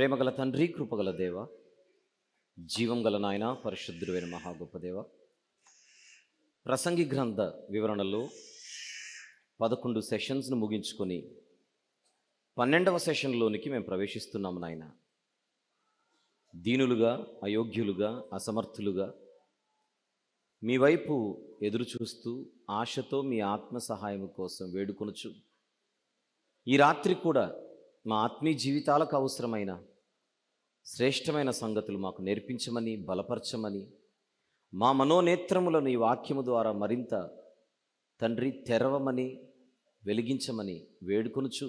ప్రేమగల తండ్రి, కృపగల దేవ, జీవం గల నాయన, పరిశుద్ధుడైన మహా గొప్ప దేవ, ప్రసంగి గ్రంథ వివరణలో 11 సెషన్స్ను ముగించుకొని 12వ సెషన్లోనికి మేము ప్రవేశిస్తున్నాము నాయన. దీనులుగా, అయోగ్యులుగా, అసమర్థులుగా మీ వైపు ఎదురు చూస్తూ ఆశతో మీ ఆత్మ సహాయం కోసం వేడుకొనుచు, ఈ రాత్రి కూడా మా ఆత్మీయ జీవితాలకు అవసరమైన శ్రేష్టమైన సంగతులు మాకు నేర్పించమని, బలపరచమని, మా మనోనేత్రములను ఈ వాక్యము ద్వారా మరింత తండ్రి తెరవమని, వెలిగించమని వేడుకొనుచు,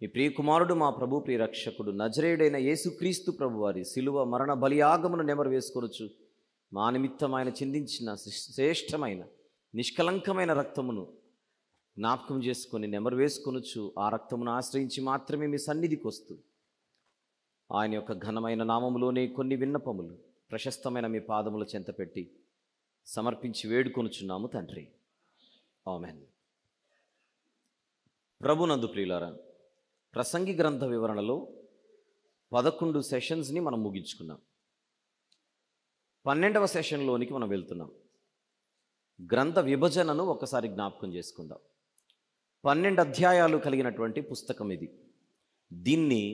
మీ ప్రియకుమారుడు, మా ప్రభు ప్రియరక్షకుడు నజరేయుడైన యేసుక్రీస్తు ప్రభువారి శిలువ మరణ బలియాగమును నెమరు వేసుకొనుచు, మా నిమిత్తం ఆయన చిందించిన శ్రేష్టమైన నిష్కలంకమైన రక్తమును జ్ఞాపకం చేసుకొని నెమరు వేసుకొనుచు, ఆ రక్తమును ఆశ్రయించి మాత్రమే మీ సన్నిధికి వస్తూ ఆయన యొక్క ఘనమైన నామములోనే కొన్ని విన్నపములు ప్రశస్తమైన మీ పాదముల చెంత పెట్టి సమర్పించి వేడుకొనుచున్నాము తండ్రి. ఆమెన్. ప్రభునందు ప్రియులారా, ప్రసంగి గ్రంథ వివరణలో 11 సెషన్స్ని మనం ముగించుకున్నాం. 12వ సెషన్లోనికి మనం వెళ్తున్నాం. గ్రంథ విభజనను ఒకసారి జ్ఞాపకం చేసుకుందాం. 12 అధ్యాయాలు కలిగినటువంటి పుస్తకం ఇది. దీన్ని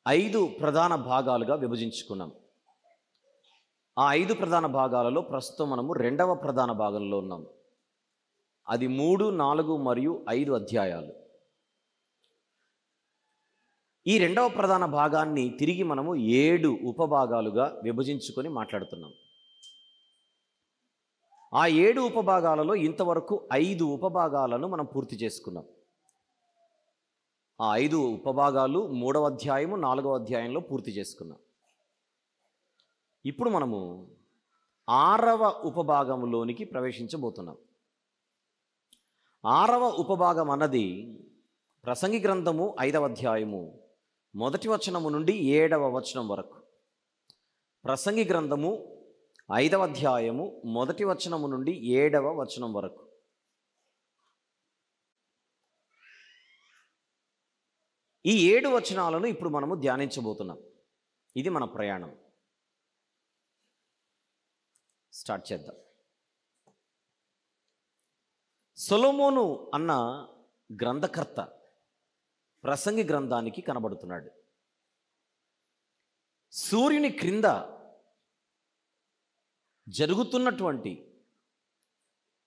5 ప్రధాన భాగాలుగా విభజించుకున్నాం. ఆ 5 ప్రధాన భాగాలలో ప్రస్తుతం మనము 2వ ప్రధాన భాగంలో ఉన్నాం. అది 3, 4 మరియు 5 అధ్యాయాలు. ఈ 2వ ప్రధాన భాగాన్ని తిరిగి మనము 7 ఉపభాగాలుగా విభజించుకొని మాట్లాడుతున్నాం. ఆ 7 ఉపభాగాలలో ఇంతవరకు 5 ఉపభాగాలను మనం పూర్తి చేసుకున్నాం. ఆ 5 ఉపభాగాలు 3వ అధ్యాయము, 4వ అధ్యాయంలో పూర్తి చేసుకున్నాం. ఇప్పుడు మనము 6వ ఉపభాగంలోనికి ప్రవేశించబోతున్నాం. 6వ ఉపభాగం అన్నది ప్రసంగి గ్రంథము 5వ అధ్యాయము 1వ వచనము నుండి 7వ వచనం వరకు. ప్రసంగి గ్రంథము 5వ అధ్యాయము 1వ వచనము నుండి 7వ వచనం వరకు. ఈ 7 వచనాలను ఇప్పుడు మనము ధ్యానించబోతున్నాం. ఇది మన ప్రయాణం. స్టార్ట్ చేద్దాం. సొలొమోను అన్న గ్రంథకర్త ప్రసంగి గ్రంథానికి కనబడుతున్నాడు. సూర్యుని క్రింద జరుగుతున్నటువంటి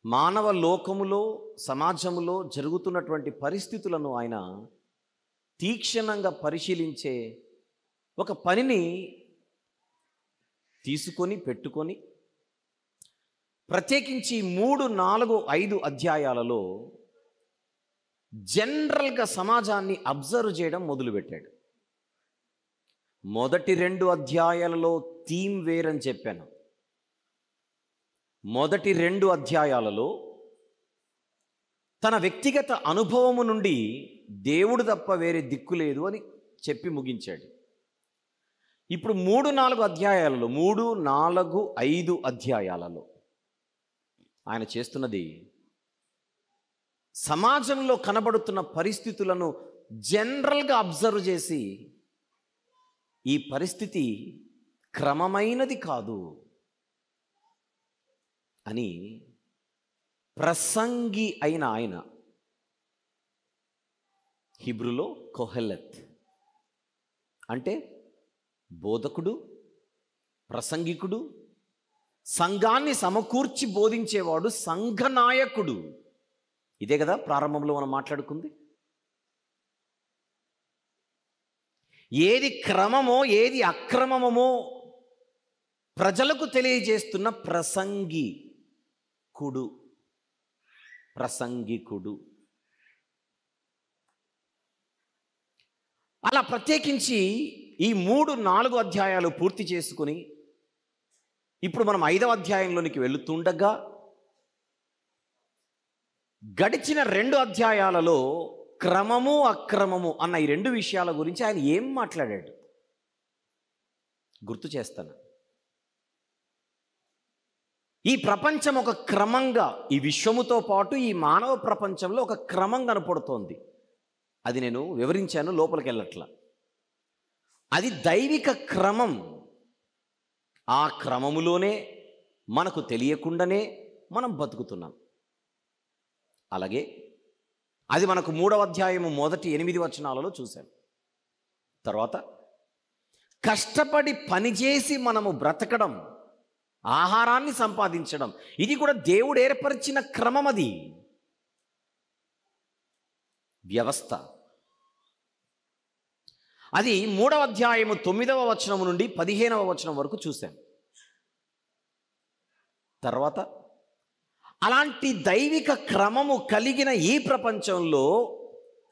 మానవ లోకములో, సమాజములో జరుగుతున్నటువంటి పరిస్థితులను ఆయన తీక్షణంగా పరిశీలించే ఒక పనిని తీసుకొని పెట్టుకొని, ప్రత్యేకించి 3, 4, 5 అధ్యాయాలలో జనరల్గా సమాజాన్ని అబ్జర్వ్ చేయడం మొదలుపెట్టాడు. మొదటి 2 అధ్యాయాలలో థీమ్ వేరని చెప్పాను. మొదటి 2 అధ్యాయాలలో తన వ్యక్తిగత అనుభవము నుండి దేవుడు తప్ప వేరే దిక్కు లేదు అని చెప్పి ముగించాడు. ఇప్పుడు 3, 4 అధ్యాయాలలో 3, 4, 5 అధ్యాయాలలో ఆయన చేస్తున్నది సమాజంలో కనబడుతున్న పరిస్థితులను జనరల్గా అబ్జర్వ్ చేసి, ఈ పరిస్థితి క్రమమైనది కాదు అని ప్రసంగి అయిన ఆయన, హీబ్రూలో కొహెలెత్ అంటే బోధకుడు, ప్రసంగికుడు, సంఘాన్ని సమకూర్చి బోధించేవాడు, సంఘనాయకుడు. ఇదే కదా ప్రారంభంలో మనం మాట్లాడుకుంది. ఏది క్రమమో ఏది అక్రమమో ప్రజలకు తెలియజేస్తున్న ప్రసంగికుడు. అలా ప్రత్యేకించి ఈ 3, 4 అధ్యాయాలు పూర్తి చేసుకుని ఇప్పుడు మనం 5వ అధ్యాయంలోనికి వెళుతుండగా గడిచిన 2 అధ్యాయాలలో క్రమము, అక్రమము అన్న ఈ 2 విషయాల గురించి ఆయన ఏం మాట్లాడాడు గుర్తు చేస్తాను. ఈ ప్రపంచం ఒక క్రమంగా, ఈ విశ్వముతో పాటు ఈ మానవ ప్రపంచంలో ఒక క్రమం కనపడుతోంది. అది నేను వివరించాను, లోపలికి వెళ్ళట్లా. అది దైవిక క్రమం. ఆ క్రమములోనే మనకు తెలియకుండానే మనం బతుకుతున్నాం. అలాగే అది మనకు 3వ అధ్యాయము మొదటి 8 వచనాలలో చూశాం. తర్వాత కష్టపడి పనిచేసి మనము బ్రతకడం, ఆహారాన్ని సంపాదించడం, ఇది కూడా దేవుడు ఏర్పరిచిన క్రమం. అది వ్యవస్థ. అది 3వ అధ్యాయము 9వ వచనం నుండి 15వ వచనం వరకు చూశాం. తర్వాత అలాంటి దైవిక క్రమము కలిగిన ఈ ప్రపంచంలో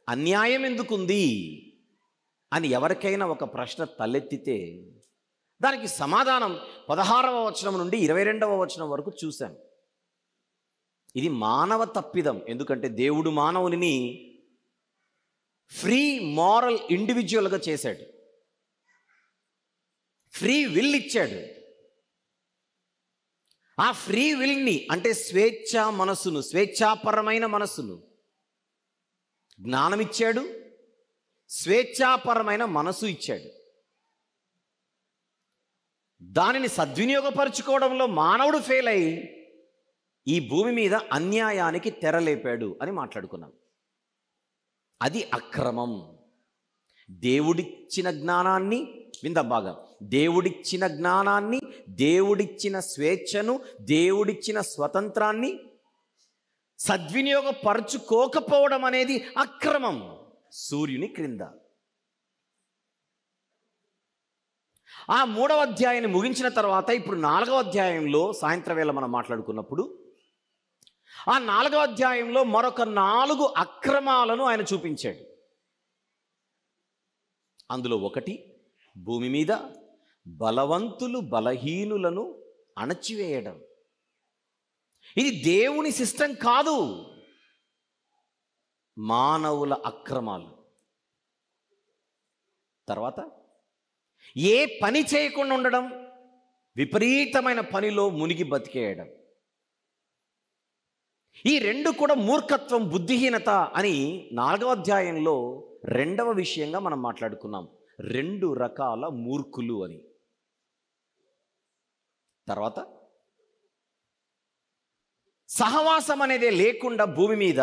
అన్యాయం ఎందుకుంది అని ఎవరికైనా ఒక ప్రశ్న తలెత్తితే దానికి సమాధానం 16వ వచనం నుండి 22వ వచనం వరకు చూశాం. ఇది మానవ తప్పిదం. ఎందుకంటే దేవుడు మానవుని ఫ్రీ మారల్ ఇండివిజువల్గా చేశాడు. ఫ్రీ విల్ ఇచ్చాడు. ఆ ఫ్రీ విల్ని అంటే స్వేచ్ఛా మనస్సును, స్వేచ్ఛాపరమైన మనస్సును జ్ఞానం ఇచ్చాడు, స్వేచ్ఛాపరమైన మనసు ఇచ్చాడు. దానిని సద్వినియోగపరుచుకోవడంలో మానవుడు ఫెయిల్ అయి ఈ భూమి మీద అన్యాయానికి తెరలేపాడు అని మాట్లాడుకున్నాం. అది అక్రమం. దేవుడిచ్చిన జ్ఞానాన్ని విందాం బాగా. దేవుడిచ్చిన జ్ఞానాన్ని, దేవుడిచ్చిన స్వేచ్ఛను, దేవుడిచ్చిన స్వతంత్రాన్ని సద్వినియోగపరచుకోకపోవడం అనేది అక్రమం. సూర్యుని క్రింద. ఆ 3వ అధ్యాయాన్ని ముగించిన తర్వాత ఇప్పుడు 4వ అధ్యాయంలో సాయంత్రం వేళ మనం మాట్లాడుకున్నప్పుడు ఆ 4వ అధ్యాయంలో మరొక 4 అక్రమాలను ఆయన చూపించాడు. అందులో ఒకటి, భూమి మీద బలవంతులు బలహీనులను అణచివేయడం. ఇది దేవుని సిస్టం కాదు, మానవుల అక్రమాలు. తర్వాత ఏ పని చేయకుండా ఉండడం, విపరీతమైన పనిలో మునిగి బతికేయడం. ఈ 2 కూడా మూర్ఖత్వం, బుద్ధిహీనత అని 4వ అధ్యాయంలో 2వ విషయంగా మనం మాట్లాడుకున్నాం. 2 రకాల మూర్ఖులు అని. తర్వాత సహవాసం అనేది లేకుండా భూమి మీద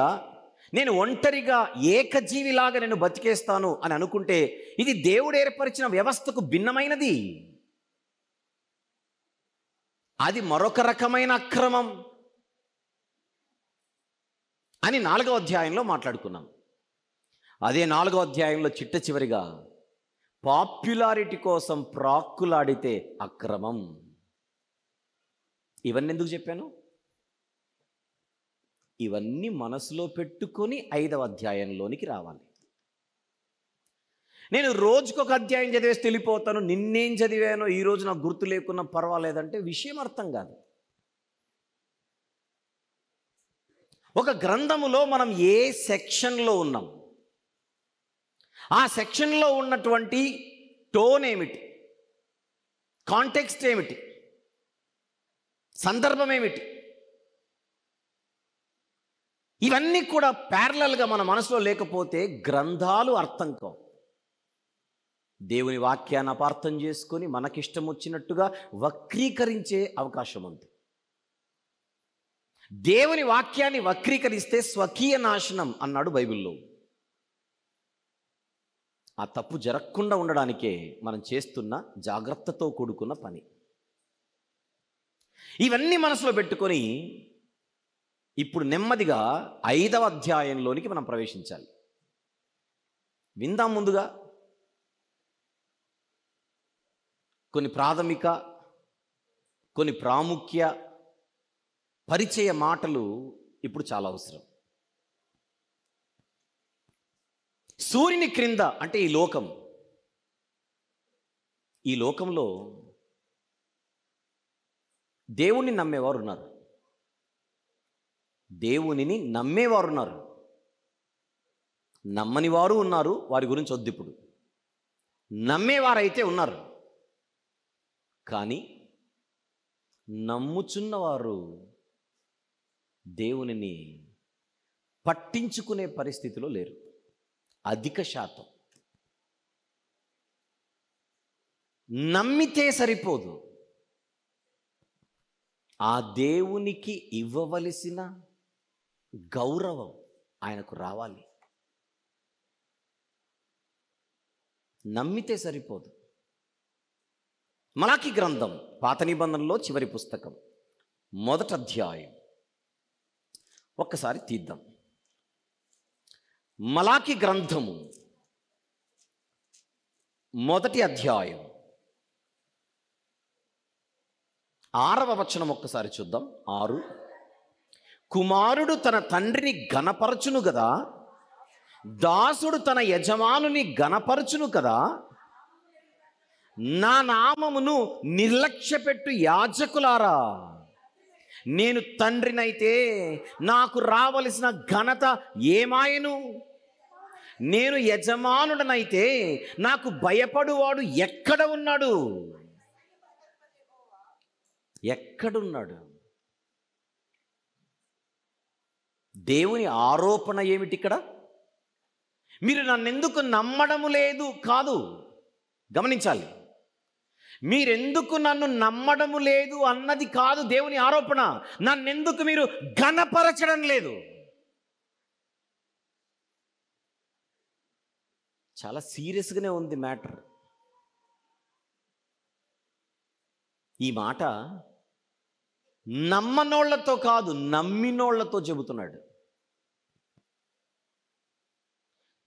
నేను ఒంటరిగా ఏకజీవిలాగా నేను బతికేస్తాను అని అనుకుంటే ఇది దేవుడు ఏర్పరిచిన వ్యవస్థకు భిన్నమైనది. అది మరొక రకమైన అక్రమం అని 4వ అధ్యాయంలో మాట్లాడుకున్నాం. అదే 4వ అధ్యాయంలో చిట్ట చివరిగా పాపులారిటీ కోసం ప్రాక్కులాడితే అక్రమం. ఇవన్నీ ఎందుకు చెప్పాను? ఇవన్నీ మనసులో పెట్టుకొని 5వ అధ్యాయంలోనికి రావాలి. నేను రోజుకొక అధ్యాయం చదివేసి వెళ్ళిపోతాను, నిన్నేం చదివానో ఈరోజు నాకు గుర్తు లేకున్నా పర్వాలేదంటే విషయం అర్థం కాదు. ఒక గ్రంథములో మనం ఏ సెక్షన్లో ఉన్నాం, ఆ సెక్షన్లో ఉన్నటువంటి టోన్ ఏమిటి, కాంటెక్స్ట్ ఏమిటి, సందర్భం ఏమిటి, ఇవన్నీ కూడా ప్యారలల్గా మన మనసులో లేకపోతే గ్రంథాలు అర్థం కావు. దేవుని వాక్యాన్ని అపార్థం చేసుకొని మనకిష్టం వచ్చినట్టుగా వక్రీకరించే అవకాశం ఉంది. దేవుని వాక్యాన్ని వక్రీకరిస్తే స్వకీయ నాశనం అన్నాడు బైబిల్లో. ఆ తప్పు జరగకుండా ఉండడానికే మనం చేస్తున్న జాగ్రత్తతో కూడుకున్న పని. ఇవన్నీ మనసులో పెట్టుకొని ఇప్పుడు నెమ్మదిగా 5వ అధ్యాయంలోనికి మనం ప్రవేశించాలి. విందాం. ముందుగా కొన్ని ప్రాథమిక, కొన్ని ప్రాముఖ్య పరిచయ మాటలు ఇప్పుడు చాలా అవసరం. సూర్యుని క్రింద అంటే ఈ లోకం. ఈ లోకంలో దేవుణ్ణి నమ్మేవారు ఉన్నారు, దేవునిని నమ్మేవారు ఉన్నారు, నమ్మని వారు ఉన్నారు. వారి గురించి వద్దు ఇప్పుడు. నమ్మేవారైతే ఉన్నారు, కానీ నమ్ముచున్నవారు దేవునిని పట్టించుకునే పరిస్థితిలో లేరు. అధిక శాతం. నమ్మితే సరిపోదు, ఆ దేవునికి ఇవ్వవలసిన గౌరవం ఆయనకు రావాలి. నమ్మితే సరిపోదు. మలాకి గ్రంథం పాత నిబంధనలో చివరి పుస్తకం 1వ అధ్యాయం ఒక్కసారి తీద్దాం. మలాకి గ్రంథము 1వ అధ్యాయం 6వ వచనం ఒక్కసారి చూద్దాం. 6. కుమారుడు తన తండ్రిని ఘనపరచును గదా, దాసుడు తన యజమానుని ఘనపరచును కదా. నా నామమును నిర్లక్ష్యపెట్టు యాజకులారా, నేను తండ్రినైతే నాకు రావలసిన ఘనత ఏమాయను? నేను యజమానుడనైతే నాకు భయపడువాడు ఎక్కడ ఉన్నాడు? ఎక్కడున్నాడు? దేవుని ఆరోపణ ఏమిటి ఇక్కడ? మీరు నన్నెందుకు నమ్మడము లేదు కాదు, గమనించాలి. మీరెందుకు నన్ను నమ్మడము లేదు అన్నది కాదు దేవుని ఆరోపణ. నన్నెందుకు మీరు ఘనపరచడం లేదు. చాలా సీరియస్గానే ఉంది మ్యాటర్. ఈ మాట నమ్మనోళ్లతో కాదు, నమ్మినోళ్లతో చెబుతున్నాడు.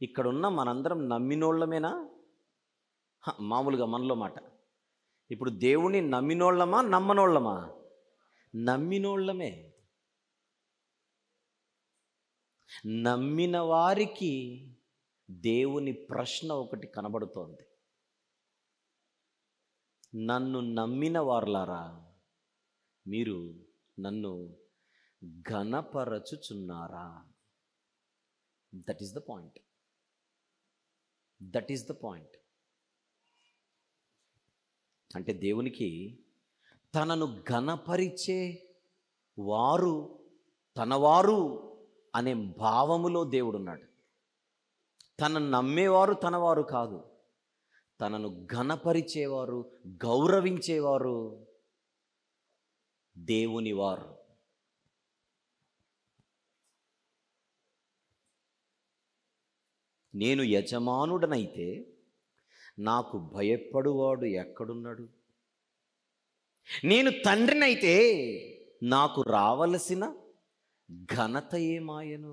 ఇక్కడున్న మనందరం నమ్మినోళ్ళమేనా? మామూలుగా మనలో మాట. ఇప్పుడు దేవుణ్ణి నమ్మినోళ్ళమా నమ్మనోళ్ళమా? నమ్మినోళ్ళమే. నమ్మిన వారికి దేవుని ప్రశ్న ఒకటి కనబడుతోంది. నన్ను నమ్మిన వారులారా, మీరు నన్ను ఘనపరచుచున్నారా? That is the point. That is the point. అంటే దేవునికి తనను ఘనపరిచే వారు తనవారు అనే భావములో దేవుడున్నాడు. తనను నమ్మేవారు తనవారు కాదు, తనను ఘనపరిచేవారు, గౌరవించేవారు దేవుని వారు. నేను యజమానుడనైతే నాకు భయపడువాడు ఎక్కడున్నాడు? నేను తండ్రినైతే నాకు రావలసిన ఘనత ఏమాయను?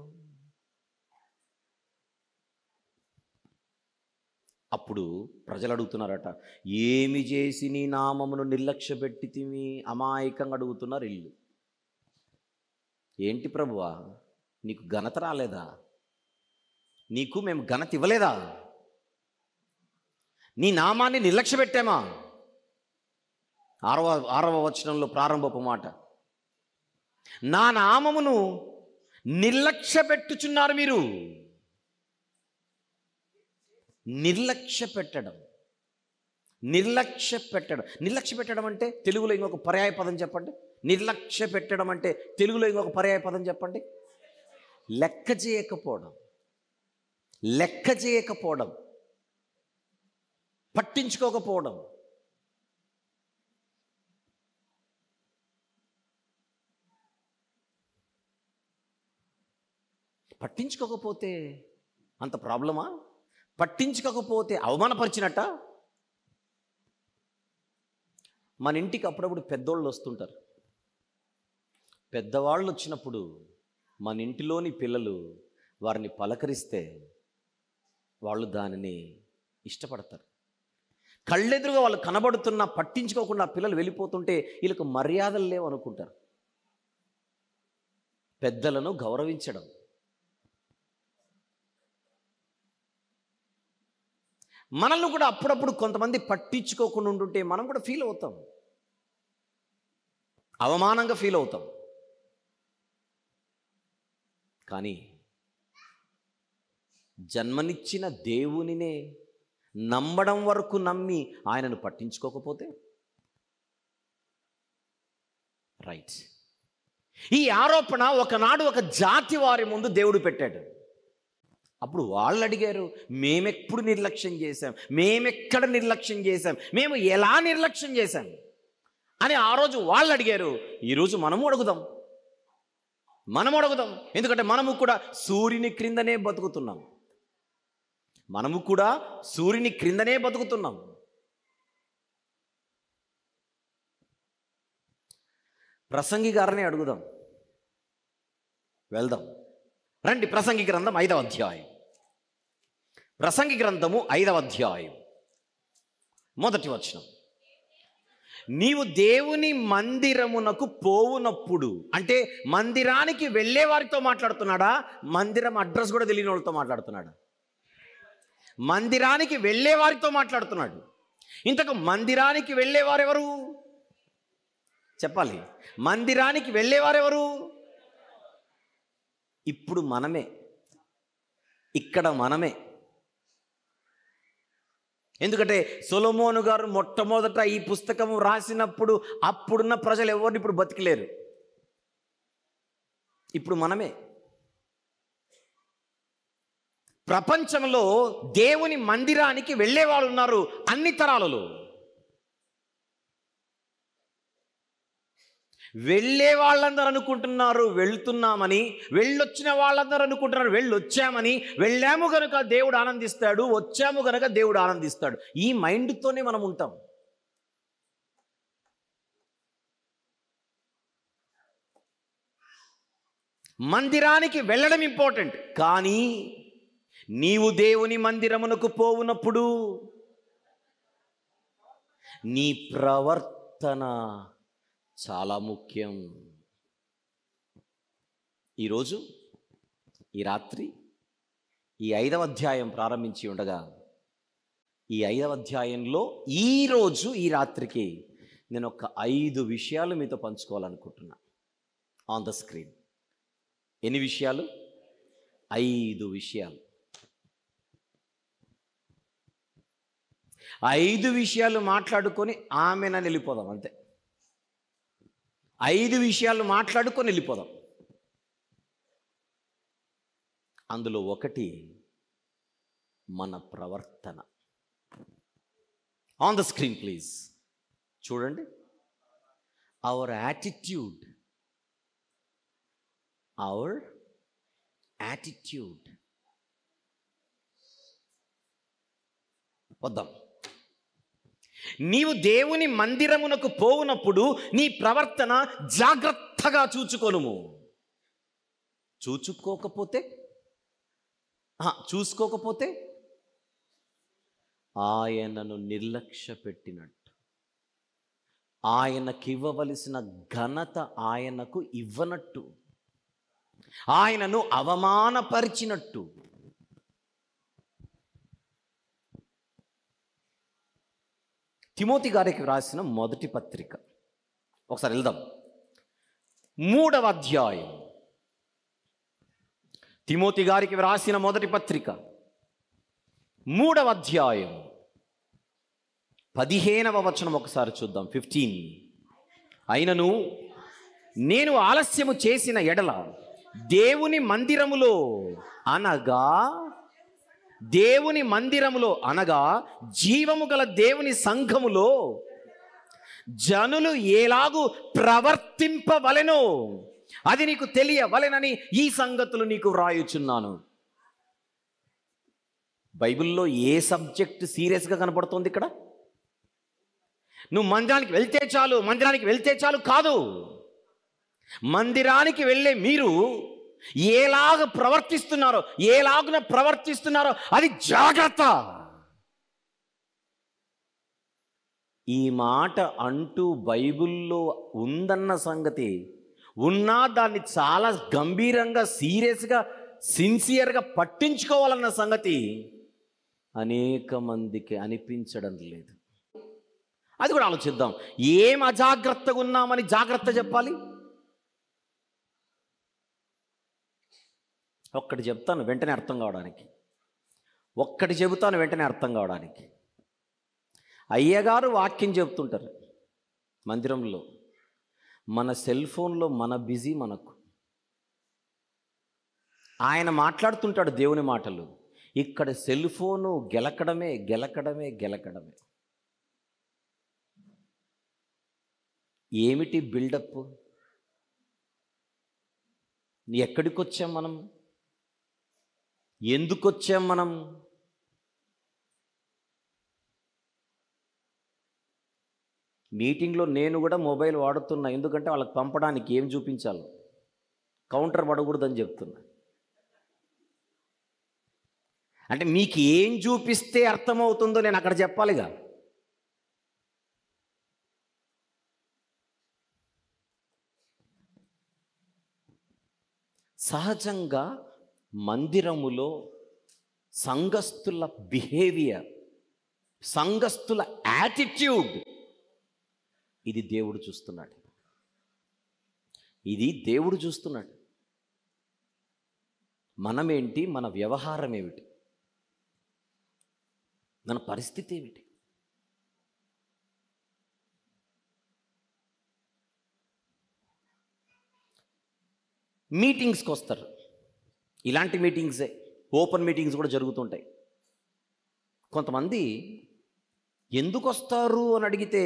అప్పుడు ప్రజలు అడుగుతున్నారట, ఏమి చేసి నీ నామమును నిర్లక్ష్య పెట్టితివి? అమాయకంగా అడుగుతున్నారు ఇల్లు. ఏంటి ప్రభువా, నీకు ఘనత రాలేదా? నీకు మేము ఘనత ఇవ్వలేదా? నీ నామాన్ని నిర్లక్ష్య పెట్టామా? 6వ వచనంలో ప్రారంభపు మాట, నా నామమును నిర్లక్ష్య పెట్టుచున్నారు మీరు. నిర్లక్ష్య పెట్టడం, నిర్లక్ష్య పెట్టడం. నిర్లక్ష్య పెట్టడం అంటే తెలుగులో ఇంకొక పర్యాయ పదం చెప్పండి. నిర్లక్ష్య పెట్టడం అంటే తెలుగులో ఇంకొక పర్యాయ పదం చెప్పండి. లెక్క చేయకపోవడం, లెక్క చేయకపోవడం, పట్టించుకోకపోవడం. పట్టించుకోకపోతే అంత ప్రాబ్లమా? పట్టించుకోకపోతే అవమానపరిచినట్ట? మన ఇంటికి అప్పుడప్పుడు పెద్దోళ్ళు వస్తుంటారు. పెద్దవాళ్ళు వచ్చినప్పుడు మన ఇంటిలోని పిల్లలు వారిని పలకరిస్తే వాళ్ళు దానిని ఇష్టపడతారు. కళ్ళెదురుగా వాళ్ళు కనబడుతున్నా పట్టించుకోకుండా పిల్లలు వెళ్ళిపోతుంటే వీళ్ళకు మర్యాదలు లేవు అనుకుంటారు. పెద్దలను గౌరవించడం. మనల్ని కూడా అప్పుడప్పుడు కొంతమంది పట్టించుకోకుండా ఉంటుంటే మనం కూడా ఫీల్ అవుతాం, అవమానంగా ఫీల్ అవుతాం. కానీ జన్మనిచ్చిన దేవునినే నమ్మడం వరకు నమ్మి ఆయనను పట్టించుకోకపోతే రైట్. ఈ ఆరోపణ ఒకనాడు ఒక జాతి వారి ముందు దేవుడు పెట్టాడు. అప్పుడు వాళ్ళు అడిగారు, మేమెప్పుడు నిర్లక్ష్యం చేశాం, మేమెక్కడ నిర్లక్ష్యం చేశాం, మేము ఎలా నిర్లక్ష్యం చేశాం అని ఆ రోజు వాళ్ళు అడిగారు. ఈరోజు మనము అడుగుదాం. ఎందుకంటే మనము కూడా సూర్యుని క్రిందనే బతుకుతున్నాం. ప్రసంగి గారిని అడుగుదాం. వెళ్దాం రండి. ప్రసంగి గ్రంథం 5వ అధ్యాయం. ప్రసంగి గ్రంథము 5వ అధ్యాయం మొదటి వచనం. నీవు దేవుని మందిరమునకు పోవునప్పుడు, అంటే మందిరానికి వెళ్ళే వారితో మాట్లాడుతున్నాడా, మందిరం అడ్రస్ కూడా తెలియని వాళ్ళతో మాట్లాడుతున్నాడా? మందిరానికి వెళ్ళే వారితో మాట్లాడుతున్నాడు. ఇంతకు మందిరానికి వెళ్ళేవారెవరు చెప్పాలి? మందిరానికి వెళ్ళేవారెవరు? ఇప్పుడు మనమే, ఇక్కడ మనమే. ఎందుకంటే సొలొమోను గారు మొట్టమొదట ఈ పుస్తకం రాసినప్పుడు అప్పుడున్న ప్రజలు ఎవరిని ఇప్పుడు బతికలేరు. ఇప్పుడు మనమే. ప్రపంచంలో దేవుని మందిరానికి వెళ్ళే వాళ్ళు ఉన్నారు అన్ని తరాలలో. వెళ్ళే వాళ్ళందరూ అనుకుంటున్నారు వెళ్తున్నామని, వెళ్ళొచ్చిన వాళ్ళందరూ అనుకుంటున్నారు వెళ్ళొచ్చామని. వెళ్ళాము గనుక దేవుడు ఆనందిస్తాడు, వచ్చాము గనుక దేవుడు ఆనందిస్తాడు. ఈ మైండ్తోనే మనం ఉంటాం. మందిరానికి వెళ్ళడం ఇంపార్టెంట్, కానీ నీవు దేవుని మందిరమునకు పోవునప్పుడు నీ ప్రవర్తన చాలా ముఖ్యం. ఈరోజు ఈ రాత్రి ఈ 5వ అధ్యాయం ప్రారంభించి ఉండగా, ఈ 5వ అధ్యాయంలో ఈరోజు ఈ రాత్రికి నేను ఒక 5 విషయాలు మీతో పంచుకోవాలనుకుంటున్నా. ఆన్ ద స్క్రీన్ ఎన్ని విషయాలు? 5 విషయాలు. 5 విషయాలు మాట్లాడుకొని ఆమెనని వెళ్ళిపోదాం అంతే. 5 విషయాలు మాట్లాడుకొని వెళ్ళిపోదాం. అందులో ఒకటి మన ప్రవర్తన. ఆన్ ద స్క్రీన్ ప్లీజ్ చూడండి. Our attitude. వద్దాం. నీవు దేవుని మందిరమునకు పోవునప్పుడు నీ ప్రవర్తన జాగ్రత్తగా చూసుకోనుము. చూసుకోకపోతే ఆయనను నిర్లక్ష్య పెట్టినట్టు, ఆయనకి ఇవ్వవలసిన ఘనత ఆయనకు ఇవ్వనట్టు, ఆయనను అవమానపరిచినట్టు. తిమోతి గారికి రాసిన మొదటి పత్రిక ఒకసారి వెళ్దాం. 3వ అధ్యాయం. తిమోతి గారికి రాసిన మొదటి పత్రిక 3వ అధ్యాయం 15వ వచనం ఒకసారి చూద్దాం. 15. అయినను నేను ఆలస్యము చేసిన ఎడల దేవుని మందిరములో అనగా జీవము గల దేవుని సంఘములో జనులు ఎలాగూ ప్రవర్తింపవలెనో అది నీకు తెలియవలెనని ఈ సంగతులు నీకు వ్రాయుచున్నాను. బైబిల్లో ఏ సబ్జెక్ట్ సీరియస్గా కనపడుతోంది ఇక్కడ? నువ్వు మందిరానికి వెళ్తే చాలు కాదు. మందిరానికి వెళ్ళే మీరు ఎలాగ ప్రవర్తిస్తున్నారో అది జాగ్రత్త. ఈ మాట అంటూ బైబిల్లో ఉందన్న సంగతి ఉన్నా దాన్ని చాలా గంభీరంగా, సీరియస్గా, సిన్సియర్గా పట్టించుకోవాలన్న సంగతి అనేక మందికి అనిపించడం లేదు. అది కూడా ఆలోచిద్దాం. ఏం అజాగ్రత్తగా ఉన్నామని జాగ్రత్త చెప్పాలి? ఒక్కటి చెబుతాను వెంటనే అర్థం కావడానికి. అయ్యగారు వాక్యం చెబుతుంటారు మందిరంలో, మన సెల్ ఫోన్లో మన బిజీ మనకు. ఆయన మాట్లాడుతుంటాడు దేవుని మాటలు. ఇక్కడ సెల్ ఫోను గెలకడమే గెలకడమే గెలకడమే. ఏమిటి బిల్డప్? ఎక్కడికి వచ్చాం మనం? ఎందుకు వచ్చాం మనం? మీటింగ్లో నేను కూడా మొబైల్ వాడుతున్నా, ఎందుకంటే వాళ్ళకి పంపడానికి ఏం చూపించాలో కౌంటర్ పడకూడదని చెప్తున్నా. అంటే మీకు ఏం చూపిస్తే అర్థమవుతుందో నేను అక్కడ చెప్పాలిగా. సహజంగా మందిరములో సంఘస్థుల బిహేవియర్, సంఘస్థుల యాటిట్యూడ్, ఇది దేవుడు చూస్తున్నాడు. ఇది దేవుడు చూస్తున్నాడు. మనమేంటి? మన వ్యవహారం ఏమిటి? మన పరిస్థితి ఏమిటి? మీటింగ్స్కి వస్తారు. ఇలాంటి మీటింగ్సే, ఓపెన్ మీటింగ్స్ కూడా జరుగుతుంటాయి. కొంతమంది ఎందుకు వస్తారు అని అడిగితే,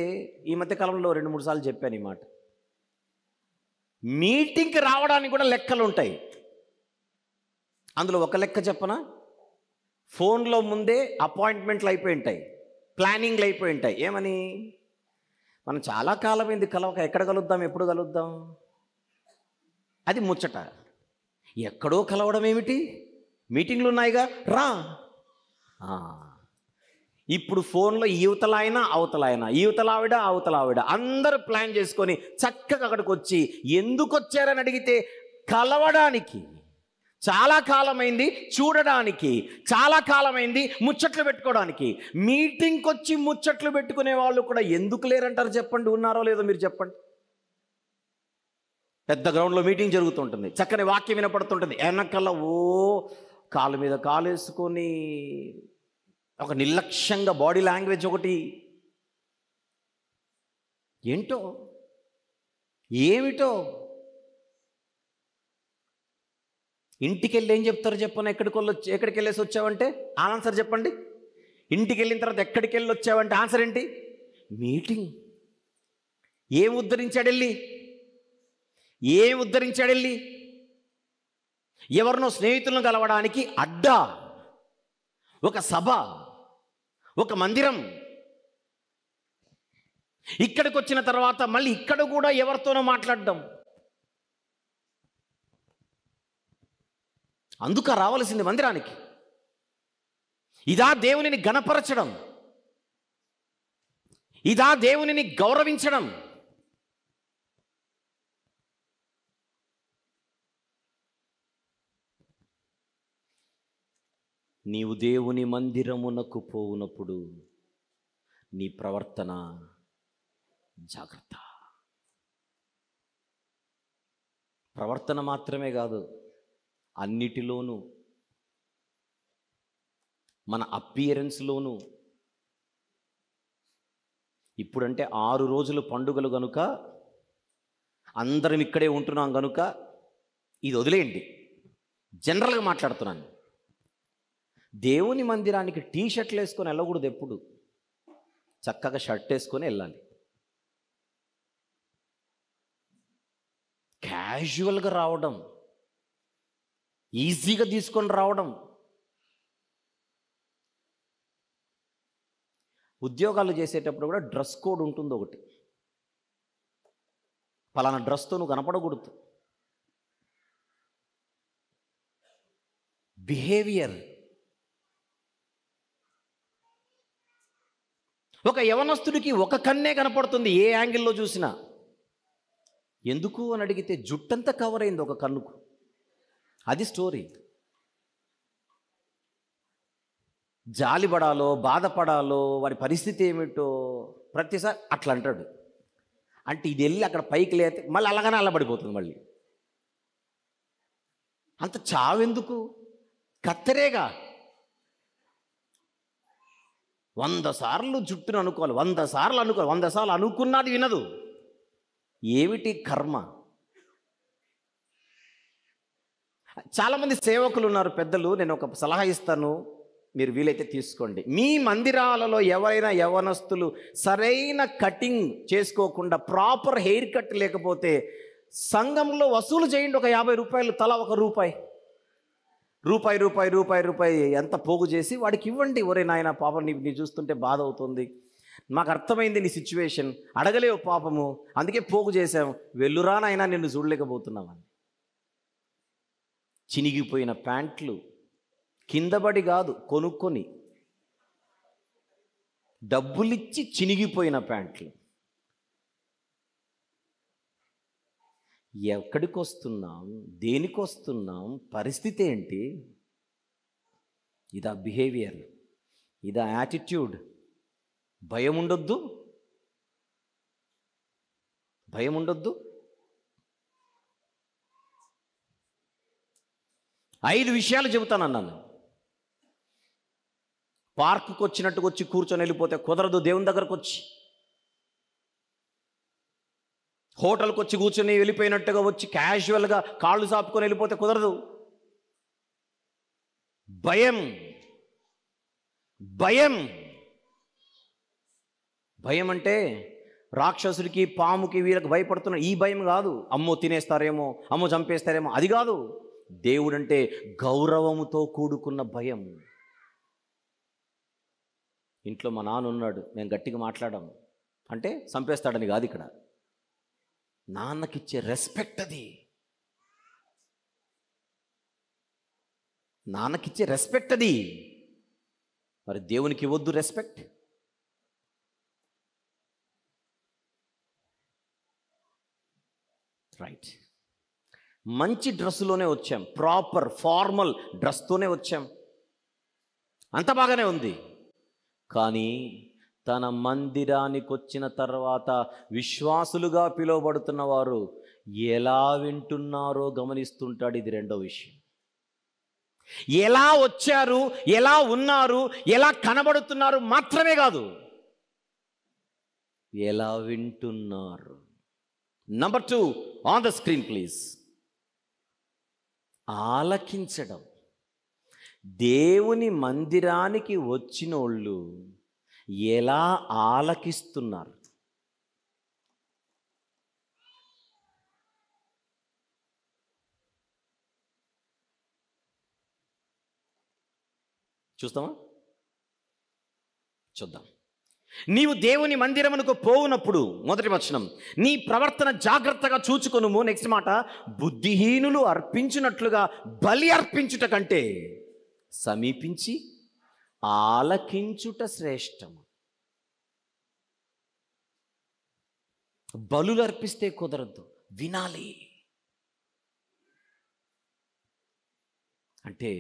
ఈ మధ్యకాలంలో 2-3 సార్లు చెప్పాను ఈ మాట. మీటింగ్కి రావడానికి కూడా లెక్కలు ఉంటాయి. అందులో ఒక లెక్క చెప్పనా? ఫోన్లో ముందే అపాయింట్మెంట్లు అయిపోయి ఉంటాయి, ప్లానింగ్లు అయిపోయి ఉంటాయి. ఏమని? మనం చాలా కాలమైంది కలవక, ఎక్కడ కలుద్దాం, ఎప్పుడు కలుద్దాం, అది ముచ్చట. ఎక్కడో కలవడం ఏమిటి? మీటింగ్లు ఉన్నాయిగా, రా. ఇప్పుడు ఫోన్లో యువతలాయన అవతలాయన, యువతలావిడ అవతలావిడ, అందరూ ప్లాన్ చేసుకొని చక్కగా అక్కడికి వచ్చి, ఎందుకు వచ్చారని అడిగితే కలవడానికి. చాలా కాలమైంది చూడడానికి, చాలా కాలమైంది ముచ్చట్లు పెట్టుకోవడానికి. మీటింగ్కి వచ్చి ముచ్చట్లు పెట్టుకునే వాళ్ళు కూడా ఎందుకు లేరంటారు చెప్పండి? ఉన్నారో లేదో మీరు చెప్పండి. పెద్ద గ్రౌండ్లో మీటింగ్ జరుగుతుంటుంది, చక్కని వాక్యం వినపడుతుంటుంది, వెనకల కాలు మీద కాలు వేసుకొని ఒక నిర్లక్ష్యంగా బాడీ లాంగ్వేజ్ ఒకటి. ఏంటో ఏమిటో. ఇంటికి వెళ్ళి ఏం చెప్తారు చెప్పను? ఎక్కడికి వెళ్ళేసి వచ్చావంటే ఆన్సర్ చెప్పండి. ఇంటికి వెళ్ళిన తర్వాత ఎక్కడికి వెళ్ళి వచ్చావంటే ఆన్సర్ ఏంటి? మీటింగ్. ఏం ఉద్ధరించాడు వెళ్ళి? ఎవరినో స్నేహితులను కలవడానికి అడ్డా, ఒక సభ, ఒక మందిరం. ఇక్కడికి వచ్చిన తర్వాత మళ్ళీ ఇక్కడ కూడా ఎవరితోనో మాట్లాడడం. అందుక రావాల్సింది మందిరానికి. ఇదా దేవునిని ఘనపరచడం? ఇదా దేవునిని గౌరవించడం? నీవు దేవుని మందిరమునకు పోవునప్పుడు నీ ప్రవర్తన జాగ్రత్త. ప్రవర్తన మాత్రమే కాదు, అన్నిటిలోనూ, మన అపియరెన్స్లోనూ. ఇప్పుడంటే 6 రోజులు పండుగలు కనుక అందరం ఇక్కడే ఉంటున్నాం కనుక ఇది వదిలేయండి, జనరల్గా మాట్లాడుతున్నాను. దేవుని మందిరానికి టీషర్ట్లు వేసుకొని వెళ్ళకూడదు. ఎప్పుడు చక్కగా షర్ట్ వేసుకొని వెళ్ళాలి, క్యాజువల్గా రావడం, ఈజీగా తీసుకొని రావడం. ఉద్యోగాలు చేసేటప్పుడు కూడా డ్రెస్ కోడ్ ఉంటుంది ఒకటి. పలానా డ్రెస్తో నువ్వు కనపడకూడదు. బిహేవియర్. ఒక యవనస్తుడికి ఒక కన్నే కనపడుతుంది ఏ యాంగిల్లో చూసినా. ఎందుకు అని అడిగితే జుట్టంతా కవర్ అయింది ఒక కన్నుకు. అది స్టోరీ. జాలిపడాలో బాధపడాలో వాడి పరిస్థితి ఏమిటో ప్రతిసారి అట్లా అంటాడు. అంటే ఇది వెళ్ళి అక్కడ పైకి లేతే మళ్ళీ అలాగనే అల్లబడిపోతుంది. మళ్ళీ అంత చావెందుకు? కత్తెరేగా. 100 సార్లు జుట్టును అనుకోవాలి, 100 సార్లు అనుకోవాలి, 100 సార్లు అనుకున్నది వినదు. ఏమిటి కర్మ? చాలామంది సేవకులు ఉన్నారు, పెద్దలు. నేను ఒక సలహా ఇస్తాను, మీరు వీలైతే తీసుకోండి. మీ మందిరాలలో ఎవరైనా యవనస్తులు సరైన కటింగ్ చేసుకోకుండా, ప్రాపర్ హెయిర్ కట్ లేకపోతే సంఘంలో వసూలు చేయండి. ఒక 50 రూపాయలు, తలా ₹1 రూపాయి ఎంత పోగు చేసి వాడికి ఇవ్వండి. ఒరే నాయన, పాపం నీ చూస్తుంటే బాధ అవుతుంది, మాకు అర్థమైంది నీ సిచ్యువేషన్, అడగలేవు పాపము, అందుకే పోగు చేసాం, వెళ్ళురా నాయనా, నిన్ను చూడలేకపోతున్నామని. చినిగిపోయిన ప్యాంట్లు కిందబడి కాదు, కొనుక్కొని డబ్బులిచ్చి చినిగిపోయిన ప్యాంట్లు. ఎక్కడికి వస్తున్నాం, దేనికి వస్తున్నాం, పరిస్థితి ఏంటి? ఇదా బిహేవియర్, ఇదా యాటిట్యూడ్? భయం ఉండొద్దు, భయం ఉండొద్దు. 5 విషయాలు చెబుతానన్నాను. పార్కుకు వచ్చినట్టుగా వచ్చి కూర్చొని వెళ్ళిపోతే కుదరదు. దేవుని దగ్గరకు వచ్చి, హోటల్కి వచ్చి కూర్చొని వెళ్ళిపోయినట్టుగా వచ్చి క్యాజువల్గా కాళ్ళు సాపుకొని వెళ్ళిపోతే కుదరదు. భయం, భయం, భయం అంటే రాక్షసుడికి, పాముకి, వీళ్ళకి భయపడుతున్న ఈ భయం కాదు. అమ్మో తినేస్తారేమో, అమ్మో చంపేస్తారేమో, అది కాదు. దేవుడంటే గౌరవముతో కూడుకున్న భయం. ఇంట్లో మా నాన్న ఉన్నాడు, మేము గట్టిగా మాట్లాడాము అంటే చంపేస్తాడని కాదు. ఇక్కడ నాన్నకిచ్చే రెస్పెక్ట్, అది నాన్నకిచ్చే రెస్పెక్ట్ అది. మరి దేవునికి ఇవ్వద్దు రెస్పెక్ట్? రైట్. మంచి డ్రెస్సులోనే వచ్చాం, ప్రాపర్ ఫార్మల్ డ్రెస్తోనే వచ్చాం, అంత బాగానే ఉంది. కానీ తన మందిరానికి వచ్చిన తర్వాత విశ్వాసులుగా పిలువబడుతున్న వారు ఎలా వింటున్నారో గమనిస్తుంటాడు. ఇది రెండో విషయం. ఎలా వచ్చారు, ఎలా ఉన్నారు, ఎలా కనబడుతున్నారు మాత్రమే కాదు, ఎలా వింటున్నారు. Number 2 on the screen please. ఆలకించడం. దేవుని మందిరానికి వచ్చినోళ్ళు ఎలా ఆలకిస్తున్నారు. చూస్తామా? చూద్దాం. నీవు దేవుని మందిరమునకు పోవునప్పుడు, మొదటి వచనం, నీ ప్రవర్తన జాగ్రత్తగా చూచుకొనుము. నెక్స్ట్ మాట, బుద్ధిహీనులు అర్పించినట్లుగా బలి అర్పించుట కంటే సమీపించి ఆలకించుట శ్రేష్టము. బలులు అర్పిస్తే కుదరద్దు, వినాలి. అంటే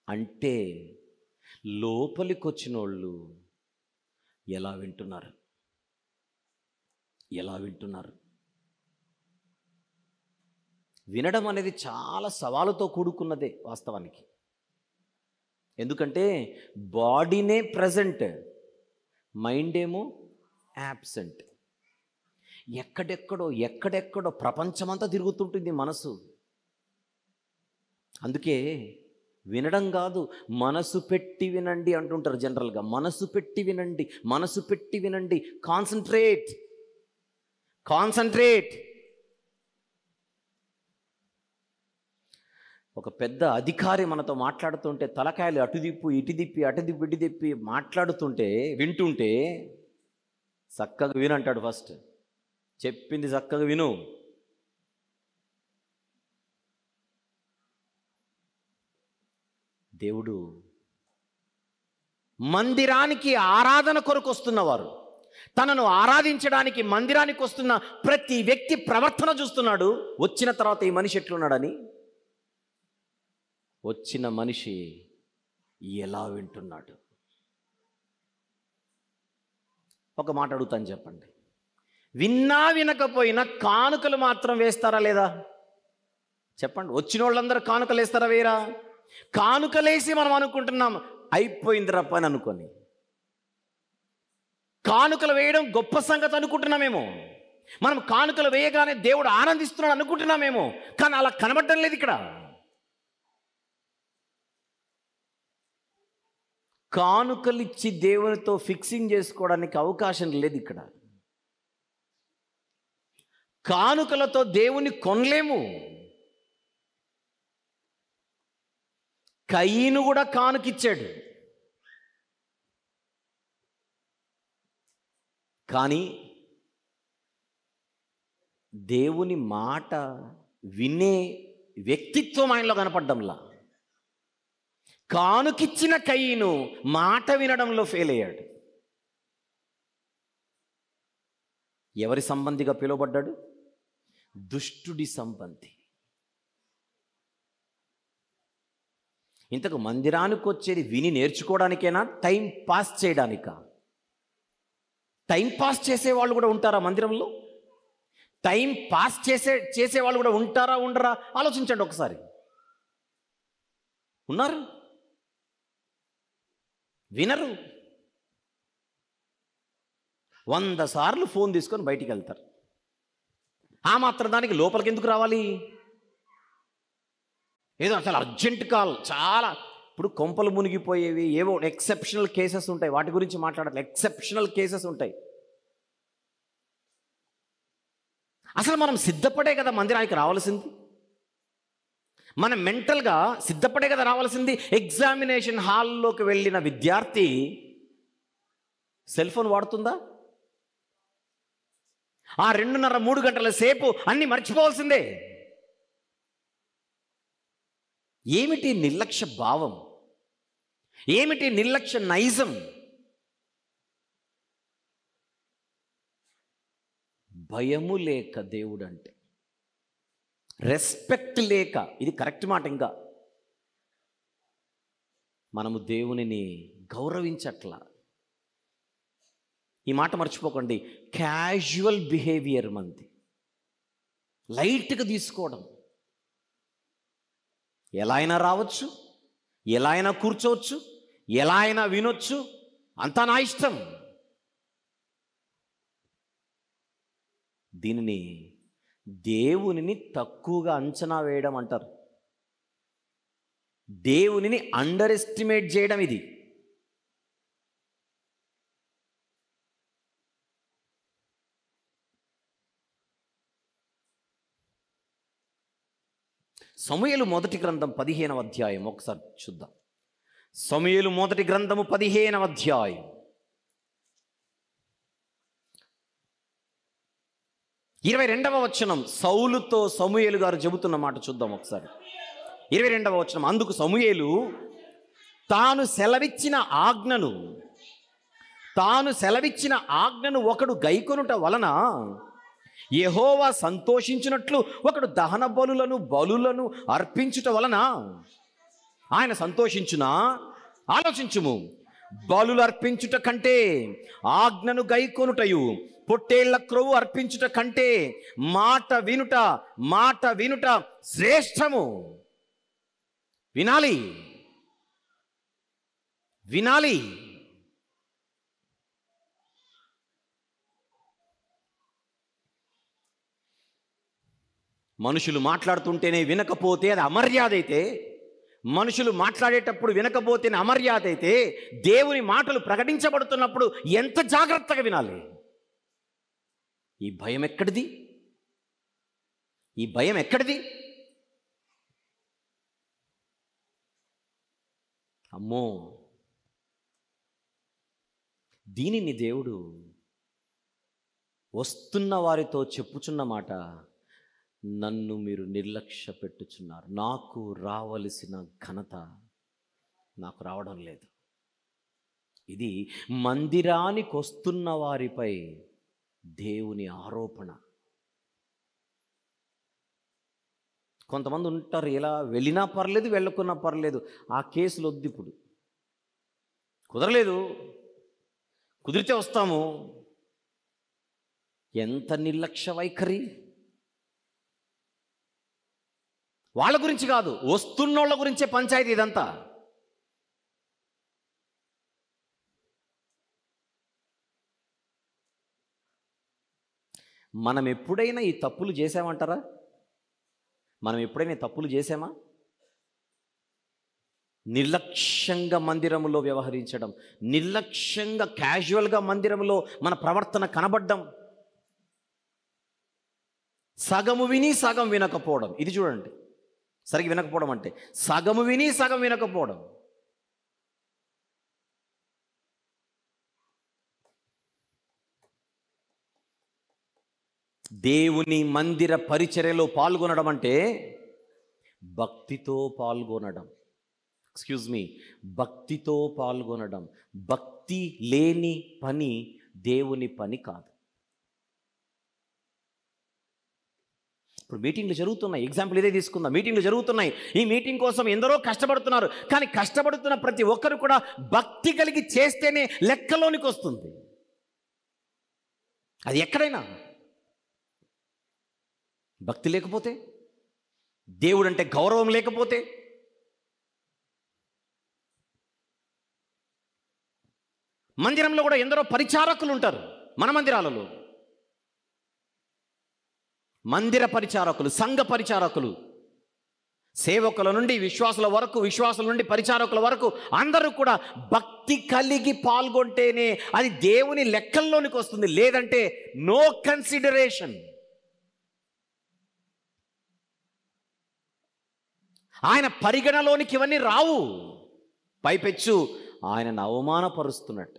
అంటే లోపలికి వచ్చిన వాళ్ళు ఎలా వింటున్నారు, ఎలా వింటున్నారు. వినడం అనేది చాలా సవాలుతో కూడుకున్నదే వాస్తవానికి. ఎందుకంటే బాడీనే ప్రజెంట్, మైండ్ ఏమో యాబ్సెంట్. ఎక్కడెక్కడో ప్రపంచమంతా తిరుగుతుంటుంది మనసు. అందుకే వినడం కాదు, మనసు పెట్టి వినండి అంటుంటారు జనరల్గా. మనసు పెట్టి వినండి, మనసు పెట్టి వినండి. కాన్సంట్రేట్. ఒక పెద్ద అధికారి మనతో మాట్లాడుతుంటే తలకాయలు అటు దిప్పు ఇటు దిప్పి, అటు దిప్పు ఇటు దిప్పి మాట్లాడుతుంటే వింటుంటే చక్కగా వినంటాడు. ఫస్ట్ చెప్పింది చక్కగా విను. దేవుడు మందిరానికి ఆరాధన కొరకు వస్తున్నవారు, తనను ఆరాధించడానికి మందిరానికి వస్తున్న ప్రతి వ్యక్తి ప్రవర్తన చూస్తున్నాడు. వచ్చిన తర్వాత ఈ మనిషి ఎట్లున్నాడని, వచ్చిన మనిషి ఎలా వింటున్నాడు. ఒక మాట అడుగుతాను, చెప్పండి. విన్నా వినకపోయినా కానుకలు మాత్రం వేస్తారా లేదా? చెప్పండి. వచ్చిన వాళ్ళందరూ కానుకలు వేస్తారా, వేరా? కానుకలేసి మనం అనుకుంటున్నాం అయిపోయింది రప్ప అని అనుకొని. కానుకలు వేయడం గొప్ప సంగతి అనుకుంటున్నామేమో. మనం కానుకలు వేయగానే దేవుడు ఆనందిస్తున్నాడు అనుకుంటున్నామేమో. కానీ అలా కనబడడం లేదు ఇక్కడ. కానుకలిచ్చి దేవునితో ఫిక్సింగ్ చేసుకోవడానికి అవకాశం లేదు ఇక్కడ. కానుకలతో దేవుని కొనలేము. కయీను కూడా కానుకిచ్చాడు, కానీ దేవుని మాట వినే వ్యక్తిత్వం ఆయనలో కనపడ్డంలా. కానుకిచ్చిన కయీను మాట వినడంలో ఫెయిల్ అయ్యాడు. ఎవరి సంబంధిగా పిలువబడ్డాడు? దుష్టుడి సంబంధి. ఇంతకు మందిరానికి వచ్చేది విని నేర్చుకోవడానికేనా, టైం పాస్ చేయడానికా? టైం పాస్ చేసేవాళ్ళు కూడా ఉంటారా మందిరంలో? టైం పాస్ చేసేవాళ్ళు కూడా ఉంటారా ఉండరా? ఆలోచించండి ఒకసారి. ఉన్నారు, వినరు. 100 సార్లు ఫోన్ తీసుకొని బయటికి వెళ్తారు. ఆ మాత్రం దానికి లోపలికి ఎందుకు రావాలి? ఏదో అసలు అర్జెంట్ కాల్, చాలా ఇప్పుడు కొంపలు మునిగిపోయేవి ఏవో ఎక్సెప్షనల్ కేసెస్ ఉంటాయి, వాటి గురించి మాట్లాడాలి. ఎక్సెప్షనల్ కేసెస్ ఉంటాయి. అసలు మనం సిద్ధపడే కదా మందిరానికి రావాల్సింది. మనం మెంటల్గా సిద్ధపడే కదా రావాల్సింది. ఎగ్జామినేషన్ హాల్లోకి వెళ్ళిన విద్యార్థి సెల్ ఫోన్ వాడుతుందా? ఆ 2:30-3 గంటల సేపు అన్ని మర్చిపోవాల్సిందే. ఏమిటి నిర్లక్ష్య భావం? ఏమిటి నిర్లక్ష్య నైజం? భయము లేక దేవుడు అంటే, రెస్పెక్ట్ లేక, ఇది కరెక్ట్ మాట. ఇంకా మనము దేవునిని గౌరవించట్లా. ఈ మాట మర్చిపోకండి. క్యాజువల్ బిహేవియర్ మంది, లైట్గా తీసుకోవడం. ఎలా అయినా రావచ్చు, ఎలా అయినా కూర్చోవచ్చు, ఎలా అయినా వినొచ్చు, అంతా నా ఇష్టం. దీనిని దేవునిని తక్కువగా అంచనా వేయడం అంటారు. దేవునిని అండర్ ఎస్టిమేట్ చేయడం ఇది. సమూయేలు మొదటి గ్రంథం 15వ అధ్యాయం ఒకసారి చూద్దాం. సమూయేలు మొదటి గ్రంథము 15వ అధ్యాయం 22వ వచనం. సౌలుతో సమూయేలు గారు చెబుతున్న మాట చూద్దాం ఒకసారి. 22వ వచనం. అందుకు సమూయేలు తాను సెలవిచ్చిన ఆజ్ఞను ఒకడు గైకొనుట వలన యెహోవా సంతోషించినట్లు ఒకడు దహన బలులను అర్పించుట వలన ఆయన సంతోషించునా? ఆలోచించుము. బలులు అర్పించుట కంటే ఆజ్ఞను గైకొనుటయు, పొట్టేళ్ల క్రొవ్వు అర్పించుట కంటే మాట వినుట శ్రేష్టము. వినాలి. మనుషులు మాట్లాడుతుంటేనే వినకపోతే అది అమర్యాద అయితే, మనుషులు మాట్లాడేటప్పుడు వినకపోతేనే అమర్యాద అయితే, దేవుని మాటలు ప్రకటించబడుతున్నప్పుడు ఎంత జాగ్రత్తగా వినాలి. ఈ భయం ఎక్కడిది? అమ్మో, దీనిని దేవుడు వస్తున్న వారితో చెప్పుచున్న మాట, నన్ను మీరు నిర్లక్ష్య పెట్టుచున్నారు, నాకు రావలసిన ఘనత నాకు రావడం లేదు. ఇది మందిరానికి వస్తున్న వారిపై దేవుని ఆరోపణ. కొంతమంది ఉంటారు, ఇలా వెళ్ళినా పర్లేదు, వెళ్ళకున్నా పర్లేదు, ఆ కేసులు వద్దు, ఇప్పుడు కుదరలేదు, కుదిరితే వస్తాము. ఎంత నిర్లక్ష్య వైఖరి! వాళ్ళ గురించి కాదు, వస్తున్నోళ్ళ గురించే పంచాయతీ ఇదంతా. మనం ఎప్పుడైనా ఈ తప్పులు చేసామంటారా? మనం ఎప్పుడైనా తప్పులు చేసామా? నిర్లక్ష్యంగా మందిరంలో వ్యవహరించడం, నిర్లక్ష్యంగా క్యాజువల్గా మందిరంలో మన ప్రవర్తన కనబడ్డం, సగము విని సగం వినకపోవడం. ఇది చూడండి, సరిగ్గా వినకపోవడం అంటే సగము విని సగం వినకపోవడం. దేవుని మందిర పరిచర్యలో పాల్గొనడం అంటే భక్తితో పాల్గొనడం. భక్తితో పాల్గొనడం. భక్తి లేని పని దేవుని పని కాదు. ఇప్పుడు మీటింగ్లు జరుగుతున్నాయి, ఎగ్జాంపుల్ ఇదే తీసుకుందాం. మీటింగ్లు జరుగుతున్నాయి, ఈ మీటింగ్ కోసం ఎందరో కష్టపడుతున్నారు. కానీ కష్టపడుతున్న ప్రతి ఒక్కరు కూడా భక్తి కలిగి చేస్తేనే లెక్కలోనికి వస్తుంది. అది ఎక్కడైనా భక్తి లేకపోతే, దేవుడు అంటే గౌరవం లేకపోతే, మందిరంలో కూడా ఎందరో పరిచారకులు ఉంటారు. మన మందిరాలలో మందిర పరిచారకులు, సంఘ పరిచారకులు, సేవకుల నుండి విశ్వాసుల వరకు, విశ్వాసుల నుండి పరిచారకుల వరకు అందరూ కూడా భక్తి కలిగి పాల్గొంటేనే అది దేవుని లెక్కల్లోనికి వస్తుంది. లేదంటే నో కన్సిడరేషన్. ఆయన పరిగణలోనికి ఇవన్నీ రావు. పైపెచ్చు ఆయనను అవమానపరుస్తున్నట్టు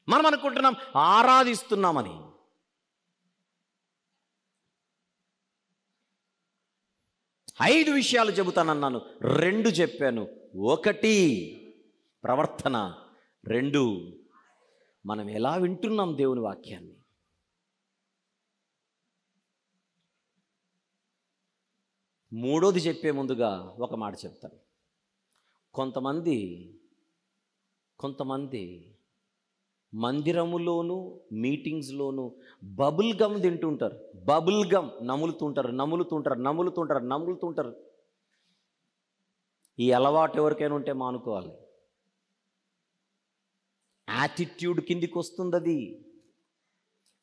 మనం అనుకుంటున్నాం, ఆరాధిస్తున్నామని. ఐదు విషయాలు చెబుతానన్నాను, 2 చెప్పాను. 1 ప్రవర్తన, 2 మనం ఎలా వింటున్నాం దేవుని వాక్యాన్ని. మూడోది చెప్పే ముందుగా ఒక మాట చెప్తాను. కొంతమంది మందిరములోను మీటింగ్స్లోను బబుల్ గమ్ తింటుంటారు. బబుల్ గమ్ నములుతుంటారు. ఈ అలవాటు ఎవరికైనా ఉంటే మానుకోవాలి. యాటిట్యూడ్ కిందికి వస్తుంది. అది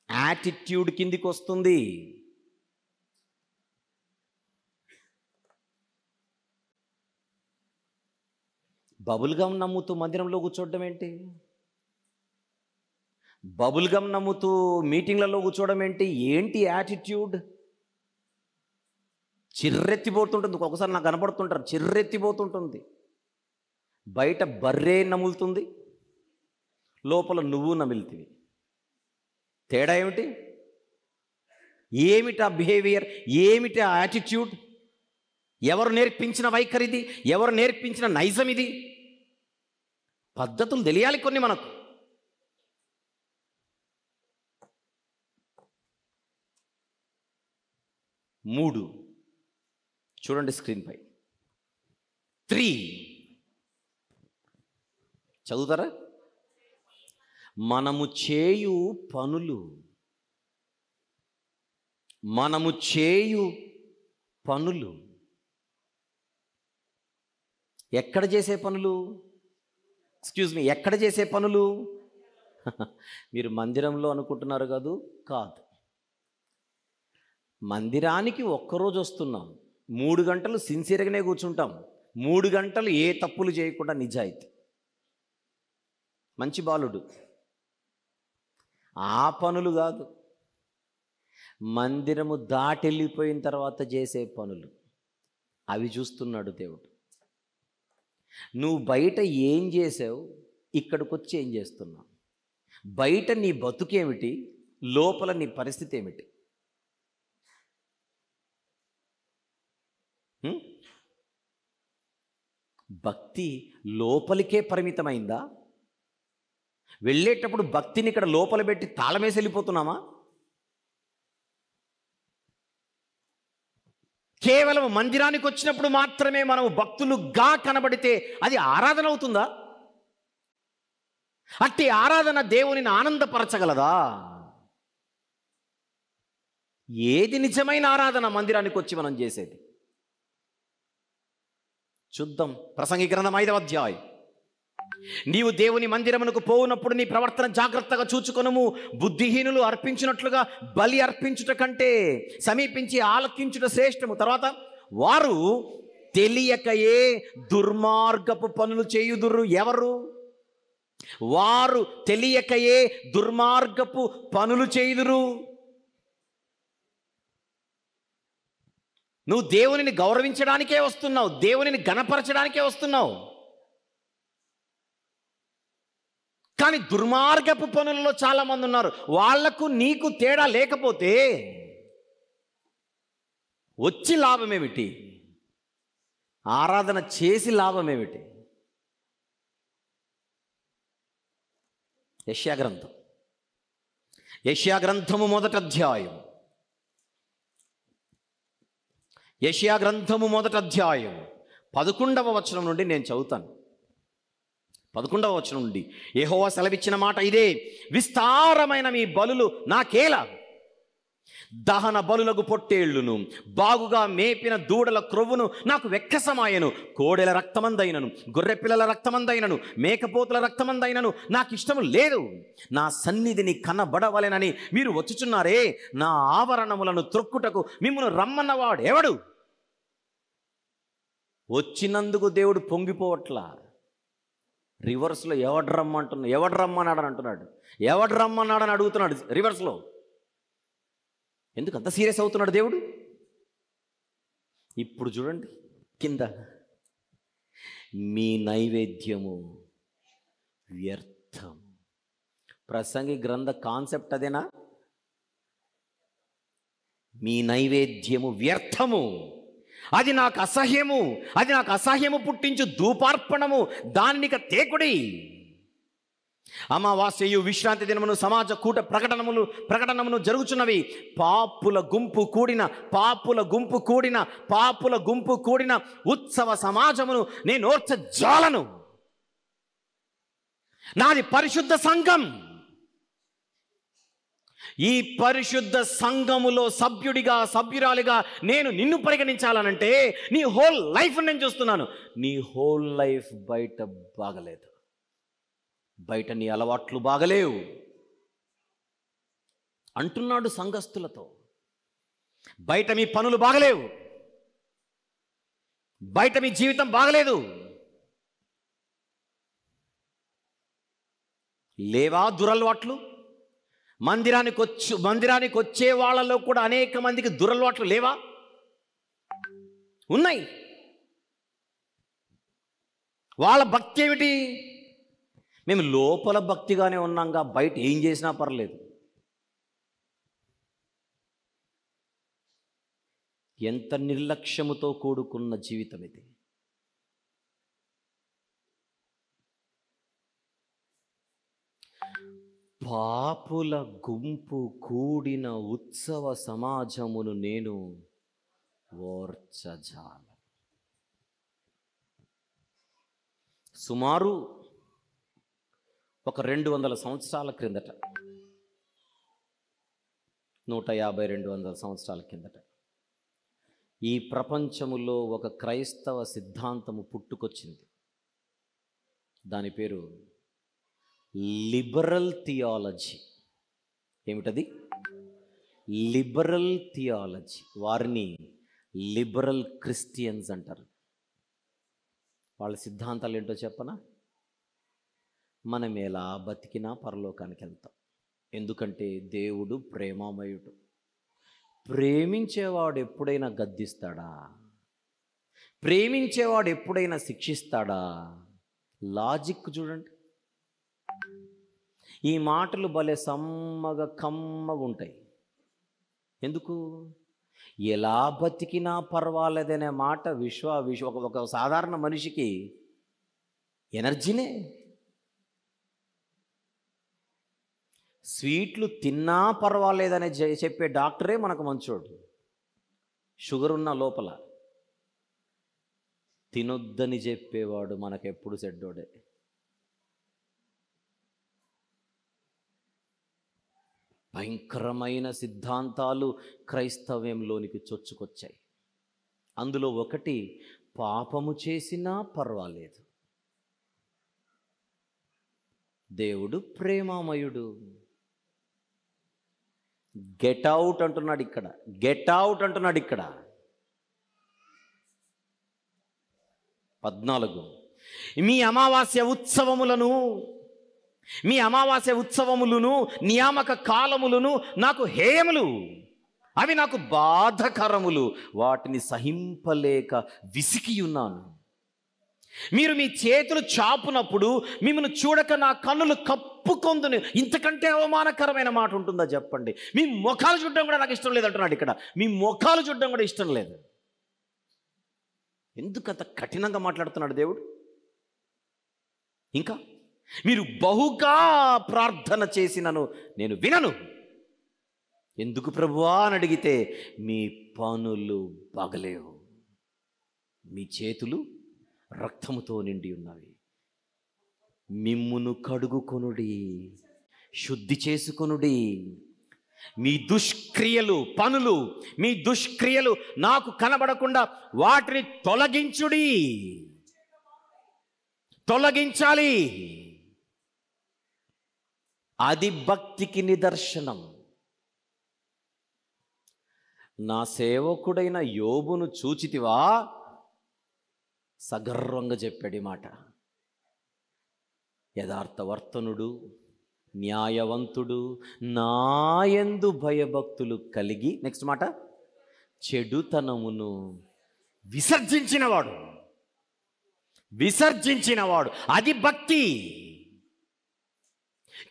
యాటిట్యూడ్ కిందికి వస్తుంది. బబుల్ గమ్ నమ్ముతూ మందిరంలో కూర్చోవడం ఏంటి? బబుల్ గమ్ నమ్ముతూ మీటింగ్లలో కూర్చోవడం ఏంటి? ఏంటి యాటిట్యూడ్? చిర్రెత్తిపోతుంటుంది. ఒక్కొక్కసారి నాకు కనపడుతుంటారు, చిర్రెత్తిపోతుంటుంది. బయట బర్రే నములుతుంది, లోపల నువ్వు నమిలుతుంది. తేడా ఏమిటి? ఏమిటా బిహేవియర్? ఏమిటా యాటిట్యూడ్? ఎవరు నేర్పించిన వైఖరిది? ఎవరు నేర్పించిన నైజం ఇది? పద్ధతులు తెలియాలి కొన్ని మనకు. మూడు చూడండి స్క్రీన్ పై. 3 చదువుతారా? మనము చేయు పనులు ఎక్కడ చేసే పనులు? ఎక్కడ చేసే పనులు? మీరు మందిరంలో అనుకుంటున్నారు కాదు. మందిరానికి ఒక్కరోజు వస్తున్నాం, 3 గంటలు సిన్సియర్గానే కూర్చుంటాం. 3 గంటలు ఏ తప్పులు చేయకుండా నిజాయితీ, మంచి బాలుడు. ఆ పనులు కాదు, మందిరము దాటెళ్ళిపోయిన తర్వాత చేసే పనులు, అవి చూస్తున్నాడు దేవుడు. నువ్వు బయట ఏం చేసావు, ఇక్కడికి వచ్చి ఏం చేస్తున్నావు? బయట నీ బతుకేమిటి, లోపల నీ పరిస్థితి ఏమిటి? భక్తి లోపలికే పరిమితమైందా? వెళ్ళేటప్పుడు భక్తిని ఇక్కడ లోపల పెట్టి తాళమేసి వెళ్ళిపోతున్నామా? కేవలం మందిరానికి వచ్చినప్పుడు మాత్రమే మనం భక్తులుగా కనబడితే అది ఆరాధన అవుతుందా? అట్టి ఆరాధన దేవునిని ఆనందపరచగలదా? ఏది నిజమైన ఆరాధన మందిరానికి వచ్చి మనం చేసేది? చూద్దాం. ప్రసంగి గ్రంథం 5వ అధ్యాయం. నీవు దేవుని మందిరమునకు పోవునప్పుడు నీ ప్రవర్తన జాగ్రత్తగా చూచుకొనుము. బుద్ధిహీనులు అర్పించినట్లుగా బలి అర్పించుట కంటే సమీపించి ఆలకించుట శ్రేష్టము. తర్వాత వారు తెలియకయే దుర్మార్గపు పనులు చేయుదురు. ఎవరు? వారు తెలియకయే దుర్మార్గపు పనులు చేయుదురు. నువ్వు దేవునిని గౌరవించడానికే వస్తున్నావు, దేవునిని గణపరచడానికే వస్తున్నావు. కానీ దుర్మార్గపు పనులలో చాలామంది ఉన్నారు. వాళ్లకు నీకు తేడా లేకపోతే వచ్చి లాభమేమిటి? ఆరాధన చేసి లాభమేమిటి? యెషయా గ్రంథము మొదటి అధ్యాయం, యెషయా గ్రంథము మొదటి అధ్యాయం 11వ వచనం నుండి నేను చదువుతాను. 11వ వచనం నుండి యెహోవా సెలవిచ్చిన మాట ఇదే: విస్తారమైన మీ బలులు నాకేలా? దహన బలులకు పొట్టేళ్లును, బాగుగా మేపిన దూడల క్రొవ్వును నాకు వెక్కసమాయను. కోడెల రక్తమందైనను, గొర్రె పిల్లల రక్తమందైనను, మేకపోతుల రక్తమందైనను నాకు ఇష్టము లేదు. నా సన్నిధిని కనబడవలెనని మీరు వచ్చుచున్నారే, నా ఆవరణములను త్రొక్కుటకు మిమ్మును రమ్మన్నవాడు ఎవడు? వచ్చినందుకు దేవుడు పొంగిపోవట్లా. రివర్స్లో ఎవడు రమ్మన్నాడని అంటున్నాడు. ఎవడు రమ్మన్నాడని అడుగుతున్నాడు రివర్స్లో. ఎందుకు అంత సీరియస్ అవుతున్నాడు దేవుడు? ఇప్పుడు చూడండి కింద, మీ నైవేద్యము వ్యర్థం. ప్రసంగి గ్రంథ కాన్సెప్ట్ అదేనా? మీ నైవేద్యము వ్యర్థము, అది నాకు అసహ్యము, అది నాకు అసహ్యము పుట్టించు ధూపార్పణము, దానిక తేకుడి. అమావాస్యయు విశ్రాంతి దినమును సమాజ కూట ప్రకటనమును జరుగుచున్నవి. పాపుల గుంపు కూడిన ఉత్సవ సమాజమును నేను ఓర్చజాలను. నాది పరిశుద్ధ సంఘం. ఈ పరిశుద్ధ సంఘములో సభ్యురాలిగా నేను నిన్ను పరిగణించాలనంటే నీ హోల్ లైఫ్ నేను చూస్తున్నాను. నీ హోల్ లైఫ్ బయట బాగలేదు, బయట నీ అలవాట్లు బాగలేవు అంటున్నాడు సంఘస్థులతో. బయట మీ పనులు బాగలేవు, బయట మీ జీవితం బాగలేదు. లేవా దురలవాట్లు? మందిరానికి వచ్చే వాళ్ళలో కూడా అనేక మందికి దురలవాట్లు లేవా? ఉన్నాయి. వాళ్ళ భక్తి ఏమిటి? మేము లోపల భక్తిగానే ఉన్నాంగా, బయట ఏం చేసినా పర్లేదు. ఎంత నిర్లక్ష్యముతో కూడుకున్న జీవితం ఇది. పాపుల గుంపు కూడిన ఉత్సవ సమాజమును నేను ఓర్చజాల. సుమారు ఒక 200 సంవత్సరాల క్రిందట, 150-200 సంవత్సరాల కిందట ఈ ప్రపంచములో ఒక క్రైస్తవ సిద్ధాంతము పుట్టుకొచ్చింది. దాని పేరు లిబరల్ థియాలజీ. ఏమిటది? Liberal theology. వారిని లిబరల్ క్రిస్టియన్స్ అంటారు. వాళ్ళ సిద్ధాంతాలు ఏంటో చెప్పనా? మనం ఎలా బతికినా పరలోకానికి వెళ్తాం. ఎందుకంటే దేవుడు ప్రేమామయుడు. ప్రేమించేవాడు ఎప్పుడైనా గద్దిస్తాడా? ప్రేమించేవాడు ఎప్పుడైనా శిక్షిస్తాడా? లాజిక్ చూడండి. ఈ మాటలు భలే కమ్మగా ఉంటాయి. ఎందుకు? ఎలా బతికినా పర్వాలేదనే మాట ఒక సాధారణ మనిషికి ఎనర్జీనే. స్వీట్లు తిన్నా పర్వాలేదని చెప్పే డాక్టరే మనకు మంచోడు. షుగర్ ఉన్న లోపల తినొద్దని చెప్పేవాడు మనకెప్పుడు చెడ్డోడే. భయంకరమైన సిద్ధాంతాలు క్రైస్తవ్యంలోనికి చొచ్చుకొచ్చాయి. అందులో ఒకటి, పాపము చేసినా పర్వాలేదు, దేవుడు ప్రేమామయుడు. గెట్ అవుట్ అంటున్నాడు ఇక్కడ. 14 మీ అమావాస్య ఉత్సవములను నియామక కాలములను నాకు హేయములు, అవి నాకు బాధకరములు, వాటిని సహింపలేక విసికి ఉన్నాను. మీరు మీ చేతులు చాపునప్పుడు మిమ్మల్ని చూడక నా కన్నులు కప్పుకొందును. ఇంతకంటే అవమానకరమైన మాట ఉంటుందా చెప్పండి? మీ ముఖాలు చూడడం కూడా నాకు ఇష్టం లేదు అంటున్నాడు ఇక్కడ. మీ ముఖాలు చూడడం కూడా ఇష్టం లేదు. ఎందుకంత కఠినంగా మాట్లాడుతున్నాడు దేవుడు? ఇంకా మీరు బహుగా ప్రార్థన చేసినను నేను వినను. ఎందుకు ప్రభువా అని అడిగితే మీ పనులు బాగలేవు, మీ చేతులు రక్తముతో నిండి ఉన్నవి. మిమ్మును కడుగుకొనుడి, శుద్ధి చేసుకొనుడి. మీ దుష్క్రియలు పనులు, మీ దుష్క్రియలు నాకు కనబడకుండా వాటిని తొలగించాలి. అది భక్తికి నిదర్శనం. నా సేవకుడైన యోబును చూచితివా? సగర్వంగా చెప్పాడు ఈ మాట. యథార్థవర్తనుడు, న్యాయవంతుడు, నాయందు భయభక్తులు కలిగి, నెక్స్ట్ మాట, చెడుతనమును విసర్జించినవాడు. అది భక్తి.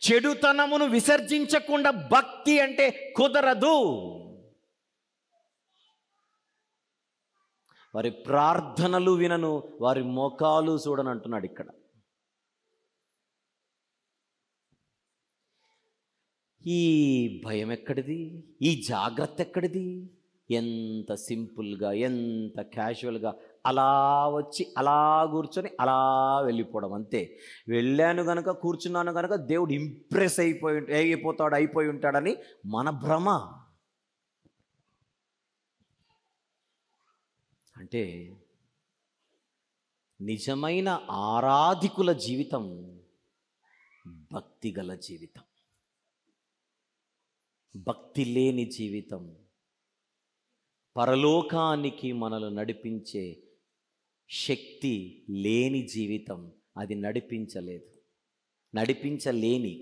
చెడుతనమును విసర్జించకుండా భక్తి అంటే కుదరదు. వారి ప్రార్థనలు వినను, వారి మోకాలు చూడను అంటున్నాడు ఇక్కడ. ఈ భయం ఎక్కడిది? ఈ జాగ్రత్త ఎక్కడిది? ఎంత సింపుల్గా, ఎంత క్యాజువల్గా అలా వచ్చి అలా కూర్చొని అలా వెళ్ళిపోవడం అంతే. వెళ్ళాను కనుక, కూర్చున్నాను కనుక దేవుడు ఇంప్రెస్ అయిపోయి ఉంటాడని మన భ్రమ. అంటే నిజమైన ఆరాధికుల జీవితం భక్తి గల జీవితం. భక్తి లేని జీవితం, పరలోకానికి మనల్ని నడిపించే శక్తి లేని జీవితం. అది నడిపించలేని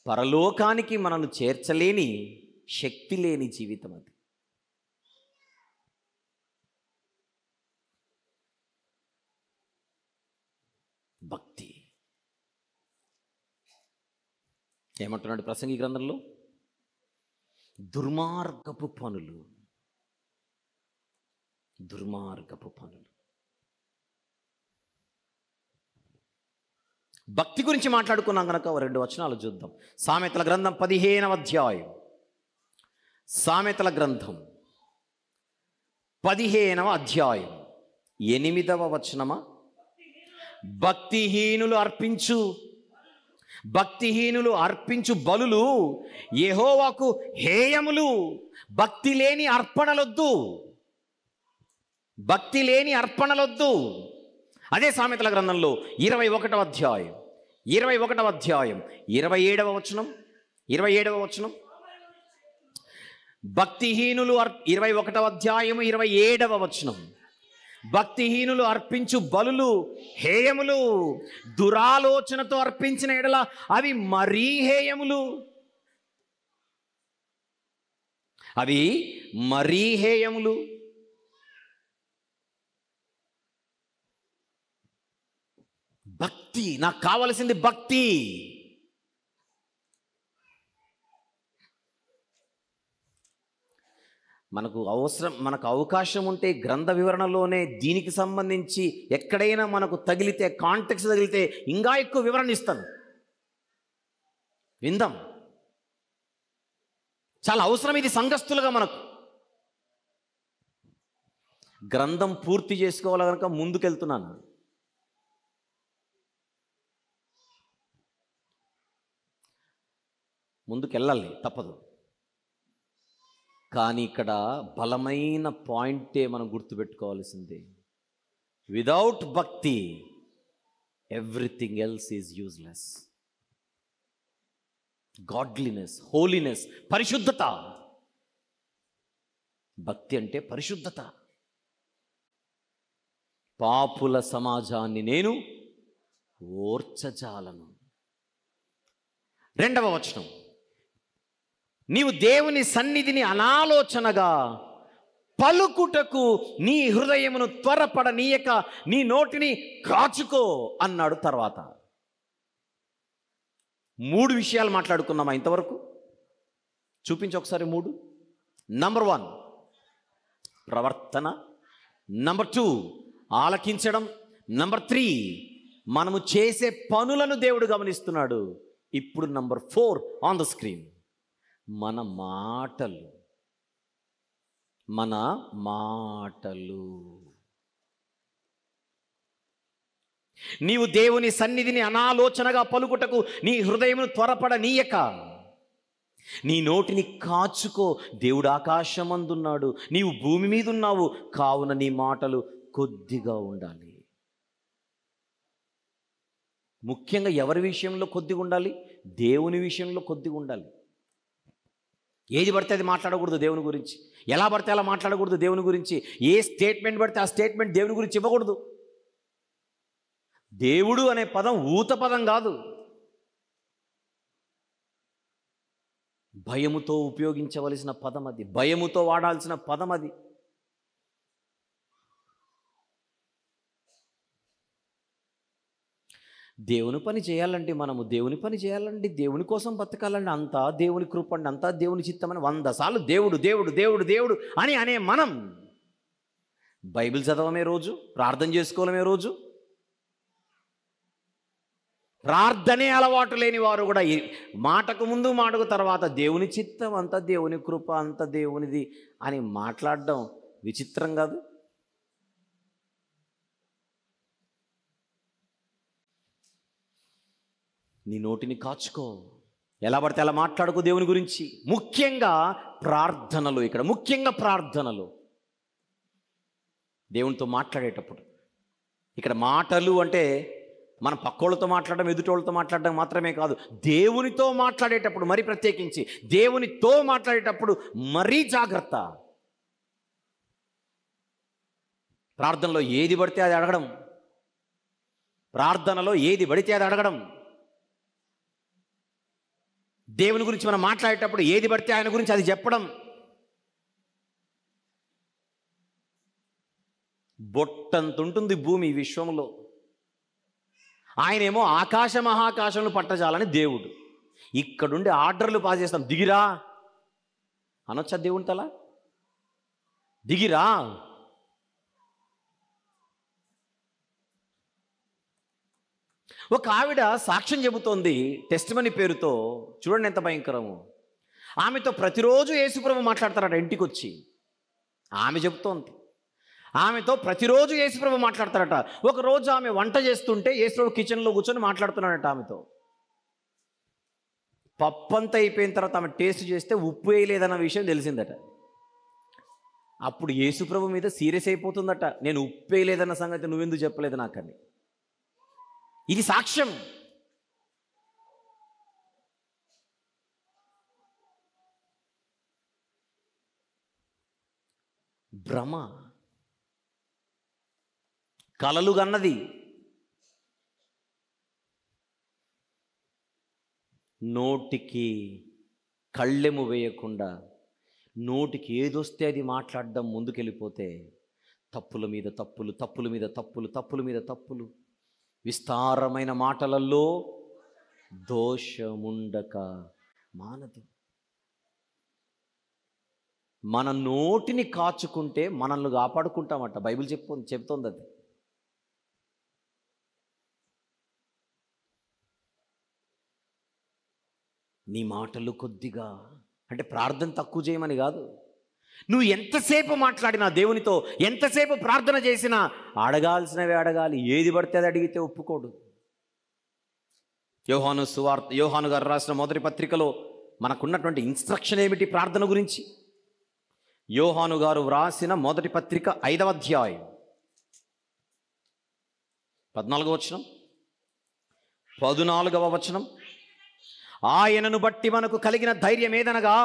పరలోకానికి మనల్ని చేర్చలేని శక్తి లేని జీవితం అది. భక్తి ఏమంటున్నాడు ప్రసంగి గ్రంథంలో? దుర్మార్గపు పనులు. భక్తి గురించి మాట్లాడుకున్నాం కనుక 2 వచనాలు చూద్దాం. సామెతల గ్రంథం 15వ అధ్యాయం. సామెతల గ్రంథం 15వ అధ్యాయం 8వ వచనమా? భక్తిహీనులు అర్పించు బలులు యెహోవాకు హేయములు. భక్తి లేని అర్పణలొద్దు. అదే సామెతల గ్రంథంలో 21వ అధ్యాయం 27వ వచనం. భక్తిహీనులు 21వ అధ్యాయము 27వ వచనం. భక్తిహీనులు అర్పించు బలులు హేయములు, దురాలోచనతో అర్పించిన ఎడల అవి మరీ హేయములు. భక్తి, నాకు కావలసింది భక్తి. మనకు అవకాశం ఉంటే గ్రంథ వివరణలోనే దీనికి సంబంధించి ఎక్కడైనా మనకు కాంటెక్స్ట్ తగిలితే ఇంకా ఎక్కువ వివరణ ఇస్తాను. విందాం. చాలా అవసరం ఇది సంఘస్థులుగా. మనకు గ్రంథం పూర్తి చేసుకోవాలి కనుక ముందుకెళ్తున్నాను. ముందుకెళ్ళాలి, తప్పదు. కానీ ఇక్కడ బలమైన పాయింటే మనం గుర్తుపెట్టుకోవాల్సింది. విదౌట్ భక్తి everything else is useless. Godliness, holiness, పరిశుద్ధత. భక్తి అంటే పరిశుద్ధత. పాపుల సమాజాన్ని నేను ఓర్చజాలను. 2వ వచనం, నీవు దేవుని సన్నిధిని అనాలోచనగా పలుకుటకు నీ హృదయమును త్వరపడనీయక నీ నోటిని కాచుకో అన్నాడు. తర్వాత 3 విషయాలు మాట్లాడుకున్నామా ఇంతవరకు? చూపించి ఒకసారి 3. నంబర్ 1 ప్రవర్తన, నంబర్ 2 ఆలకించడం, నంబర్ 3 మనము చేసే పనులను దేవుడు గమనిస్తున్నాడు. ఇప్పుడు నంబర్ 4 ఆన్ ద స్క్రీన్, మన మాటలు. నీవు దేవుని సన్నిధిని అనాలోచనగా పలుకుటకు నీ హృదయమును త్వరపడనీయక నీ నోటిని కాచుకో. దేవుడు ఆకాశమందున్నాడు, నీవు భూమి మీద ఉన్నావు, కావున నీ మాటలు కొద్దిగా ఉండాలి. ముఖ్యంగా ఎవరి విషయంలో కొద్దిగా ఉండాలి? దేవుని విషయంలో కొద్దిగా ఉండాలి. ఏది పడితే అది మాట్లాడకూడదు దేవుని గురించి, ఎలా పడితే అలా మాట్లాడకూడదు దేవుని గురించి, ఏ స్టేట్మెంట్ పడితే ఆ స్టేట్మెంట్ దేవుని గురించి ఇవ్వకూడదు. దేవుడు అనే పదం ఊత పదం కాదు, భయముతో ఉపయోగించవలసిన పదం అది, భయముతో వాడాల్సిన పదం అది. దేవుని పని చేయాలండి, మనము దేవుని పని చేయాలండి, దేవుని కోసం బతకాలండి, అంతా దేవుని కృప అండి, అంతా దేవుని చిత్తం అని 100 సార్లు దేవుడు దేవుడు దేవుడు దేవుడు అని అనే మనం బైబిల్ చదవమే రోజు, ప్రార్థన చేసుకోవడమే రోజు. ప్రార్థనే అలవాటు లేని వారు కూడా మాటకు ముందు మాటకు తర్వాత దేవుని చిత్తం, అంతా దేవుని కృప, అంతా దేవునిది అని మాట్లాడడం విచిత్రం కాదు? నీ నోటిని కాచుకో, ఎలా పడితే అలా మాట్లాడుకో దేవుని గురించి. ముఖ్యంగా ప్రార్థనలు, ఇక్కడ ముఖ్యంగా ప్రార్థనలు, దేవునితో మాట్లాడేటప్పుడు. ఇక్కడ మాటలు అంటే మనం పక్కోళ్ళతో మాట్లాడడం, ఎదుటోళ్ళతో మాట్లాడడం మాత్రమే కాదు, దేవునితో మాట్లాడేటప్పుడు మరీ ప్రత్యేకించి, దేవునితో మాట్లాడేటప్పుడు మరీ జాగ్రత్త. ప్రార్థనలో ఏది పడితే అది అడగడం, ప్రార్థనలో ఏది పడితే అది అడగడం, దేవుని గురించి మనం మాట్లాడేటప్పుడు ఏది పడితే ఆయన గురించి అది చెప్పడం. బొట్టంత ఉంటుంది భూమి ఈ విశ్వంలో, ఆయనేమో ఆకాశ మహాకాశంలో పట్టజాలని దేవుడు. ఇక్కడుండి ఆర్డర్లు పాస్ చేస్తాం, దిగిరా అనొచ్చా దేవుని తల? దిగిరా. ఒక ఆవిడ సాక్ష్యం చెబుతోంది టెస్టిమనీ పేరుతో, చూడండి ఎంత భయంకరము. ఆమెతో ప్రతిరోజు యేసుప్రభు మాట్లాడతారట ఇంటికి వచ్చి. ఆమె చెబుతోంది, ఆమెతో ప్రతిరోజు యేసుప్రభు మాట్లాడతారట. ఒకరోజు ఆమె వంట చేస్తుంటే యేసుప్రభు కిచెన్లో కూర్చొని మాట్లాడుతున్నాడట ఆమెతో. పప్పు అంతా అయిపోయిన తర్వాత ఆమె టేస్ట్ చేస్తే ఉప్పు వేయలేదన్న విషయం తెలిసిందట. అప్పుడు యేసుప్రభు మీద సీరియస్ అయిపోతుందట, నేను ఉప్పు వేయలేదన్న సంగతి నువ్వెందుకు చెప్పలేదు నాకని. ఇది సాక్ష్యం. భ్రమ, కలలు గన్నది. నోటికి కళ్ళెము వేయకుండా నోటికి ఏదొస్తే అది మాట్లాడడం ముందుకెళ్ళిపోతే తప్పుల మీద తప్పులు, తప్పుల మీద తప్పులు, తప్పుల మీద తప్పులు, విస్తారమైన మాటలలో దోషముండక మానదు. మన నోటిని కాచుకుంటే మనల్ని కాపాడుకుంటామట, బైబిల్ చెప్తోంది అది. నీ మాటలు కొద్దిగా అంటే ప్రార్థన తక్కువ చేయమని కాదు, నువ్వు ఎంతసేపు మాట్లాడినా దేవునితో, ఎంతసేపు ప్రార్థన చేసినా అడగాల్సినవి అడగాలి. ఏది పడితే అది అడిగితే ఒప్పుకోడు. యోహాను గారు రాసిన మొదటి పత్రికలో మనకున్నటువంటి ఇన్స్ట్రక్షన్ ఏమిటి ప్రార్థన గురించి? యోహాను గారు వ్రాసిన మొదటి పత్రిక 5వ అధ్యాయం 14వ వచనం, 14వ వచనం, ఆయనను బట్టి మనకు కలిగిన ధైర్యం ఏదనగా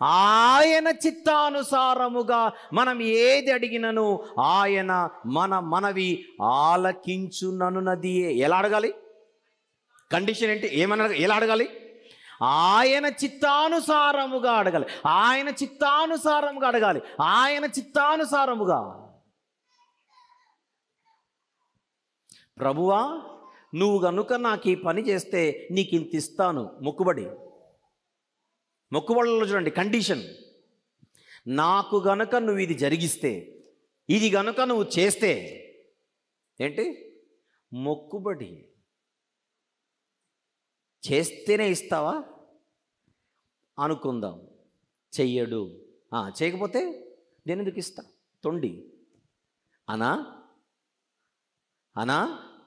ఆయన చిత్తానుసారముగా మనం ఏది అడిగినను ఆయన మన మనవి ఆలకించుననున్నది. ఎలా అడగాలి? కండిషన్ ఏంటి? ఎలా అడగాలి? ఆయన చిత్తానుసారముగా అడగాలి. ఆయన చిత్తానుసారముగా అడగాలి. ఆయన చిత్తానుసారముగా. ప్రభువా, నువ్వు గనుక నాకు ఈ పని చేస్తే నీకు ఇంత ఇస్తాను. మొక్కుబడులలో చూడండి కండిషన్. నాకు గనుక నువ్వు ఇది జరిగిస్తే, ఇది గనుక నువ్వు చేస్తే ఏంటి? మొక్కుబడి. చేస్తేనే ఇస్తావా? అనుకుందాం చెయ్యడు. చేయకపోతే నేను ఎందుకు ఇస్తా? తొండి అనా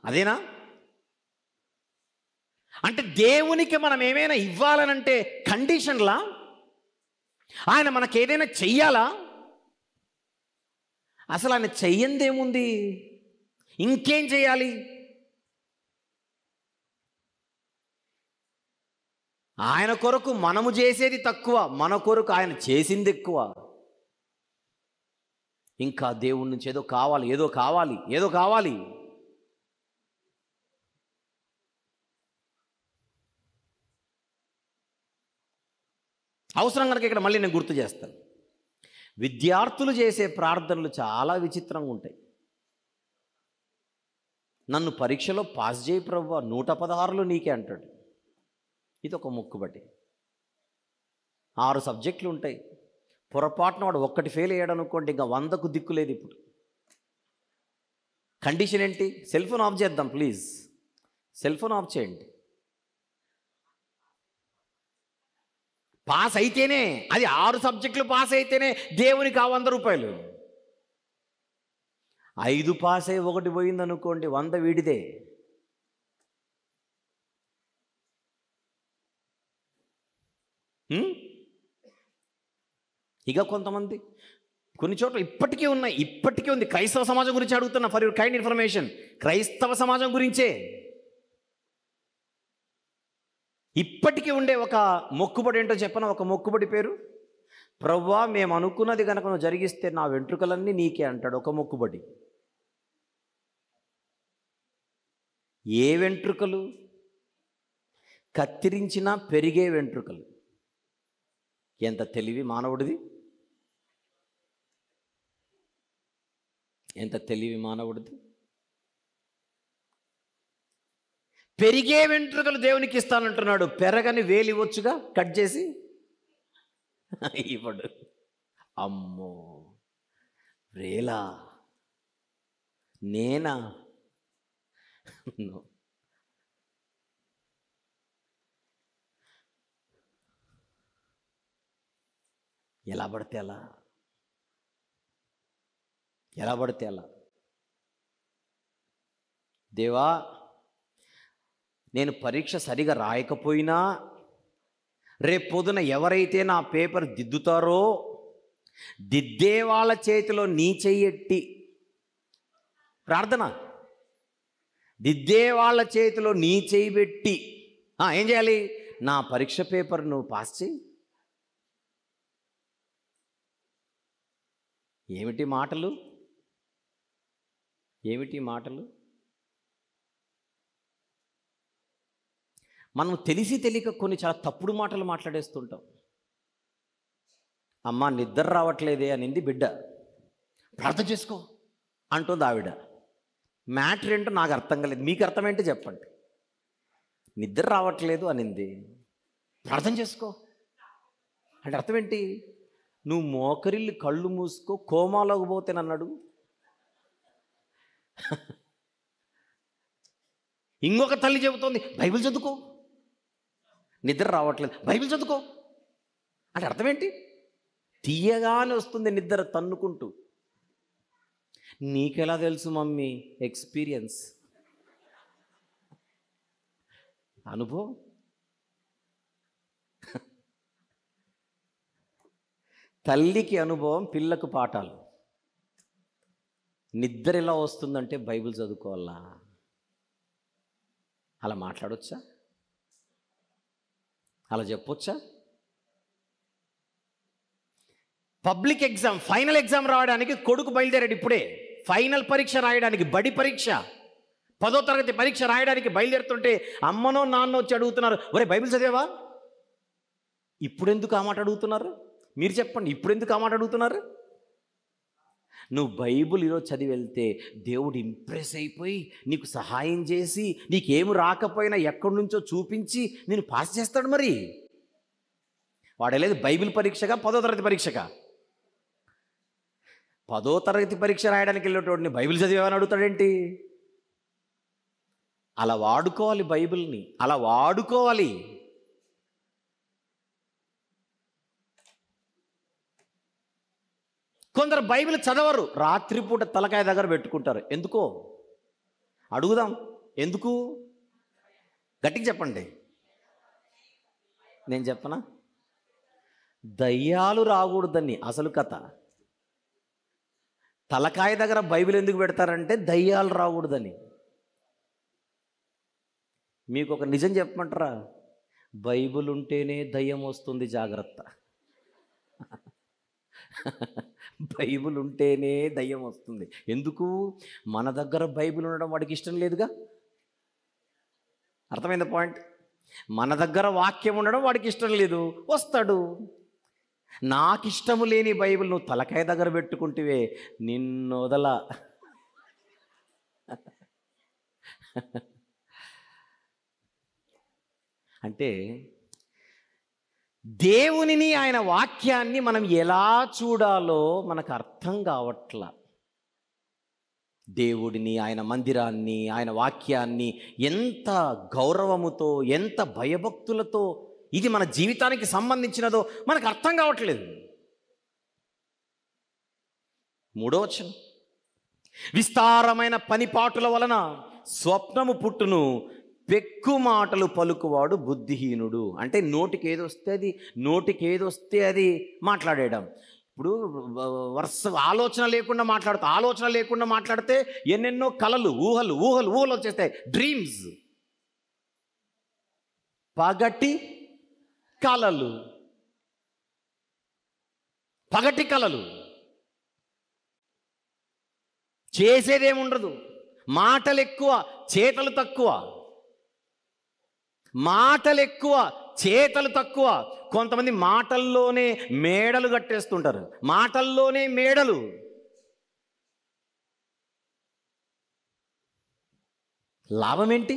అదేనా? అంటే దేవునికి మనం ఏమైనా ఇవ్వాలనంటే కండిషన్లా? ఆయన మనకి ఏదైనా చెయ్యాలా? అసలు ఆయన చెయ్యందేముంది? ఇంకేం చేయాలి? ఆయన కొరకు మనము చేసేది తక్కువ, మన కొరకు ఆయన చేసింది ఎక్కువ. ఇంకా దేవుడి నుంచి ఏదో కావాలి. అవసరం కనుక ఇక్కడ మళ్ళీ నేను గుర్తు చేస్తాను. విద్యార్థులు చేసే ప్రార్థనలు చాలా విచిత్రంగా ఉంటాయి. నన్ను పరీక్షలో పాస్ చేయి ప్రభువా, 116 నీకే అంటాడు. ఇది ఒక మొక్కుబడి. 6 సబ్జెక్టులు ఉంటాయి. పొరపాటున వాడు ఒక్కటి ఫెయిల్ అయ్యాడు అనుకోండి, ఇంకా 100కు దిక్కులేదు. ఇప్పుడు కండిషన్ ఏంటి? సెల్ ఫోన్ ఆఫ్ చేద్దాం ప్లీజ్. సెల్ ఫోన్ ఆఫ్ చేయండి. పాస్ అయితేనే, అది 6 సబ్జెక్టులు పాస్ అయితేనే దేవునికి 100 రూపాయలు. 5 పాస్ అయ్యి 1 పోయింది అనుకోండి, 100 వీడిదే. ఇక కొంతమంది కొన్ని చోట్ల ఇప్పటికీ ఉంది. క్రైస్తవ సమాజం గురించి అడుగుతున్నా, ఫర్ యువర్ కైండ్ ఇన్ఫర్మేషన్. క్రైస్తవ సమాజం గురించే ఇప్పటికీ ఉండే ఒక మొక్కుబడి ఏంటో చెప్పన. ఒక మొక్కుబడి పేరు, ప్రభువా మేము అనుకున్నది కనుక నువ్వు జరిగిస్తే నా వెంట్రుకలన్నీ నీకే అంటాడు. ఒక మొక్కుబడి. ఏ వెంట్రుకలు? కత్తిరించినా పెరిగే వెంట్రుకలు. ఎంత తెలివి మానవుడిది! ఎంత తెలివి మానవుడిది! పెరిగే వెంట్రుకలు దేవునికి ఇస్తానంటున్నాడు. పెరగని వేలు ఇవ్వచ్చుగా, కట్ చేసి ఇవ్వడు. అమ్మో, వేలా? నేనా? ఎలా పడితే అలా. దేవా, నేను పరీక్ష సరిగా రాయకపోయినా రేపు పొద్దున ఎవరైతే నా పేపర్ దిద్దుతారో దిద్దే వాళ్ళ చేతిలో నీ చెయ్యెట్టి ప్రార్థన. దిద్దే వాళ్ళ చేతిలో నీ చెయ్యి పెట్టి ఏం చేయాలి? నా పరీక్ష పేపర్ నువ్వు పాస్ చేయి. ఏమిటి మాటలు? మనం తెలిసి తెలియక కొన్ని చాలా తప్పుడు మాటలు మాట్లాడేస్తుంటాం. అమ్మ నిద్ర రావట్లేదే అనింది బిడ్డ, ప్రార్థన చేసుకో అంటుంది ఆవిడ. మ్యాటర్ ఏంటో నాకు అర్థం కాలేదు, మీకు అర్థమేంటో చెప్పండి. నిద్ర రావట్లేదు అనింది, ప్రార్థన చేసుకో అంటే అర్థం ఏంటి? నువ్వు మోకరిల్లు కళ్ళు మూసుకో, కోమాలోకి పోతేనన్నాడు. ఇంకొక తల్లి చెబుతోంది, బైబిల్ చదువుకో. నిద్ర రావట్లేదు, బైబిల్ చదువుకో అంటే అర్థం ఏంటి? తీయగానే వస్తుంది నిద్ర తన్నుకుంటూ. నీకెలా తెలుసు మమ్మీ? ఎక్స్పీరియన్స్, అనుభవం. తల్లికి అనుభవం, పిల్లకు పాఠాలు. నిద్ర ఎలా వస్తుందంటే బైబిల్ చదువుకోవాలా? అలా మాట్లాడొచ్చా? అలా చెప్పొచ్చా? పబ్లిక్ ఎగ్జామ్, ఫైనల్ ఎగ్జామ్ రాయడానికి కొడుకు బయలుదేరాడు ఇప్పుడే. ఫైనల్ పరీక్ష రాయడానికి, బడి పరీక్ష, 10వ తరగతి పరీక్ష రాయడానికి బయలుదేరుతుంటే అమ్మనో నాన్నో వచ్చి అడుగుతున్నారు, ఒరే బైబిల్ చదివావా? ఇప్పుడెందుకు ఆ మాట అడుగుతున్నారు? మీరు చెప్పండి, ఇప్పుడెందుకు ఆ మాట అడుగుతున్నారు? నువ్వు బైబిల్ ఈరోజు చదివి వెళ్తే దేవుడు ఇంప్రెస్ అయిపోయి నీకు సహాయం చేసి నీకేమి రాకపోయినా ఎక్కడి నుంచో చూపించి నేను పాస్ చేస్తాడు. మరి వాడలేదు బైబిల్ పరీక్షగా 10వ తరగతి పరీక్షగా? 10వ తరగతి పరీక్ష రాయడానికి వెళ్ళేటోడిని బైబిల్ చదివామని అడుగుతాడేంటి? అలా వాడుకోవాలి బైబిల్ని, అలా వాడుకోవాలి. కొందరు బైబిల్ చదవరు, రాత్రిపూట తలకాయ దగ్గర పెట్టుకుంటారు. ఎందుకో అడుగుదాం, ఎందుకు? గట్టిగా చెప్పండి. నేను చెప్పనా? దయ్యాలు రాకూడదని అసలు కథ. తలకాయ దగ్గర బైబిల్ ఎందుకు పెడతారంటే దయ్యాలు రాకూడదని. మీకు ఒక నిజం చెప్పమంటారా? బైబిల్ ఉంటేనే దయ్యం వస్తుంది, జాగ్రత్త. బైబిల్ ఉంటేనే దయ్యం వస్తుంది. ఎందుకు? మన దగ్గర బైబిల్ ఉండడం వాడికి ఇష్టం లేదుగా. అర్థమైంది పాయింట్? మన దగ్గర వాక్యం ఉండడం వాడికి ఇష్టం లేదు, వస్తాడు. నాకు ఇష్టము లేని బైబిల్ నువ్వు తలకాయ దగ్గర పెట్టుకుంటేవే నిన్ను వదల. అంటే దేవునిని, ఆయన వాక్యాన్ని మనం ఎలా చూడాలో మనకు అర్థం కావట్లా. దేవుడిని, ఆయన మందిరాన్ని, ఆయన వాక్యాన్ని ఎంత గౌరవముతో, ఎంత భయభక్తులతో ఇది మన జీవితానికి సంబంధించినదో మనకు అర్థం కావట్లేదు. 3వ వచనం, విస్తారమైన పనిపాటుల వలన స్వప్నము పుట్టును, పెక్కు మాటలు పలుకువాడు బుద్ధిహీనుడు. అంటే నోటికి ఏదొస్తే అది మాట్లాడేయడం. ఇప్పుడు ఆలోచన లేకుండా మాట్లాడితే ఎన్నెన్నో కలలు, ఊహలు వచ్చేస్తాయి. డ్రీమ్స్, పగటి కలలు. చేసేదేముండదు, మాటలు ఎక్కువ, చేతలు తక్కువ. కొంతమంది మాటల్లోనే మేడలు కట్టేస్తుంటారు. లాభం ఏంటి?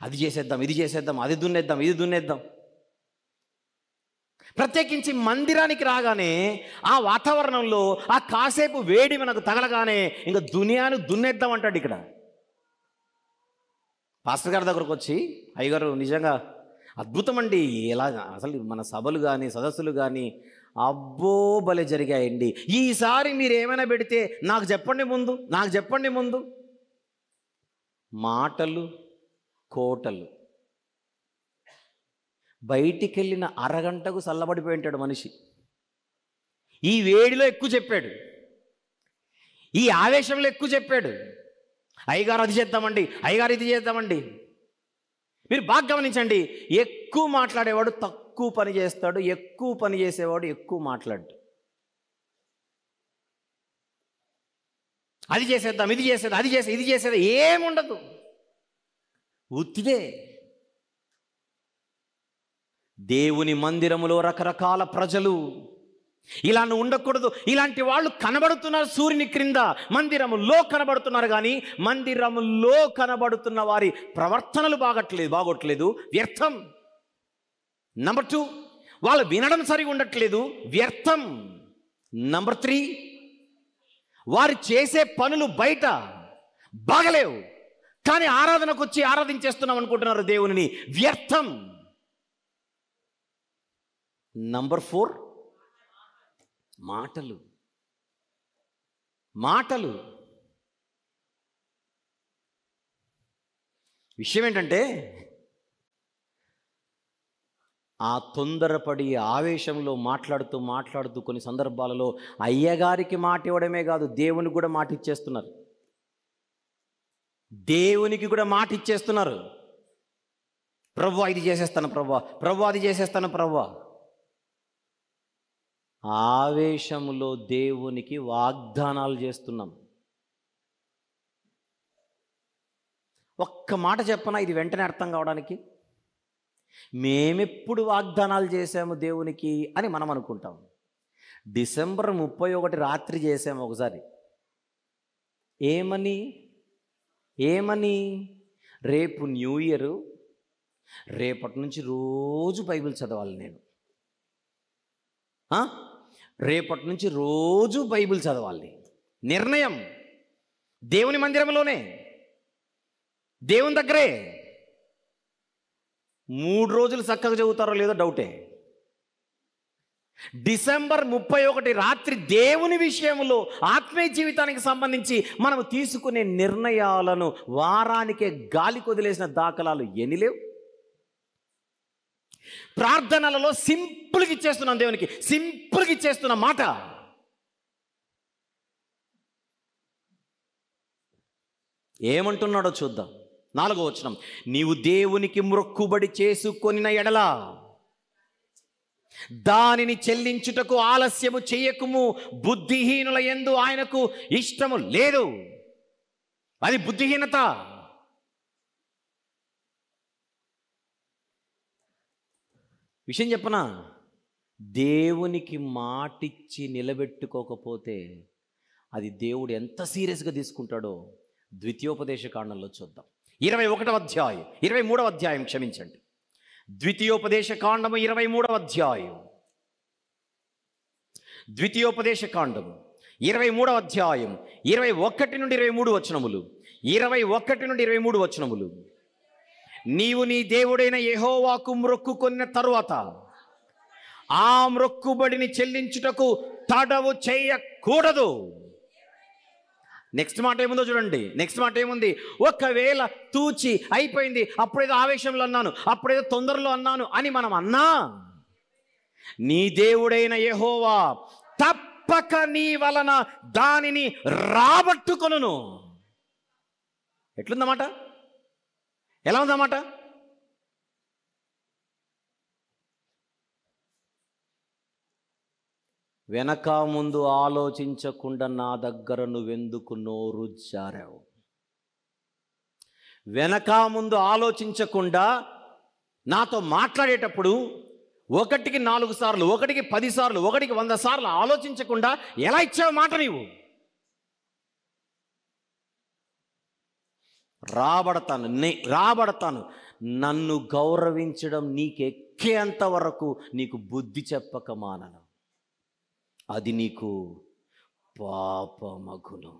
అది చేసేద్దాం, ఇది చేసేద్దాం, అది దున్నేద్దాం. ప్రత్యేకించి మందిరానికి రాగానే ఆ వాతావరణంలో ఆ కాసేపు వేడి మనకు తగలగానే ఇంకా దునియాను దున్నేద్దాం అంటాడు. ఇక్కడ పాస్టర్ గారి దగ్గరకు వచ్చి, అయ్యగారు నిజంగా అద్భుతం అండి, ఎలా అసలు మన సభలు కానీ సదస్సులు కానీ అబ్బో భలే జరిగాయండి. ఈసారి మీరు ఏమైనా పెడితే నాకు చెప్పండి ముందు. మాటలు కోటలు. బయటికి వెళ్ళిన అరగంటకు చల్లబడిపోయి ఉంటాడు మనిషి. ఈ వేడిలో ఎక్కువ చెప్పాడు, ఈ ఆవేశంలో ఎక్కువ చెప్పాడు. అయ్యగారు అది చేద్దామండి, అయ్యగారు ఇది చేద్దామండి. మీరు బాగా గమనించండి, ఎక్కువ మాట్లాడేవాడు తక్కువ పని చేస్తాడు, ఎక్కువ పని చేసేవాడు ఎక్కువ మాట్లాడు. అది చేసేద్దాం, ఇది చేసేది ఏముండదు, ఉత్తిదే. దేవుని మందిరములో రకరకాల ప్రజలు. ఇలా ఉండకూడదు. ఇలాంటి వాళ్ళు కనబడుతున్నారు సూర్యుని క్రింద, మందిరములో కనబడుతున్నారు. కానీ మందిరములో కనబడుతున్న వారి ప్రవర్తనలు బాగోట్లేదు, వ్యర్థం. నంబర్ 2, వాళ్ళు వినడం సరిగా ఉండట్లేదు, వ్యర్థం. నంబర్ 3, వారు చేసే పనులు బయట బాగలేవు, కానీ ఆరాధనకు వచ్చి ఆరాధించేస్తున్నాం అనుకుంటున్నారు దేవునిని, వ్యర్థం. నంబర్ 4, మాటలు. విషయం ఏంటంటే, ఆ తొందరపడి ఆవేశంలో మాట్లాడుతూ కొన్ని సందర్భాలలో అయ్యగారికి మాట ఇవ్వడమే కాదు, దేవునికి కూడా మాట ఇచ్చేస్తున్నారు. ప్రభువా ఇది చేసేస్తాను, ప్రభువా అది చేసేస్తాను, ప్రభువా. ఆవేశములో దేవునికి వాగ్దానాలు చేస్తున్నాం. ఒక్క మాట చెప్పనా ఇది వెంటనే అర్థం కావడానికి? మేమెప్పుడు వాగ్దానాలు చేసాము దేవునికి అని మనం అనుకుంటాం. డిసెంబర్ 31 రాత్రి చేసాము ఒకసారి. ఏమని రేపు న్యూ ఇయర్, రేపటి నుంచి రోజు బైబిల్ చదవాలి నేను, రేపటి నుంచి రోజు బైబిల్ చదవాలి. నిర్ణయం దేవుని మందిరంలోనే, దేవుని దగ్గరే. 3 రోజులు చక్కగా చదువుతారో లేదో డౌటే. డిసెంబర్ 31 రాత్రి దేవుని విషయంలో ఆత్మీయ జీవితానికి సంబంధించి మనం తీసుకునే నిర్ణయాలను వారానికే గాలి కొదిలేసిన దాఖలాలు ఎన్ని లేవు. ప్రార్థనలలో సింపుల్గా ఇచ్చేస్తున్నాం దేవునికి, సింపుల్గా ఇచ్చేస్తున్న మాట. ఏమంటున్నాడో చూద్దాం. 4వ వచనం, నీవు దేవునికి మ్రొక్కుబడి చేసుకొనిన ఎడల దానిని చెల్లించుటకు ఆలస్యము చేయకుము, బుద్ధిహీనుల యందు ఆయనకు ఇష్టము లేదు. అది బుద్ధిహీనత. విషయం చెప్పనా, దేవునికి మాటిచ్చి నిలబెట్టుకోకపోతే అది దేవుడు ఎంత సీరియస్గా తీసుకుంటాడో ద్వితీయోపదేశ కాండంలో చూద్దాం. 23వ అధ్యాయం క్షమించండి, ద్వితీయోపదేశ కాండము 23వ అధ్యాయం, ద్వితీయోపదేశ కాండము 23వ అధ్యాయం 21 నుండి 23 వచనములు, 21 నుండి 23 వచనములు. నీవు నీ దేవుడైన యెహోవాకు మ్రొక్కుకొన్న తరువాత ఆ మ్రొక్కుబడిని చెల్లించుటకు తడవు చేయకూడదు. నెక్స్ట్ మాట ఏముందో చూడండి. నెక్స్ట్ మాట ఏముంది, ఒకవేళ తూచి అయిపోయింది, అప్పుడేదో ఆవేశంలో అన్నాను, అప్పుడేదో తొందరలో అన్నాను అని మనం అన్నా, నీ దేవుడైన యెహోవా తప్పక నీ వలన దానిని రాబట్టుకొనును. ఎట్లుందన్నమాట? ఎలా ఉందన్నమాట? వెనక ముందు ఆలోచించకుండా నా దగ్గర నువ్వెందుకు నోరు జారావు? వెనక ముందు ఆలోచించకుండా నాతో మాట్లాడేటప్పుడు 1కి 4 సార్లు, 1కి 10 సార్లు, 1కి 100 సార్లు ఆలోచించకుండా ఎలా ఇచ్చావు మాట? నీవు రాబడతాను. నన్ను గౌరవించడం నీకెక్కేంత వరకు నీకు బుద్ధి చెప్పక మానను. అది నీకు పాపమగును.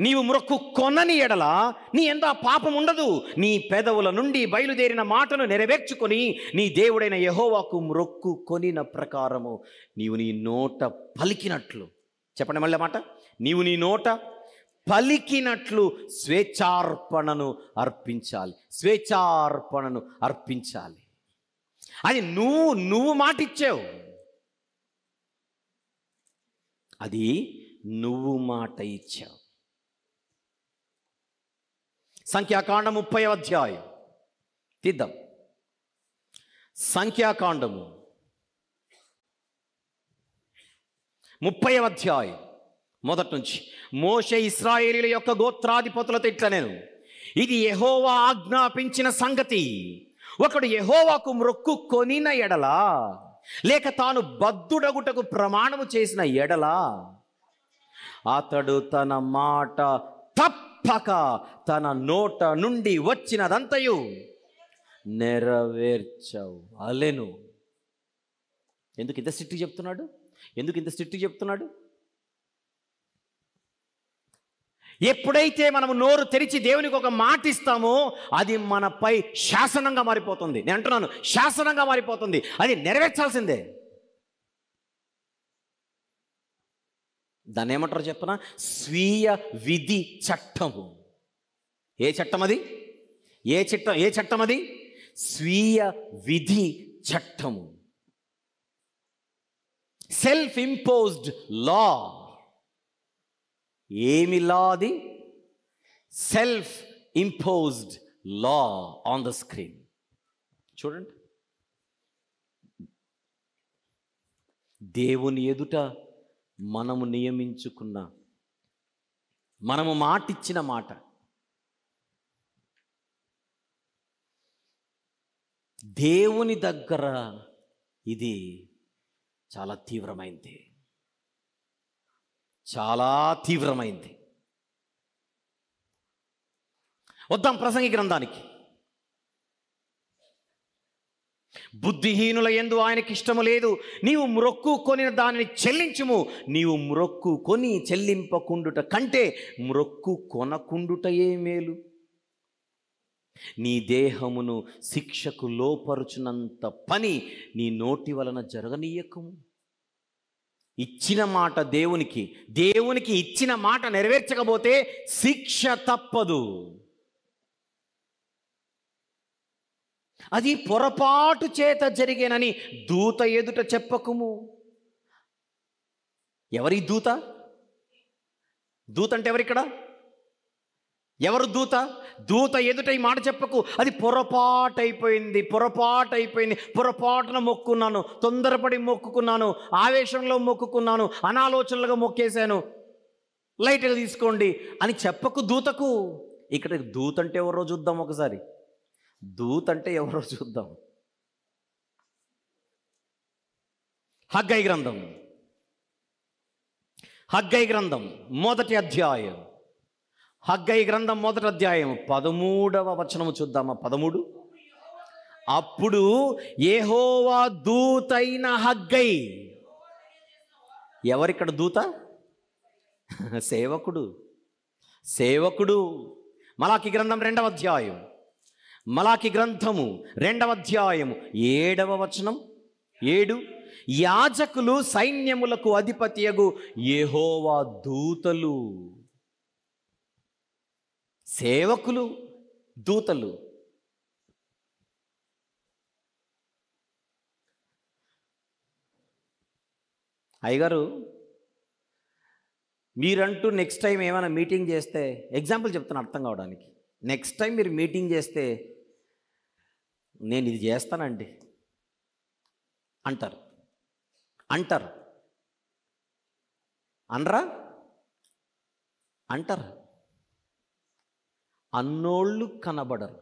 నీవు మ్రొక్కు కొనని ఎడల నీ ఎంత పాపం ఉండదు. నీ పెదవుల నుండి బయలుదేరిన మాటను నెరవేర్చుకొని నీ దేవుడైన యెహోవాకు మ్రొక్కు కొనిన ప్రకారము నీవు నీ నోట పలికినట్లు, చెప్పండి మళ్ళీ మాట, నీవు నీ నోట పలికినట్లు స్వేచ్ఛార్పణను అర్పించాలి. స్వేచ్ఛార్పణను అర్పించాలి. అది నువ్వు మాట ఇచ్చావు, అది నువ్వు మాట ఇచ్చావు. సంఖ్యాకాండం 30వ అధ్యాయం తీద్దాం. సంఖ్యాకాండము 30వ అధ్యాయం మొదటి నుంచి. మోషే ఇశ్రాయేలీయుల యొక్క గోత్రాధిపతులతో ఇట్లా నేను, ఇది యెహోవా ఆజ్ఞాపించిన సంగతి, ఒకడు యెహోవాకు మ్రొక్కు కొనిన ఎడలా, లేక తాను బద్ధుడగుటకు ప్రమాణము చేసిన ఎడలా, అతడు తన మాట తప్పక తన నోట నుండి వచ్చినదంతయు నెరవేర్చవు అలెను. ఎందుకు ఇంత స్ట్రిక్ట్ చెప్తున్నాడు? ఎప్పుడైతే మనము నోరు తెరిచి దేవునికి ఒక మాట ఇస్తామో అది మనపై శాసనంగా మారిపోతుంది. నేను అంటున్నాను, శాసనంగా మారిపోతుంది. అది నెరవేర్చాల్సిందే. దాన్ని ఏమంటారో చెప్పనా? స్వీయ విధి చట్టము. ఏ చట్టం అది? స్వీయ విధి చట్టము. సెల్ఫ్ ఇంపోజ్డ్ లా. ఏమి లా అది? Self imposed law on the screen. చూడండి, దేవుని ఎదుట మనము నియమించుకున్న, మనము మాటిచ్చిన మాట, దేవుని దగ్గర ఇది చాలా తీవ్రమైంది, చాలా తీవ్రమైంది. వద్దాం ప్రసంగి గ్రంథానికి. బుద్ధిహీనుల యందు ఆయనకి ఇష్టము లేదు, నీవు మ్రొక్కుకొని దానిని చెల్లించుము. నీవు మ్రొక్కుకొని చెల్లింపకుండుట కంటే మ్రొక్కు కొనకుండుటయే మేలు. నీ దేహమును శిక్షకు లోపరుచునంత పని నీ నోటి వలన జరగనీయకము. ఇచ్చిన మాట దేవునికి ఇచ్చిన మాట నెరవేర్చకపోతే శిక్ష తప్పదు. అది పొరపాటు చేత జరిగేనని దూత ఎదుట చెప్పకుము. ఎవరి దూత? దూత అంటే ఎవరిక్కడ? ఎవరు దూత? దూత ఎదుట ఈ మాట చెప్పకు, అది పొరపాటు అయిపోయింది, పొరపాటున మొక్కున్నాను, తొందరపడి మొక్కుకున్నాను, ఆవేశంలో మొక్కుకున్నాను, అనాలోచనలుగా మొక్కేశాను, లైట్గా తీసుకోండి అని చెప్పకు దూతకు. ఇక్కడ దూత అంటే ఎవరో చూద్దాం ఒకసారి. దూత అంటే ఎవరో చూద్దాం. హగ్గయి గ్రంథం మొదటి అధ్యాయం, హగ్గయి గ్రంథం మొదటి అధ్యాయం 13వ వచనము చూద్దామా? 13. అప్పుడు యెహోవా దూతైన హగ్గయి. ఎవరిక్కడ దూత? సేవకుడు. మలాకి గ్రంథం 2వ అధ్యాయం, మలాకి గ్రంథము 2వ అధ్యాయము 7వ వచనం. 7. యాజకులు సైన్యములకు అధిపతియగు యెహోవా దూతలు. సేవకులు, దూతలు. అయ్యగారు, మీరంటూ నెక్స్ట్ టైం ఏమైనా మీటింగ్ చేస్తే, ఎగ్జాంపుల్ చెప్తాను అర్థం కావడానికి, నెక్స్ట్ టైం మీరు మీటింగ్ చేస్తే నేను ఇది చేస్తానండి అంటారు. అనరా? అంటారు. అన్నోళ్ళు కనబడరు.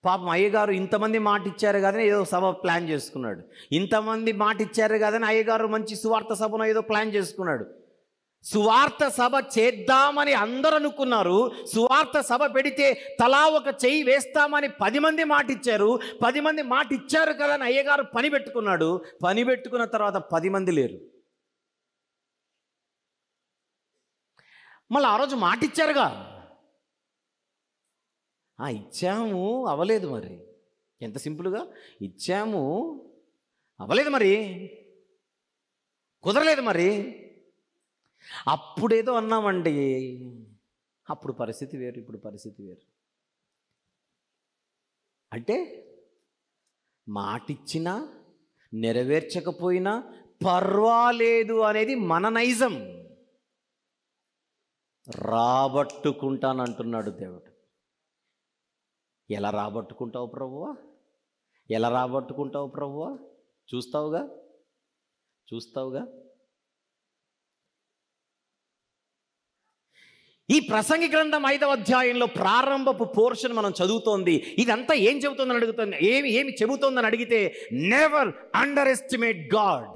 పాపం అయ్యగారు ఇంతమంది మాట ఇచ్చారు కదని ఏదో సభ ప్లాన్ చేసుకున్నాడు. ఇంతమంది మాట ఇచ్చారు కదని అయ్యగారు మంచి సువార్త సభను ఏదో ప్లాన్ చేసుకున్నాడు. సువార్త సభ చేద్దామని అందరూ అనుకున్నారు. సువార్త సభ పెడితే తలా ఒక చెయ్యి వేస్తామని 10 మంది మాట ఇచ్చారు. 10 మంది మాట ఇచ్చారు కదా అని అయ్యగారు పని పెట్టుకున్నాడు. పని పెట్టుకున్న తర్వాత 10 మంది లేరు. మళ్ళీ ఆ రోజు మాట ఇచ్చారుగా, ఇచ్చాము అవలేదు, మరి ఎంత సింపుల్గా ఇచ్చాము అవలేదు, మరి కుదరలేదు, మరి అప్పుడేదో అన్నామండి, అప్పుడు పరిస్థితి వేరు, ఇప్పుడు పరిస్థితి వేరు. అంటే మాటిచ్చినా నెరవేర్చకపోయినా పర్వాలేదు అనేది మన నైజం. రాబట్టుకుంటానంటున్నాడు దేవుడు. ఎలా రాబట్టుకుంటావు ప్రభువా? ఎలా రాబట్టుకుంటావు ప్రభువా? చూస్తావుగా. ఈ ప్రసంగి గ్రంథం 5వ అధ్యాయంలో ప్రారంభపు పోర్షన్ మనం చదువుతోంది. ఇదంతా ఏం చెబుతోందని అడుగుతుంది, ఏమి చెబుతోందని అడిగితే, నెవర్ అండర్ ఎస్టిమేట్ గాడ్.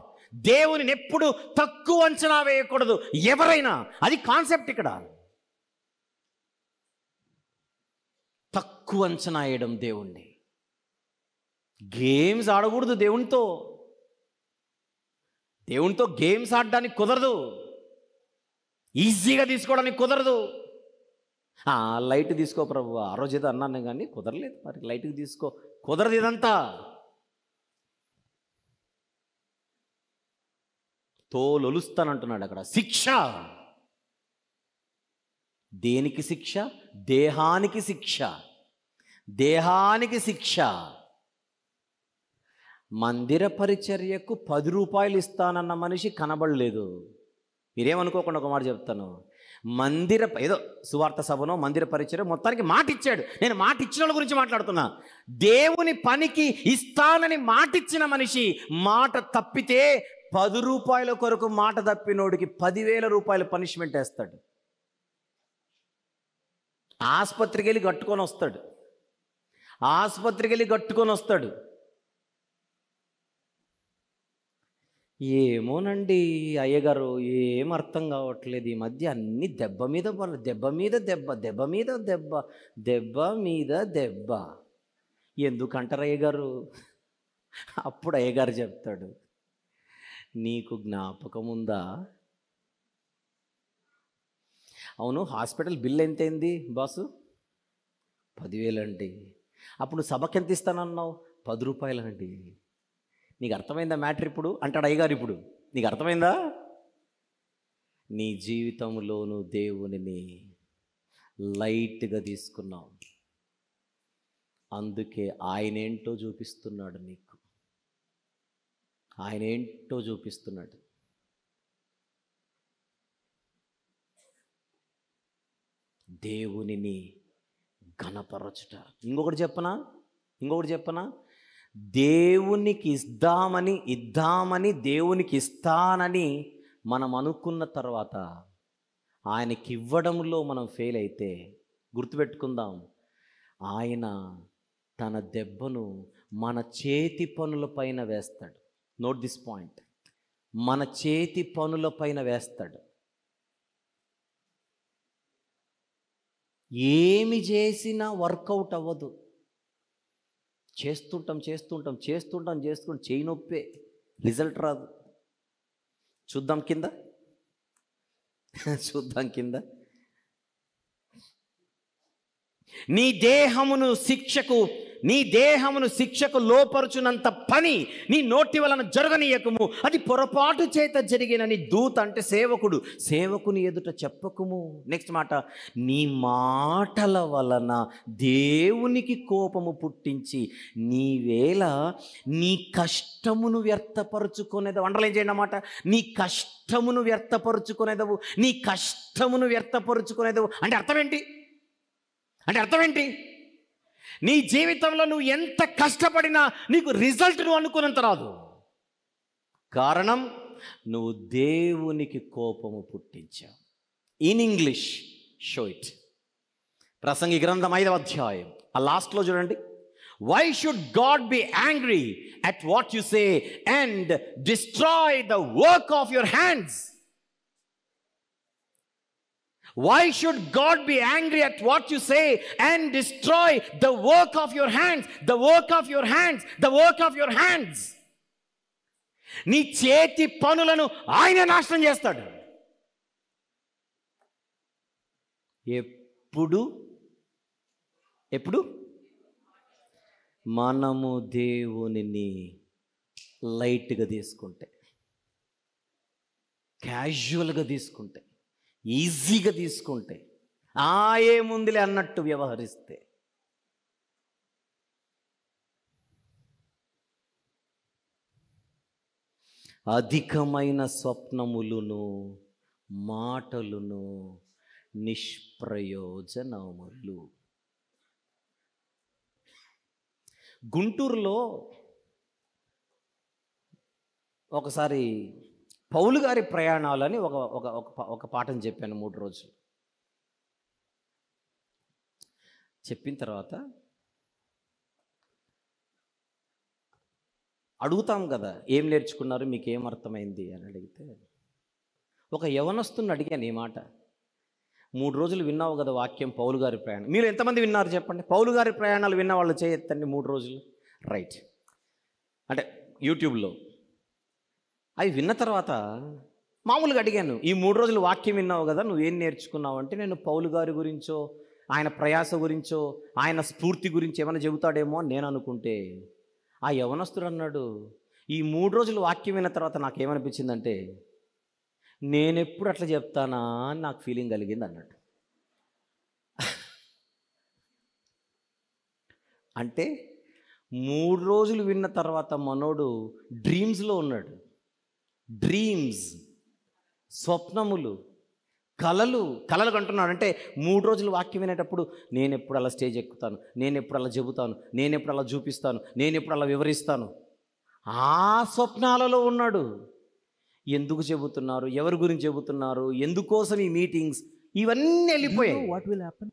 దేవుని ఎప్పుడు తక్కువ అంచనా వేయకూడదు ఎవరైనా. అది కాన్సెప్ట్ ఇక్కడ. తక్కువ అంచనా వేయడం దేవుణ్ణి. గేమ్స్ ఆడకూడదు దేవునితో గేమ్స్ ఆడడానికి కుదరదు. ఈజీగా తీసుకోవడానికి కుదరదు. లైట్ తీసుకో ప్రభు, ఆ రోజు ఏదో అన్నాను కానీ కుదరలేదు, మరి లైట్కి తీసుకో, కుదరదు. ఇదంతా తోలొలుస్తానంటున్నాడు అక్కడ. శిక్ష. దేనికి శిక్ష? దేహానికి శిక్ష. మందిర పరిచర్యకు 10 రూపాయలు ఇస్తానన్న మనిషి కనబడలేదు. మీరేమనుకోకుండా ఒక మాట చెప్తాను, ఏదో సువార్త సభనో మందిర పరిచయం మొత్తానికి మాట ఇచ్చాడు. నేను మాట ఇచ్చిన వాళ్ళ గురించి మాట్లాడుతున్నా. దేవుని పనికి ఇస్తానని మాటిచ్చిన మనిషి మాట తప్పితే 10 రూపాయల కొరకు మాట తప్పినోడికి 10,000 రూపాయల పనిష్మెంట్ వేస్తాడు. ఆసుపత్రికి వెళ్ళి కట్టుకొని వస్తాడు. ఏమోనండి అయ్యగారు, ఏం అర్థం కావట్లేదు. ఈ మధ్య అన్ని దెబ్బ మీద దెబ్బ. ఎందుకంటారు అయ్యగారు? అప్పుడు అయ్యగారు చెప్తాడు, నీకు జ్ఞాపకం ఉందా? అవును, హాస్పిటల్ బిల్ ఎంతైంది బాసు? 10,000 అండి. అప్పుడు సభకి ఎంత ఇస్తానన్నావు? 10 రూపాయలు అండి. నీకు అర్థమైందా మ్యాటర్ ఇప్పుడు అంటాడు అయ్యగారు. ఇప్పుడు నీకు అర్థమైందా? నీ జీవితంలోనూ దేవునిని లైట్గా తీసుకున్నావు, అందుకే ఆయనేంటో చూపిస్తున్నాడు నీకు. దేవునిని ఘనపరచుట. ఇంకొకటి చెప్పనా? దేవునికి ఇద్దామని దేవునికి ఇస్తానని మనం అనుకున్న తర్వాత ఆయనకి ఇవ్వడంలో మనం ఫెయిల్ అయితే గుర్తుపెట్టుకుందాం, ఆయన తన దెబ్బను మన చేతి పనుల పైన వేస్తాడు. నోట్ దిస్ పాయింట్, మన చేతి పనుల పైన వేస్తాడు. ఏమి చేసినా వర్కౌట్ అవ్వదు. చేస్తుంటాం చేయి నొప్పే, రిజల్ట్ రాదు. చూద్దాం కింద నీ దేహమును శిక్షకు లోపరుచునంత పని నీ నోటి వలన జరగనీయకము, అది పొరపాటు చేత జరిగినని దూత అంటే సేవకుని ఎదుట చెప్పకుము. నెక్స్ట్ మాట, నీ మాటల వలన దేవునికి కోపము పుట్టించి నీవేళ నీ కష్టమును వ్యర్థపరుచుకునేదవు. అండర్లైన్ చేయండి అన్నమాట. నీ కష్టమును వ్యర్థపరుచుకునేదవు అంటే అర్థం ఏంటి? నీ జీవితంలో నువ్వు ఎంత కష్టపడినా నీకు రిజల్ట్ నువ్వు అనుకున్నంత రాదు. కారణం, నువ్వు దేవునికి కోపము పుట్టించావు. In English show it. ప్రసంగి గ్రంథం 5వ అధ్యాయం ఆ లాస్ట్లో చూడండి. Why should God be angry at what you say and destroy the work of your hands? Why should God be angry at what you say and destroy the work of your hands? నీ చేతి పనులను ఆయన నాశనం చేస్తాడు. ఎప్పుడు మనము దేవునిని లైట్గా తీసుకుంటే, క్యాజువల్గా తీసుకుంటే, ఈజీగా తీసుకుంటే, ఏముందిలే అన్నట్టు వ్యవహరిస్తే, అధికమైన స్వప్నములను మాటలను నిష్ప్రయోజనములు. గుంటూరులో ఒకసారి పౌలు గారి ప్రయాణాలని ఒక పాఠం చెప్పాను 3 రోజులు. చెప్పిన తర్వాత అడుగుతాం కదా, ఏం నేర్చుకున్నారు, మీకు ఏం అర్థమైంది అని అడిగితే, ఒక యవనస్తుని అడిగాను ఈ మాట. 3 రోజులు విన్నావు కదా వాక్యం, పౌలు గారి ప్రయాణం. మీరు ఎంతమంది విన్నారు చెప్పండి? పౌలు గారి ప్రయాణాలు విన్న వాళ్ళు చేయొద్దండి. 3 రోజులు రైట్ అంటే యూట్యూబ్లో. అవి విన్న తర్వాత మామూలుగా అడిగాను, ఈ 3 రోజులు వాక్యం విన్నావు కదా, నువ్వేం నేర్చుకున్నావు అంటే, నేను పౌలు గారి గురించో ఆయన ప్రయాస గురించో ఆయన స్ఫూర్తి గురించి ఏమైనా చెబుతాడేమో అని నేను అనుకుంటే, ఆ యవనస్తుడు అన్నాడు, ఈ 3 రోజులు వాక్యం విన్న తర్వాత నాకేమనిపించిందంటే, నేనెప్పుడు అట్లా చెప్తానా అని నాకు ఫీలింగ్ కలిగింది అన్నాడు. అంటే 3 రోజులు విన్న తర్వాత మనోడు డ్రీమ్స్లో ఉన్నాడు. డ్రీమ్స్, స్వప్నములు, కలలు కలలు కంటున్నాడు అంటే 3 రోజులు వాక్యం వినేటప్పుడు నేను ఎప్పుడు అలా స్టేజ్ ఎక్కుతాను, నేను ఎప్పుడు అలా చెబుతాను, నేను ఎప్పుడు అలా చూపిస్తాను, నేను ఎప్పుడు అలా వివరిస్తాను, ఆ స్వప్నాలలో ఉన్నాడు. ఎందుకు చెబుతున్నారు, ఎవరి గురించి చెబుతున్నారు, ఎందుకోసం ఈ మీటింగ్స్, ఇవన్నీ వెళ్ళిపోయాయి. What will happen?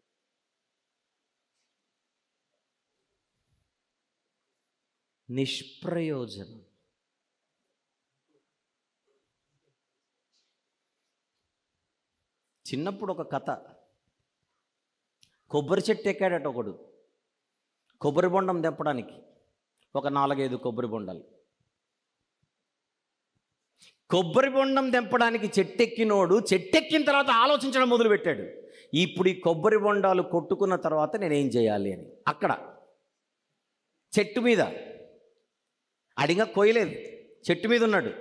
నిష్ప్రయోజనం. చిన్నప్పుడు ఒక కథ, కొబ్బరి చెట్టు ఎక్కాడట ఒకడు కొబ్బరి బొండం తెప్పడానికి. ఒక 4-5 కొబ్బరి బొండాలు. కొబ్బరి బొండం తెంపడానికి చెట్టెక్కినోడు చెట్టెక్కిన తర్వాత ఆలోచించడం మొదలుపెట్టాడు. ఇప్పుడు ఈ కొబ్బరి బొండాలు కొట్టుకున్న తర్వాత నేనేం చేయాలి అని. అక్కడ చెట్టు మీద అడిగా కొయ్యలేదు, చెట్టు మీద ఉన్నాడు.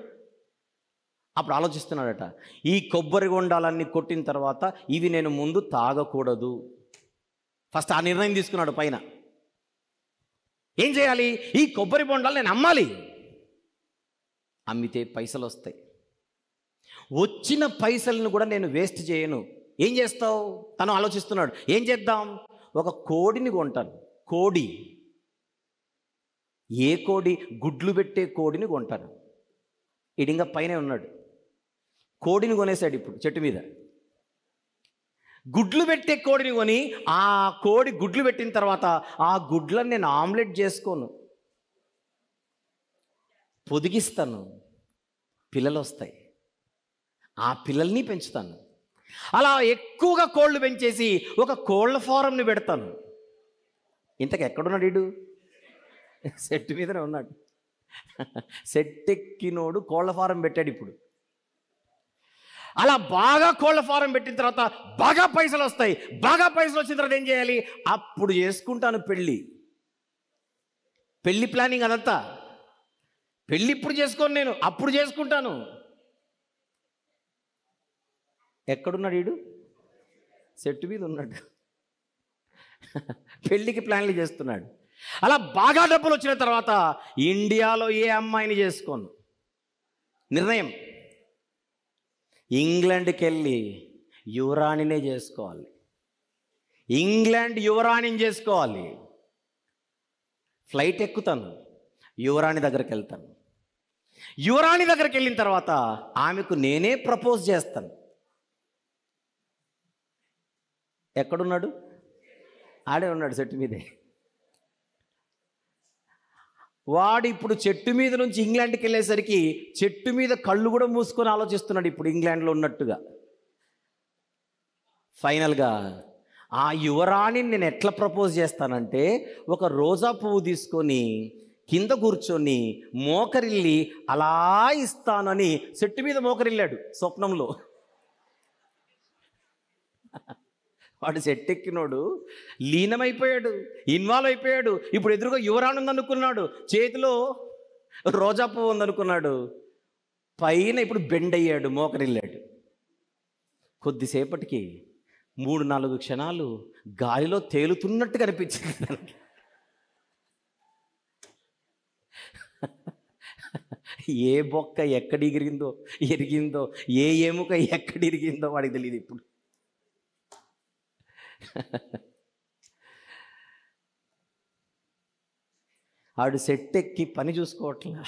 అప్పుడు ఆలోచిస్తున్నాడట, ఈ కొబ్బరి బొండాలన్నీ కొట్టిన తర్వాత ఇవి నేను ముందు తాగకూడదు. ఫస్ట్ ఆ నిర్ణయం తీసుకున్నాడు. పైన ఏం చేయాలి, ఈ కొబ్బరి బొండాలు నేను అమ్మాలి, అమ్మితే పైసలు వస్తాయి, వచ్చిన పైసలను కూడా నేను వేస్ట్ చేయను. ఏం చేస్తావు? తను ఆలోచిస్తున్నాడు, ఏం చేద్దాం, ఒక కోడిని కొంటాను. కోడి, ఏ కోడి? గుడ్లు పెట్టే కోడిని కొంటాను. ఇడింగా పైనే ఉన్నాడు, కోడిని కొనేశాడు. ఇప్పుడు చెట్టు మీద గుడ్లు పెట్టే కోడిని కొని, ఆ కోడి గుడ్లు పెట్టిన తర్వాత ఆ గుడ్లను నేను ఆమ్లెట్ చేసుకోను, పొదిగిస్తాను, పిల్లలు వస్తాయి, ఆ పిల్లల్ని పెంచుతాను. అలా ఎక్కువగా కోళ్ళు పెంచేసి ఒక కోళ్ళ ఫారంని పెడతాను. ఇంతకు ఎక్కడున్నాడు వీడు? సెట్టు మీదనే ఉన్నాడు. సెట్టెక్కినోడు కోళ్ళ ఫారం పెట్టాడు. ఇప్పుడు అలా బాగా కోళ్ళ ఫారం పెట్టిన తర్వాత బాగా పైసలు వస్తాయి. బాగా పైసలు వచ్చిన తర్వాత ఏం చేయాలి? అప్పుడు చేసుకుంటాను పెళ్ళి. పెళ్ళి ప్లానింగ్ అదంతా. పెళ్ళి ఇప్పుడు చేసుకోను, నేను అప్పుడు చేసుకుంటాను. ఎక్కడున్నాడు వీడు? సెట్టు మీద ఉన్నాడు. పెళ్ళికి ప్లాన్లు చేస్తున్నాడు. అలా బాగా డబ్బులు వచ్చిన తర్వాత ఇండియాలో ఏ అమ్మాయిని చేసుకోను నిర్ణయం. ఇంగ్లాండ్కి వెళ్ళి యువరాణినే చేసుకోవాలి, ఇంగ్లాండ్ యువరాణిని చేసుకోవాలి. ఫ్లైట్ ఎక్కుతాను, యువరాణి దగ్గరికి వెళ్తాను. యువరాణి దగ్గరికి వెళ్ళిన తర్వాత ఆమెకు నేనే ప్రపోజ్ చేస్తాను. ఎక్కడున్నాడు? ఆడే ఉన్నాడు, చెట్టు మీదే. వాడు ఇప్పుడు చెట్టు మీద నుంచి ఇంగ్లాండ్కి వెళ్ళేసరికి చెట్టు మీద కళ్ళు కూడా మూసుకొని ఆలోచిస్తున్నాడు ఇప్పుడు ఇంగ్లాండ్లో ఉన్నట్టుగా. ఫైనల్గా ఆ యువరాణిని నేను ఎట్లా ప్రపోజ్ చేస్తానంటే, ఒక రోజా పువ్వు తీసుకొని కింద కూర్చొని మోకరిల్లి అలా ఇస్తానని చెట్టు మీద మోకరిల్లాడు స్వప్నంలో. వాడు చెట్టెక్కినోడు లీనమైపోయాడు, ఇన్వాల్వ్ అయిపోయాడు. ఇప్పుడు ఎదురుగా యువరాణి ఉందనుకున్నాడు, చేతిలో రోజా పువ్వు ఉందనుకున్నాడు, పైన ఇప్పుడు బెండ్ అయ్యాడు, మోకరిల్లాడు. కొద్దిసేపటికి 3-4 క్షణాలు గాలిలో తేలుతున్నట్టు కనిపించింది తనకి. ఏ బొక్క ఎక్కడ ఎరిగిందో, ఏ ఎముక ఎక్కడ ఇరిగిందో వాడికి తెలియదు ఇప్పుడు. ఆడు సెట్ ఎక్కి పని చూసుకోవట్లా,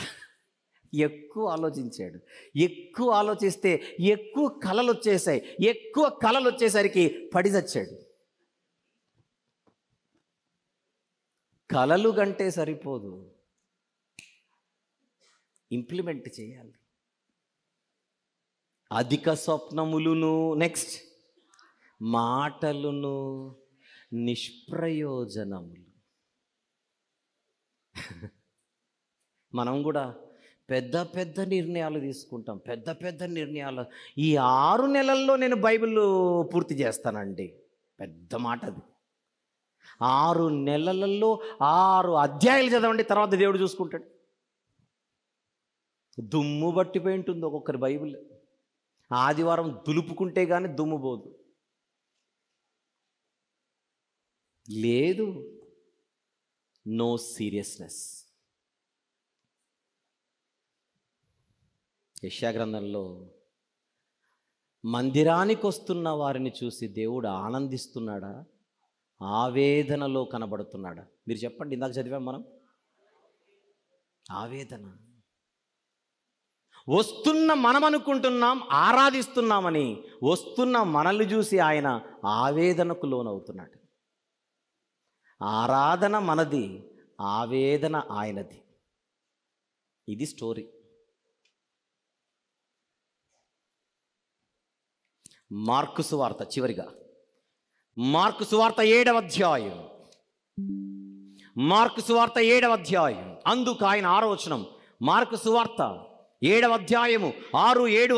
ఎక్కువ ఆలోచించాడు. ఎక్కువ ఆలోచిస్తే ఎక్కువ కలలు వచ్చేసాయి. ఎక్కువ కలలు వచ్చేసరికి పడి చచ్చాడు. కలలు గంటే సరిపోదు, ఇంప్లిమెంట్ చేయాలి. అధిక స్వప్నములును, నెక్స్ట్ మాటలును నిష్ప్రయోజనములు. మనం కూడా పెద్ద పెద్ద నిర్ణయాలు తీసుకుంటాం, పెద్ద పెద్ద నిర్ణయాలు. ఈ 6 నెలల్లో నేను బైబిల్ పూర్తి చేస్తానండి, పెద్ద మాట అది. 6 నెలలలో 6 అధ్యాయాలు చదవండి, తర్వాత దేవుడు చూసుకుంటాడు. దుమ్ము పట్టిపోయి ఉంటుంది ఒక్కొక్కరి బైబిల్. ఆదివారం దులుపుకుంటే కానీ దుమ్ము పోదు. లేదు, నో సీరియస్నెస్. యెషయా గ్రంథంలో మందిరానికి వస్తున్న వారిని చూసి దేవుడు ఆనందిస్తున్నాడా, ఆవేదనలో కనబడుతున్నాడా? మీరు చెప్పండి. ఇందాక చదివాం మనం, ఆవేదన. వస్తున్న మనం అనుకుంటున్నాం ఆరాధిస్తున్నామని, వస్తున్న మనల్ని చూసి ఆయన ఆవేదనకు లోనవుతున్నాడు. ఆరాధన మనది, ఆవేదన ఆయనది. ఇది స్టోరీ. మార్కు సువార్త, చివరిగా మార్కు సువార్త 7వ అధ్యాయం. మార్కు సువార్త 7వ అధ్యాయం. అందుకు ఆయన 6వ వచనం. మార్కు సువార్త 7వ అధ్యాయము 6-7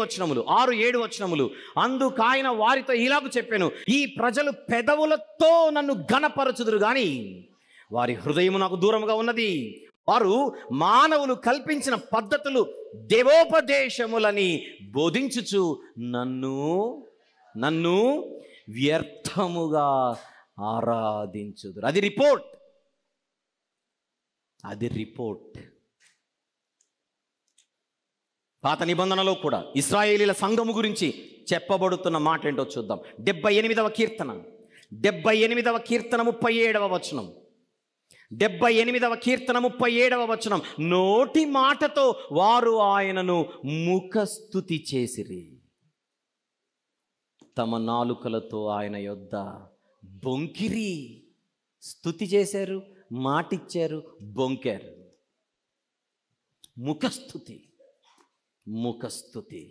వచనములు. అందుకు ఆయన వారితో ఇలాగ చెప్పాను, ఈ ప్రజలు పెదవులతో నన్ను ఘనపరచుదురు గాని వారి హృదయము నాకు దూరముగా ఉన్నది. వారు మానవులు కల్పించిన పద్ధతులు దేవోపదేశములని బోధించుచు నన్ను వ్యర్థముగా ఆరాధించుదురు. అది రిపోర్ట్. పాత నిబంధనలో కూడా ఇశ్రాయేలీల సంఘము గురించి చెప్పబడుతున్న మాట ఏంటో చూద్దాం. 78వ కీర్తన 37వ వచనం. 78వ కీర్తన 37వ వచనం. నోటి మాటతో వారు ఆయనను ముఖస్తుతి చేసిరి, తమ నాలుకలతో ఆయన యొద్ద బొంకిరి. స్తుతి చేశారు, మాటిచ్చారు, బొంకారు. ముఖస్తుతి.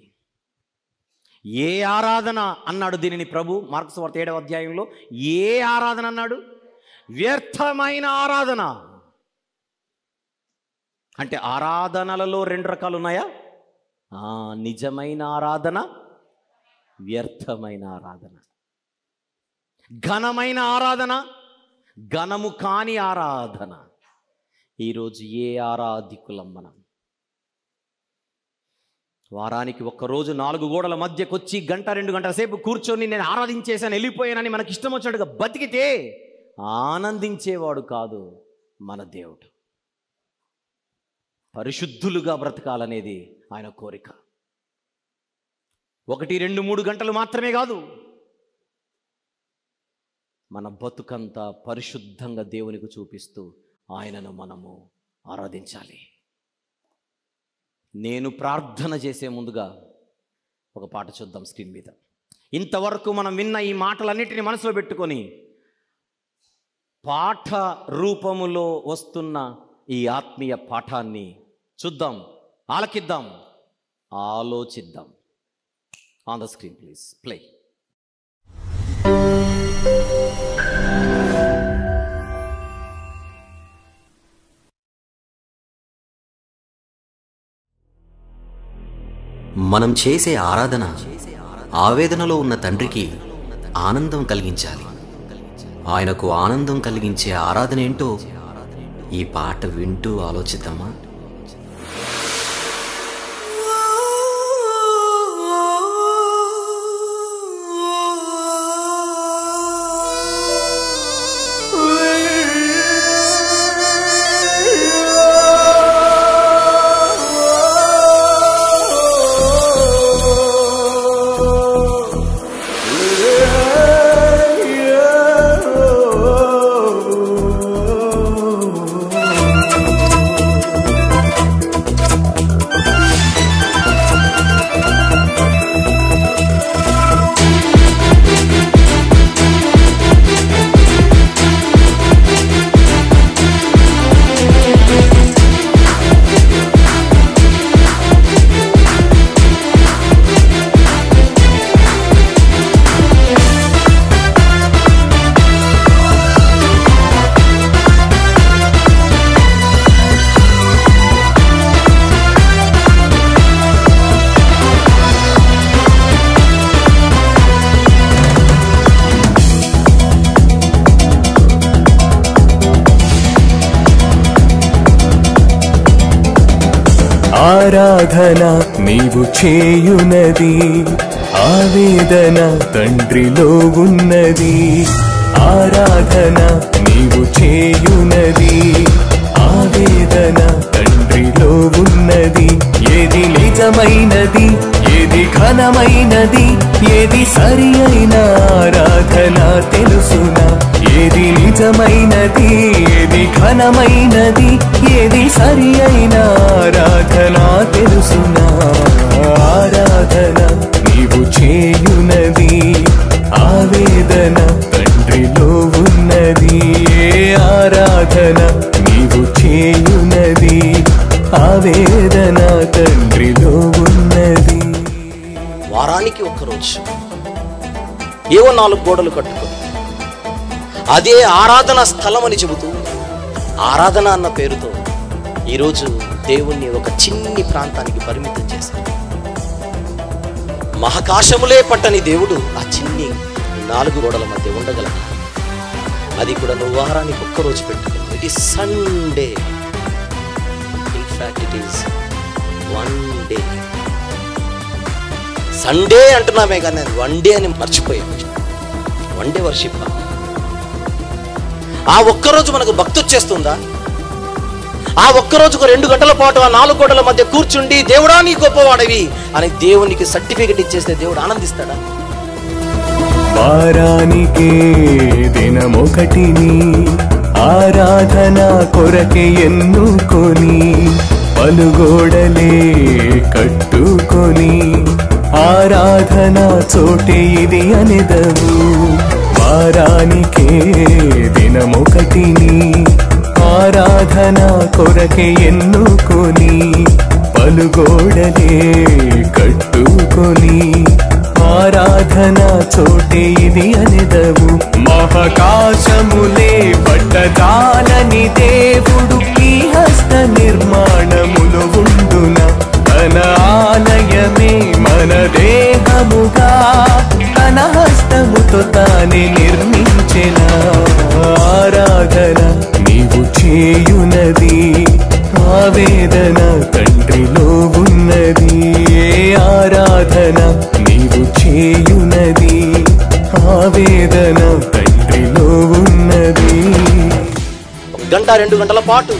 ఏ ఆరాధన అన్నాడు దీనిని ప్రభు? మార్కు సువార్త 7వ అధ్యాయంలో ఏ ఆరాధన అన్నాడు? వ్యర్థమైన ఆరాధన. అంటే ఆరాధనలలో 2 రకాలు ఉన్నాయా? నిజమైన ఆరాధన, వ్యర్థమైన ఆరాధన. ఘనమైన ఆరాధన, ఘనము కాని ఆరాధన. ఈరోజు ఏ ఆరాధికులం మనం? వారానికి ఒక్కరోజు 4 గోడల మధ్యకు వచ్చి 1-2 గంటల సేపు కూర్చొని నేను ఆరాధించేసాను, వెళ్ళిపోయానని మనకి ఇష్టం వచ్చినట్టుగా బతికితే ఆనందించేవాడు కాదు మన దేవుడు. పరిశుద్ధులుగా బ్రతకాలనేది ఆయన కోరిక. 1-2-3 గంటలు మాత్రమే కాదు, మన బతుకంతా పరిశుద్ధంగా దేవునికి చూపిస్తూ ఆయనను మనము ఆరాధించాలి. నేను ప్రార్థన చేసే ముందుగా ఒక పాట చూద్దాం స్క్రీన్ మీద. ఇంతవరకు మనం విన్న ఈ మాటలన్నిటిని మనసులో పెట్టుకొని పాఠ రూపములో వస్తున్న ఈ ఆత్మీయ పాఠాన్ని చూద్దాం, ఆలకిద్దాం, ఆలోచిద్దాం. On the screen please play. మనం చేసే ఆరాధన ఆవేదనలో ఉన్న తండ్రికి ఆనందం కలిగించాలి. ఆయనకు ఆనందం కలిగించే ఆరాధన ఏంటో ఈ పాట వింటూ ఆలోచిద్దామా? ఆరాధన నీవు చేయునది, ఆవేదన తండ్రిలో ఉన్నది. ఆరాధన నీవు చేయునది, ఆవేదన తండ్రిలో ఉన్నది. ఏది నిజమైనది, ఏది ఘనమైనది, ఏది సరి అయిన ఆరాధన తెలుసునా? ఏది నిజమైనది, ఏది ఘనమైనది, ఏది సరి అయిన ఆరాధన తెలుసునా? ఆరాధన నీవు చేయునది, ఆవేదన తండ్రిలో ఉన్నది. ఆరాధన నీవు చేయునది, ఆవేదన తండ్రిలో ఉన్నది. వారానికి ఒక్కరోజు ఏవో 4 గోడలు కట్టుకొని అదే ఆరాధన స్థలం అని చెబుతూ ఆరాధన అన్న పేరుతో ఈరోజు దేవుణ్ణి ఒక చిన్ని ప్రాంతానికి పరిమితం చేశారు. మహాకాశములే పట్టని దేవుడు ఆ చిన్ని 4 గోడల మధ్య ఉండగలడు. అది కూడా నువ్వు వారానికి ఒక్కరోజు పెట్టుకుని. It is Sunday, in fact it is 1 day. Sunday అంటున్నామే కానీ 1 డే అని మర్చిపోయాం. 1 డే వర్షిప్. ఆ ఒక్కరోజు మనకు భక్తి వచ్చేస్తుందా? ఆ ఒక్కరోజు 2 గంటల పాటు ఆ 4 గోడల మధ్య కూర్చుండి దేవుడా నీ గొప్పవాడవి అని దేవునికి సర్టిఫికెట్ ఇచ్చేస్తే దేవుడు ఆనందిస్తాడా? వారానికే దినమొకటిని ఆరాధన కొరకే ఎన్నుకొని పలుగోడలే కట్టుకొని ఆరాధన చోటే ఇది అనెదవు. వారానికే దినమొకటిని ఆరాధన కొరకే ఎన్నుకొని పలుగోడలే కట్టుకొని ఆరాధన చోటే ఇది అనెదవు. మహాకాశములే పట్టజాలని దేవుడు ఈ హస్త నిర్మాణములు ఉండున తన ఆలయమే మన దేహముగా తన హస్తముతో తానే నిర్మించిన. ఆరాధన నీవు చేయునది, ఆవేదన తండ్రిలో ఉన్నది. ఆరాధన నీవు చేయునది, ఆవేదన తండ్రిలో ఉన్నది. 1 గంట 2 గంటల పాటు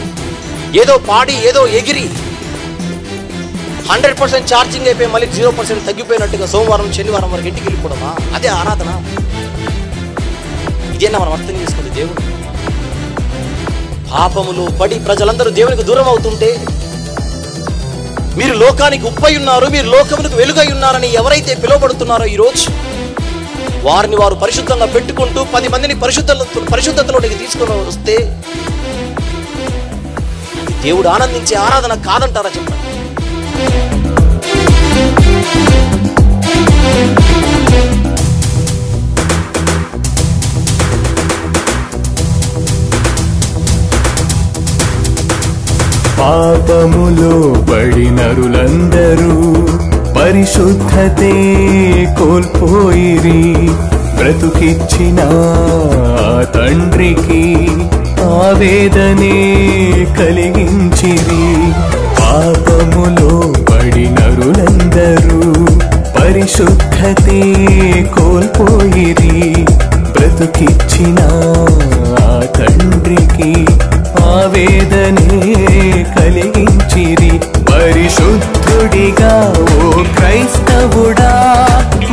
ఏదో పాడి ఏదో ఎగిరి 100% ఛార్జింగ్ అయిపోయి మళ్ళీ 0% తగ్గిపోయినట్టుగా సోమవారం శనివారం వరకు ఇంటికి వెళ్ళిపోవడమా? అదే ఆరాధన? ఇదేనా మనం అర్థం చేసుకుంది? దేవుడు పాపములు పడి ప్రజలందరూ దేవునికి దూరం అవుతుంటే మీరు లోకానికి ఉప్పై ఉన్నారు, మీరు లోకములకు వెలుగై ఉన్నారని ఎవరైతే పిలువబడుతున్నారో ఈరోజు వారిని వారు పరిశుద్ధంగా పెట్టుకుంటూ 10 మందిని పరిశుద్ధతలోకి తీసుకొని వస్తే దేవుడు ఆనందించే ఆరాధన కాదంటారా చెప్పండి? పాపములో పడినరులందరూ పరిశుద్ధతే కోల్పోయిరి. బ్రతుకిచ్చిన తండ్రికి ఆవేదనే కలిగించిరి. పాపములో పడినరులందరూ పరిశుద్ధతే కోల్పోయిరి. బ్రతుకిచ్చిన తండ్రికి ఆవేదనే కలిగించిరి. పరిశుద్ధుడిగా ఓ క్రైస్తవుడా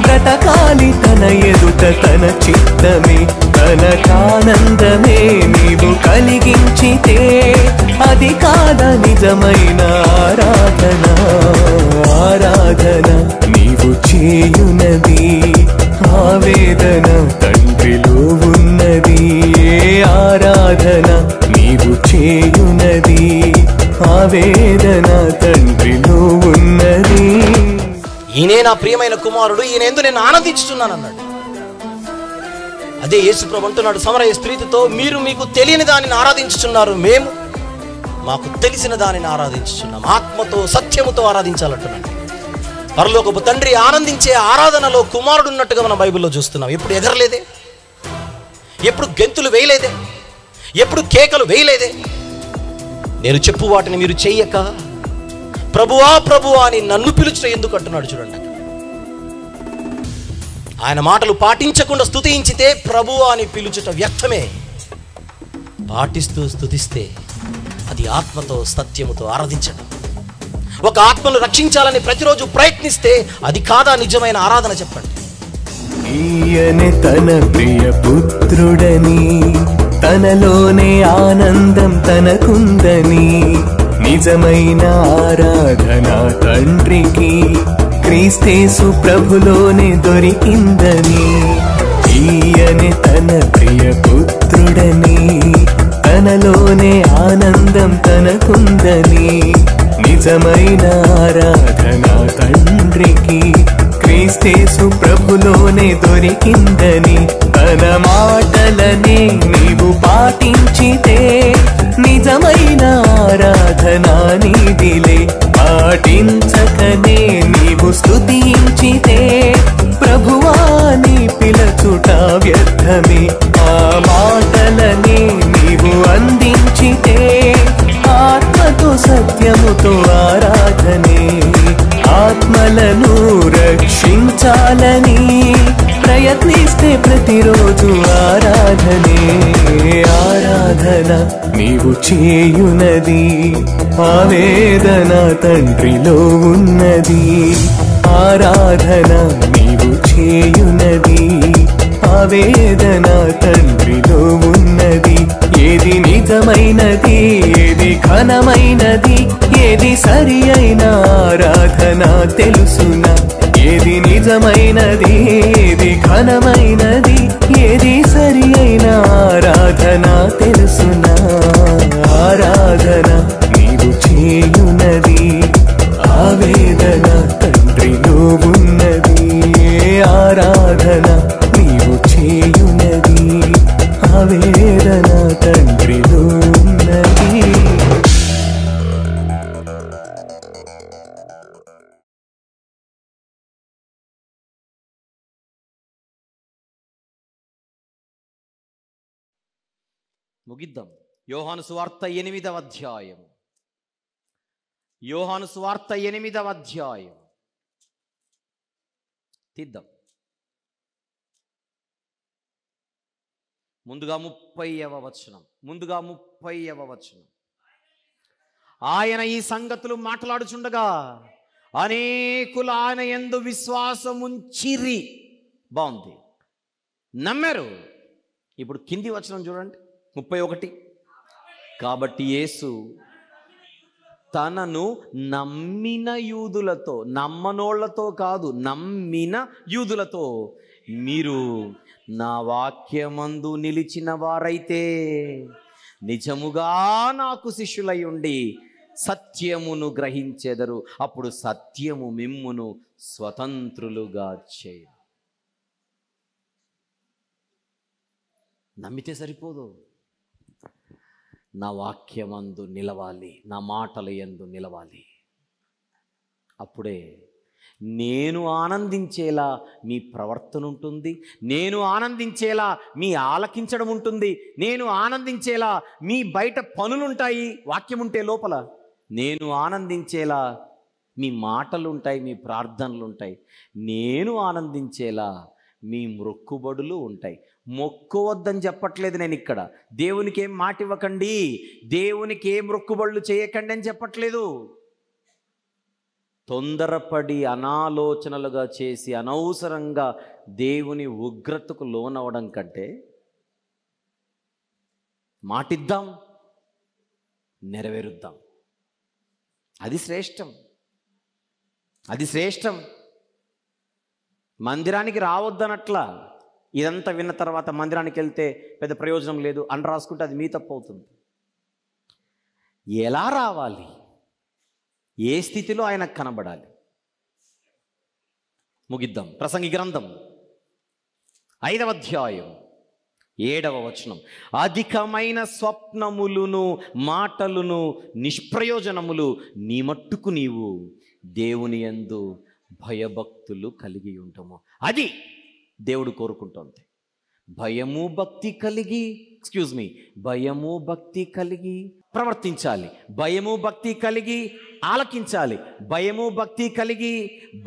బ్రతకాలి తన ఎదుట తన చిత్తమే తనకానందమే నీవు కలిగించితే అది కాద నిజమైన ఆరాధన. ఆరాధన నీవు చేయునది, ఆవేదన తండ్రిలో ఉన్నది. ఆరాధన నీవు చేయునది, ఆవేదన తండ్రిలో ఉన్నది. ఈయనే నా ప్రియమైన కుమారుడు, ఈయన ఎందు నేను ఆనందించుతున్నాను అన్నాడు. అదే యేసుప్రభు అంటున్నాడు సమరయ స్త్రీతో, మీరు మీకు తెలియని దానిని ఆరాధించుచున్నారు, మేము మాకు తెలిసిన దానిని ఆరాధించుచున్నాం. ఆత్మతో సత్యముతో ఆరాధించాలంటున్నాడు. పరలోకపు తండ్రి ఆనందించే ఆరాధనలో కుమారుడు ఉన్నట్టుగా మనం బైబిల్లో చూస్తున్నాం. ఎప్పుడు ఎగరలేదే, ఎప్పుడు గెంతులు వేయలేదే, ఎప్పుడు కేకలు వేయలేదే. నేను చెప్పు వాటిని మీరు చెయ్యక ప్రభువా ప్రభువా అని నన్ను పిలుచుట ఎందుకు అంటున్నాడు. చూడండి, ఆయన మాటలు పాటించకుండా స్తుతించితే ప్రభువా అని పిలుచుట వ్యర్థమే. పాటిస్తూ స్తుతిస్తే అది ఆత్మతో సత్యముతో ఆరాధించడం. ఒక ఆత్మను రక్షించాలని ప్రతిరోజు ప్రయత్నిస్తే అది కాదా నిజమైన ఆరాధన? చెప్పండి. ఈయనే తన ప్రియ పుత్రుడని, తనలోనే ఆనందం తనకుందని, నిజమైన ఆరాధన తండ్రికి క్రీస్తేసు ప్రభులోనే దొరికిందని. ఈయనే తన ప్రియ పుత్రుడని, తనలోనే ఆనందం తనకుందని, నిజమైన ఆరాధన తండ్రికి క్రీస్తేసు ప్రభులోనే దొరికిందని. తన మాటలనే నీవు పాటించితే నిజమైన ఆరాధన నీదిలే. పాటించకనే నీవు స్తుతించితే ప్రభువాని పిలచుట వ్యర్థమే. ఆ మాటలనే నీవు అందించితే ఆత్మతో సత్యముతో ఆరాధనే. ఆత్మలను రక్షించాలని ప్రయత్నిస్తే ప్రతిరోజు ఆరాధనే. ఆరాధన నీవు చేయునది, ఆవేదన తండ్రిలో ఉన్నది. ఆరాధన నీవు చేయునది, ఆవేదన తండ్రిలో ఉన్నది. ఏది నిజమైనది, ఏది ఘనమైనది, ఏది సరి అయిన ఆరాధన తెలుసునా? ఏది నిజమైనది, ఏది ఘనమైనది, ఏది సరి అయిన ఆరాధన తెలుసునా? ఆరాధన నీవు చేయునది, ఆవేదన తండ్రిలో ఉన్నది. ఆరాధన నీవు చేయునది, ఆవేదన తండ్రిలో ఉన్నది. ముగిద్దాం. యోహాను సువార్త 8వ అధ్యాయం. యోహాను సువార్త 8వ అధ్యాయం తీద్దాం. ముందుగా 30వ వచనం. ఆయన ఈ సంగతులు మాట్లాడుచుండగా అనేకులు ఆయన యందు విశ్వాసముంచిరి. బాగుంది, నమ్మారు. ఇప్పుడు కింది వచనం చూడండి, 31. కాబట్టి యేసు తనను నమ్మిన యూదులతో, నమ్మనోళ్లతో కాదు, నమ్మిన యూదులతో, మీరు నా వాక్యమందు నిలిచిన వారైతే నిజముగా నాకు శిష్యులై ఉండి సత్యమును గ్రహించెదరు. అప్పుడు సత్యము మిమ్మును స్వతంత్రులుగా చేయ. నమ్మితే సరిపోదు, నా వాక్యమందు నిలవాలి, నా మాటల యందు నిలవాలి. అప్పుడే నేను ఆనందించేలా మీ ప్రవర్తన ఉంటుంది, నేను ఆనందించేలా మీ ఆలకించడం ఉంటుంది, నేను ఆనందించేలా మీ బయట పనులుంటాయి. వాక్యం ఉంటే లోపల నేను ఆనందించేలా మీ మాటలు ఉంటాయి, మీ ప్రార్థనలు ఉంటాయి. నేను ఆనందించేలా మీ మొక్కుబడులు ఉంటాయి. మొక్కువద్దని చెప్పట్లేదు నేను ఇక్కడ. దేవునికి ఏం మాట ఇవ్వకండి, దేవునికి ఏం మొక్కుబడులు చేయకండి అని చెప్పట్లేదు. తొందరపడి అనాలోచనలుగా చేసి అనవసరంగా దేవుని ఉగ్రతకు లోనవడం కంటే మాటిద్దాం, నెరవేరుద్దాం. అది శ్రేష్టం, అది శ్రేష్టం. మందిరానికి రావద్దనట్లా, ఇదంతా విన్న తర్వాత మందిరానికి వెళ్తే పెద్ద ప్రయోజనం లేదు అని రాసుకుంటే అది మీ తప్పు అవుతుంది. ఎలా రావాలి, ఏ స్థితిలో ఆయనకు కనబడాలి. ముగిద్దాం. ప్రసంగి గ్రంథం 5వ అధ్యాయం 7వ వచనం. అధికమైన స్వప్నములను మాటలను నిష్ప్రయోజనములు నీ మట్టుకు నీవు దేవుని యందు భయభక్తులు కలిగి ఉంటాము. అది దేవుడు కోరుకుంటోంది. భయము భక్తి కలిగి ప్రవర్తించాలి, భయము భక్తి కలిగి ఆలకించాలి, భయము భక్తి కలిగి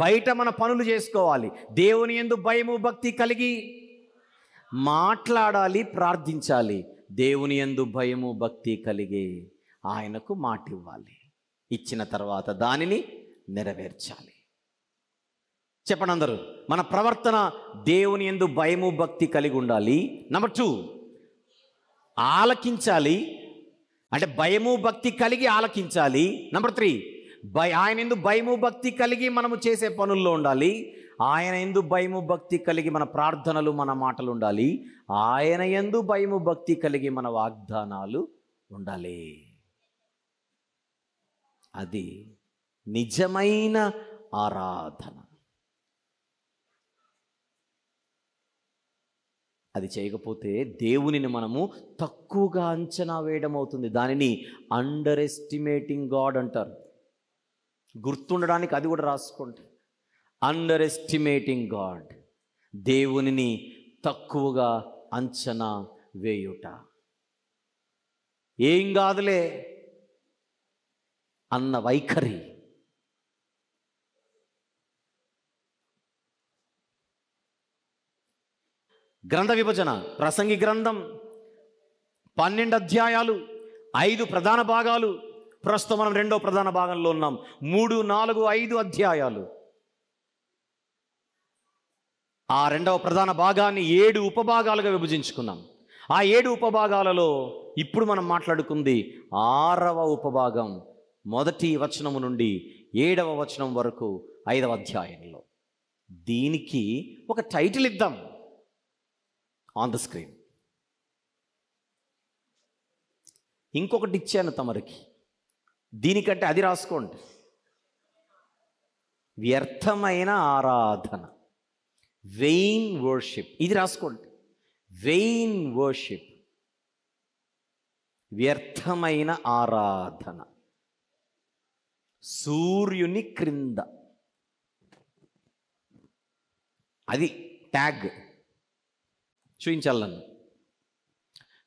బయట మన పనులు చేసుకోవాలి, దేవుని యందు భయము భక్తి కలిగి మాట్లాడాలి, ప్రార్థించాలి, దేవుని యందు భయము భక్తి కలిగి ఆయనకు మాట ఇవ్వాలి. ఇచ్చిన తర్వాత దానిని నెరవేర్చాలి. చెప్పండి అందరూ. మన ప్రవర్తన దేవుని యందు భయము భక్తి కలిగి ఉండాలి. నెంబర్ 2, ఆలకించాలి. అంటే భయము భక్తి కలిగి ఆలకించాలి. నెంబర్ 3, ఆయన యందు భయము భక్తి కలిగి మనము చేసే పనుల్లో ఉండాలి. ఆయన యందు భయము భక్తి కలిగి మన ప్రార్థనలు మన మాటలు ఉండాలి. ఆయన యందు భయము భక్తి కలిగి మన వాగ్దానాలు ఉండాలి. అది నిజమైన ఆరాధన. అది చేయకపోతే దేవునిని మనము తక్కువగా అంచనా వేయడం అవుతుంది. దానిని అండర్ ఎస్టిమేటింగ్ గాడ్ అంటారు. గుర్తుండడానికి అది కూడా రాసుకోండి. అండర్ ఎస్టిమేటింగ్ గాడ్, దేవునిని తక్కువగా అంచనా వేయుట. ఏం కాదులే అన్న వైఖరి. గ్రంథ విభజన. ప్రసంగి గ్రంథం 12 అధ్యాయాలు, 5 ప్రధాన భాగాలు. ప్రస్తుతం మనం 2వ ప్రధాన భాగంలో ఉన్నాం. 3, 4, 5 అధ్యాయాలు. ఆ 2వ ప్రధాన భాగాన్ని 7 ఉపభాగాలుగా విభజించుకున్నాం. ఆ 7 ఉపభాగాలలో ఇప్పుడు మనం మాట్లాడుకుంది 6వ ఉపభాగం, 1వ వచనము నుండి 7వ వచనం వరకు 5వ అధ్యాయంలో. దీనికి ఒక టైటిల్ ఇద్దాం ఆన్ ద స్క్రీన్. ఇంకొకటి ఇచ్చాను తమరికి, దీనికంటే అది రాసుకోండి. వ్యర్థమైన ఆరాధన, వెయిన్ వర్షిప్. ఇది రాసుకోండి, వెయిన్ వర్షిప్, వ్యర్థమైన ఆరాధన. సూర్యుని క్రింద, అది ట్యాగ్ చూపించాలి నన్ను.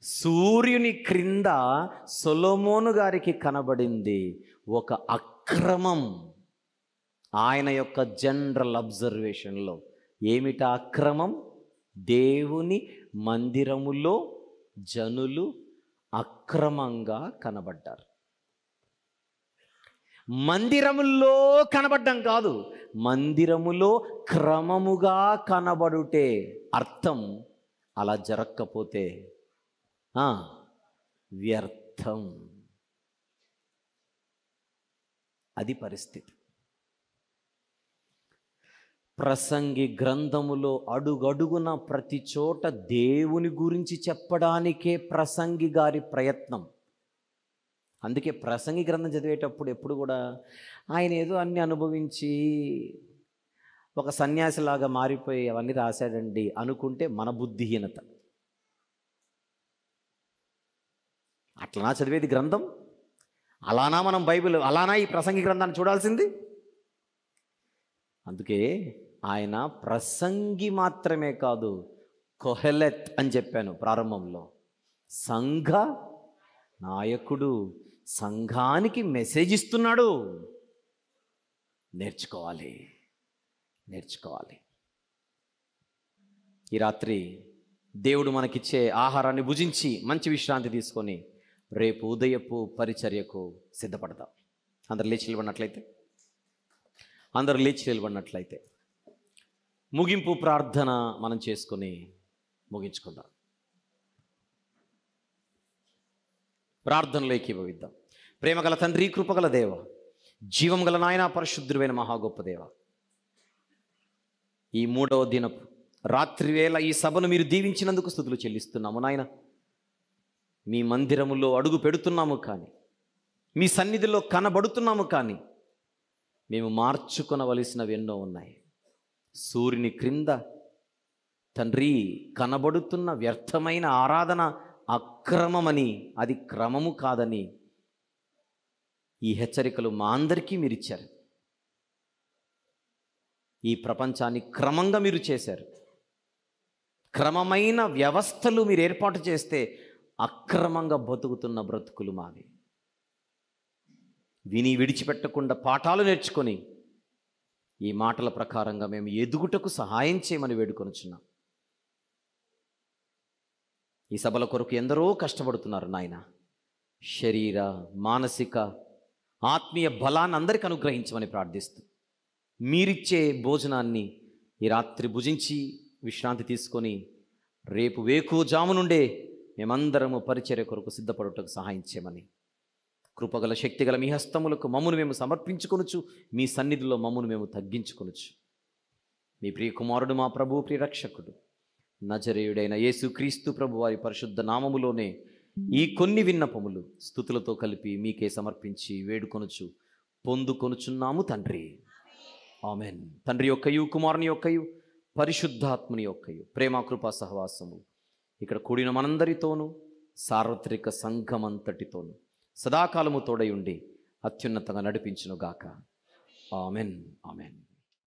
సూర్యుని క్రింద సొలొమోను గారికి కనబడింది ఒక అక్రమం. ఆయన యొక్క జనరల్ అబ్జర్వేషన్లో ఏమిటా అక్రమం? దేవుని మందిరములో జనులు అక్రమంగా కనబడ్డారు. మందిరములో కనబడ్డం కాదు, మందిరములో క్రమముగా కనబడుటే. అర్థం అలా జరగకపోతే వ్యర్థం. అది పరిస్థితి. ప్రసంగి గ్రంథములో అడుగడుగున ప్రతి చోట దేవుని గురించి చెప్పడానికే ప్రసంగి గారి ప్రయత్నం. అందుకే ప్రసంగి గ్రంథం చదివేటప్పుడు ఎప్పుడు కూడా ఆయన ఏదో అన్ని అనుభవించి ఒక సన్యాసిలాగా మారిపోయి అవన్నీ రాశాడండి అనుకుంటే మన బుద్ధిహీనత. అట్లనా చదివేది గ్రంథం? అలానా మనం బైబిల్, అలానా ఈ ప్రసంగి గ్రంథాన్ని చూడాల్సింది? అందుకే ఆయన ప్రసంగి మాత్రమే కాదు, కొహెలెత్ అని చెప్పాను ప్రారంభంలో. సంఘ నాయకుడు, సంఘానికి మెసేజ్ ఇస్తున్నాడు. నేర్చుకోవాలి, నేర్చుకోవాలి. ఈ రాత్రి దేవుడు మనకిచ్చే ఆహారాన్ని భుజించి మంచి విశ్రాంతి తీసుకొని రేపు ఉదయపు పరిచర్యకు సిద్ధపడతాం. అందరు లేచి నిలబడినట్లయితే ముగింపు ప్రార్థన మనం చేసుకొని ముగించుకుందాం. ప్రార్థనలో ఏకీభవిద్దాం. ప్రేమగల తండ్రి, కృపగల దేవ, జీవం గల నాయన, పరిశుద్ధుడైన మహా గొప్ప దేవ, ఈ 3వ దినపు రాత్రి వేళ ఈ సభను మీరు దీవించినందుకు స్తుతులు చెల్లిస్తున్నాము నాయన. మీ మందిరములో అడుగు పెడుతున్నాము, కానీ మీ సన్నిధిలో కనబడుతున్నాము, కానీ మేము మార్చుకొనవలసినవి ఎన్నో ఉన్నాయి. సూర్యుని క్రింద తండ్రి కనబడుతున్న వ్యర్థమైన ఆరాధన అక్రమమని, అది క్రమము కాదని ఈ హెచ్చరికలు మా అందరికీ మీరు ఇచ్చారు. ఈ ప్రపంచాన్ని క్రమంగా మీరు చేశారు. క్రమమైన వ్యవస్థలు మీరు ఏర్పాటు చేస్తే అక్రమంగా బతుకుతున్న బ్రతుకులు మావి. విని విడిచిపెట్టకుండా పాఠాలు నేర్చుకొని ఈ మాటల ప్రకారంగా మేము ఎదుగుటకు సహాయం చేయమని వేడుకొనుచున్నాం. ఈ సభల కొరకు ఎందరో కష్టపడుతున్నారు నాయన. శరీర, మానసిక, ఆత్మీయ బలాన్ని అందరికీ అనుగ్రహించమని ప్రార్థిస్తూ మీరిచ్చే భోజనాన్ని ఈ రాత్రి భుజించి విశ్రాంతి తీసుకొని రేపు వేకువజాము నుండే మేమందరము పరిచర్య కొరకు సిద్ధపడుటకు సహాయం చేయమని కృపగల శక్తిగల మీ హస్తములకు మమ్మును మేము సమర్పించుకొనుచు మీ సన్నిధిలో మమ్మును మేము తగ్గించుకొనుచు మీ ప్రియ కుమారుడు మా ప్రభు ప్రియరక్షకుడు నజరేయుడైన యేసుక్రీస్తు ప్రభు వారి పరిశుద్ధ నామములోనే ఈ కొన్ని విన్నపములు స్తుతులతో కలిపి మీకే సమర్పించి వేడుకొనుచు పొందుకొనుచున్నాము తండ్రి. ఆమెన్. తండ్రి యొక్కయు కుమారుని యొక్కయు పరిశుద్ధాత్ముని యొక్కయు ప్రేమ కృపా సహవాసము ఇక్కడ కూడిన మనందరితోనూ సార్వత్రిక సంఘమంతటితోనూ సదాకాలము తోడై ఉండి అత్యున్నతంగా నడిపించునుగాక. ఆమెన్. ఆమెన్.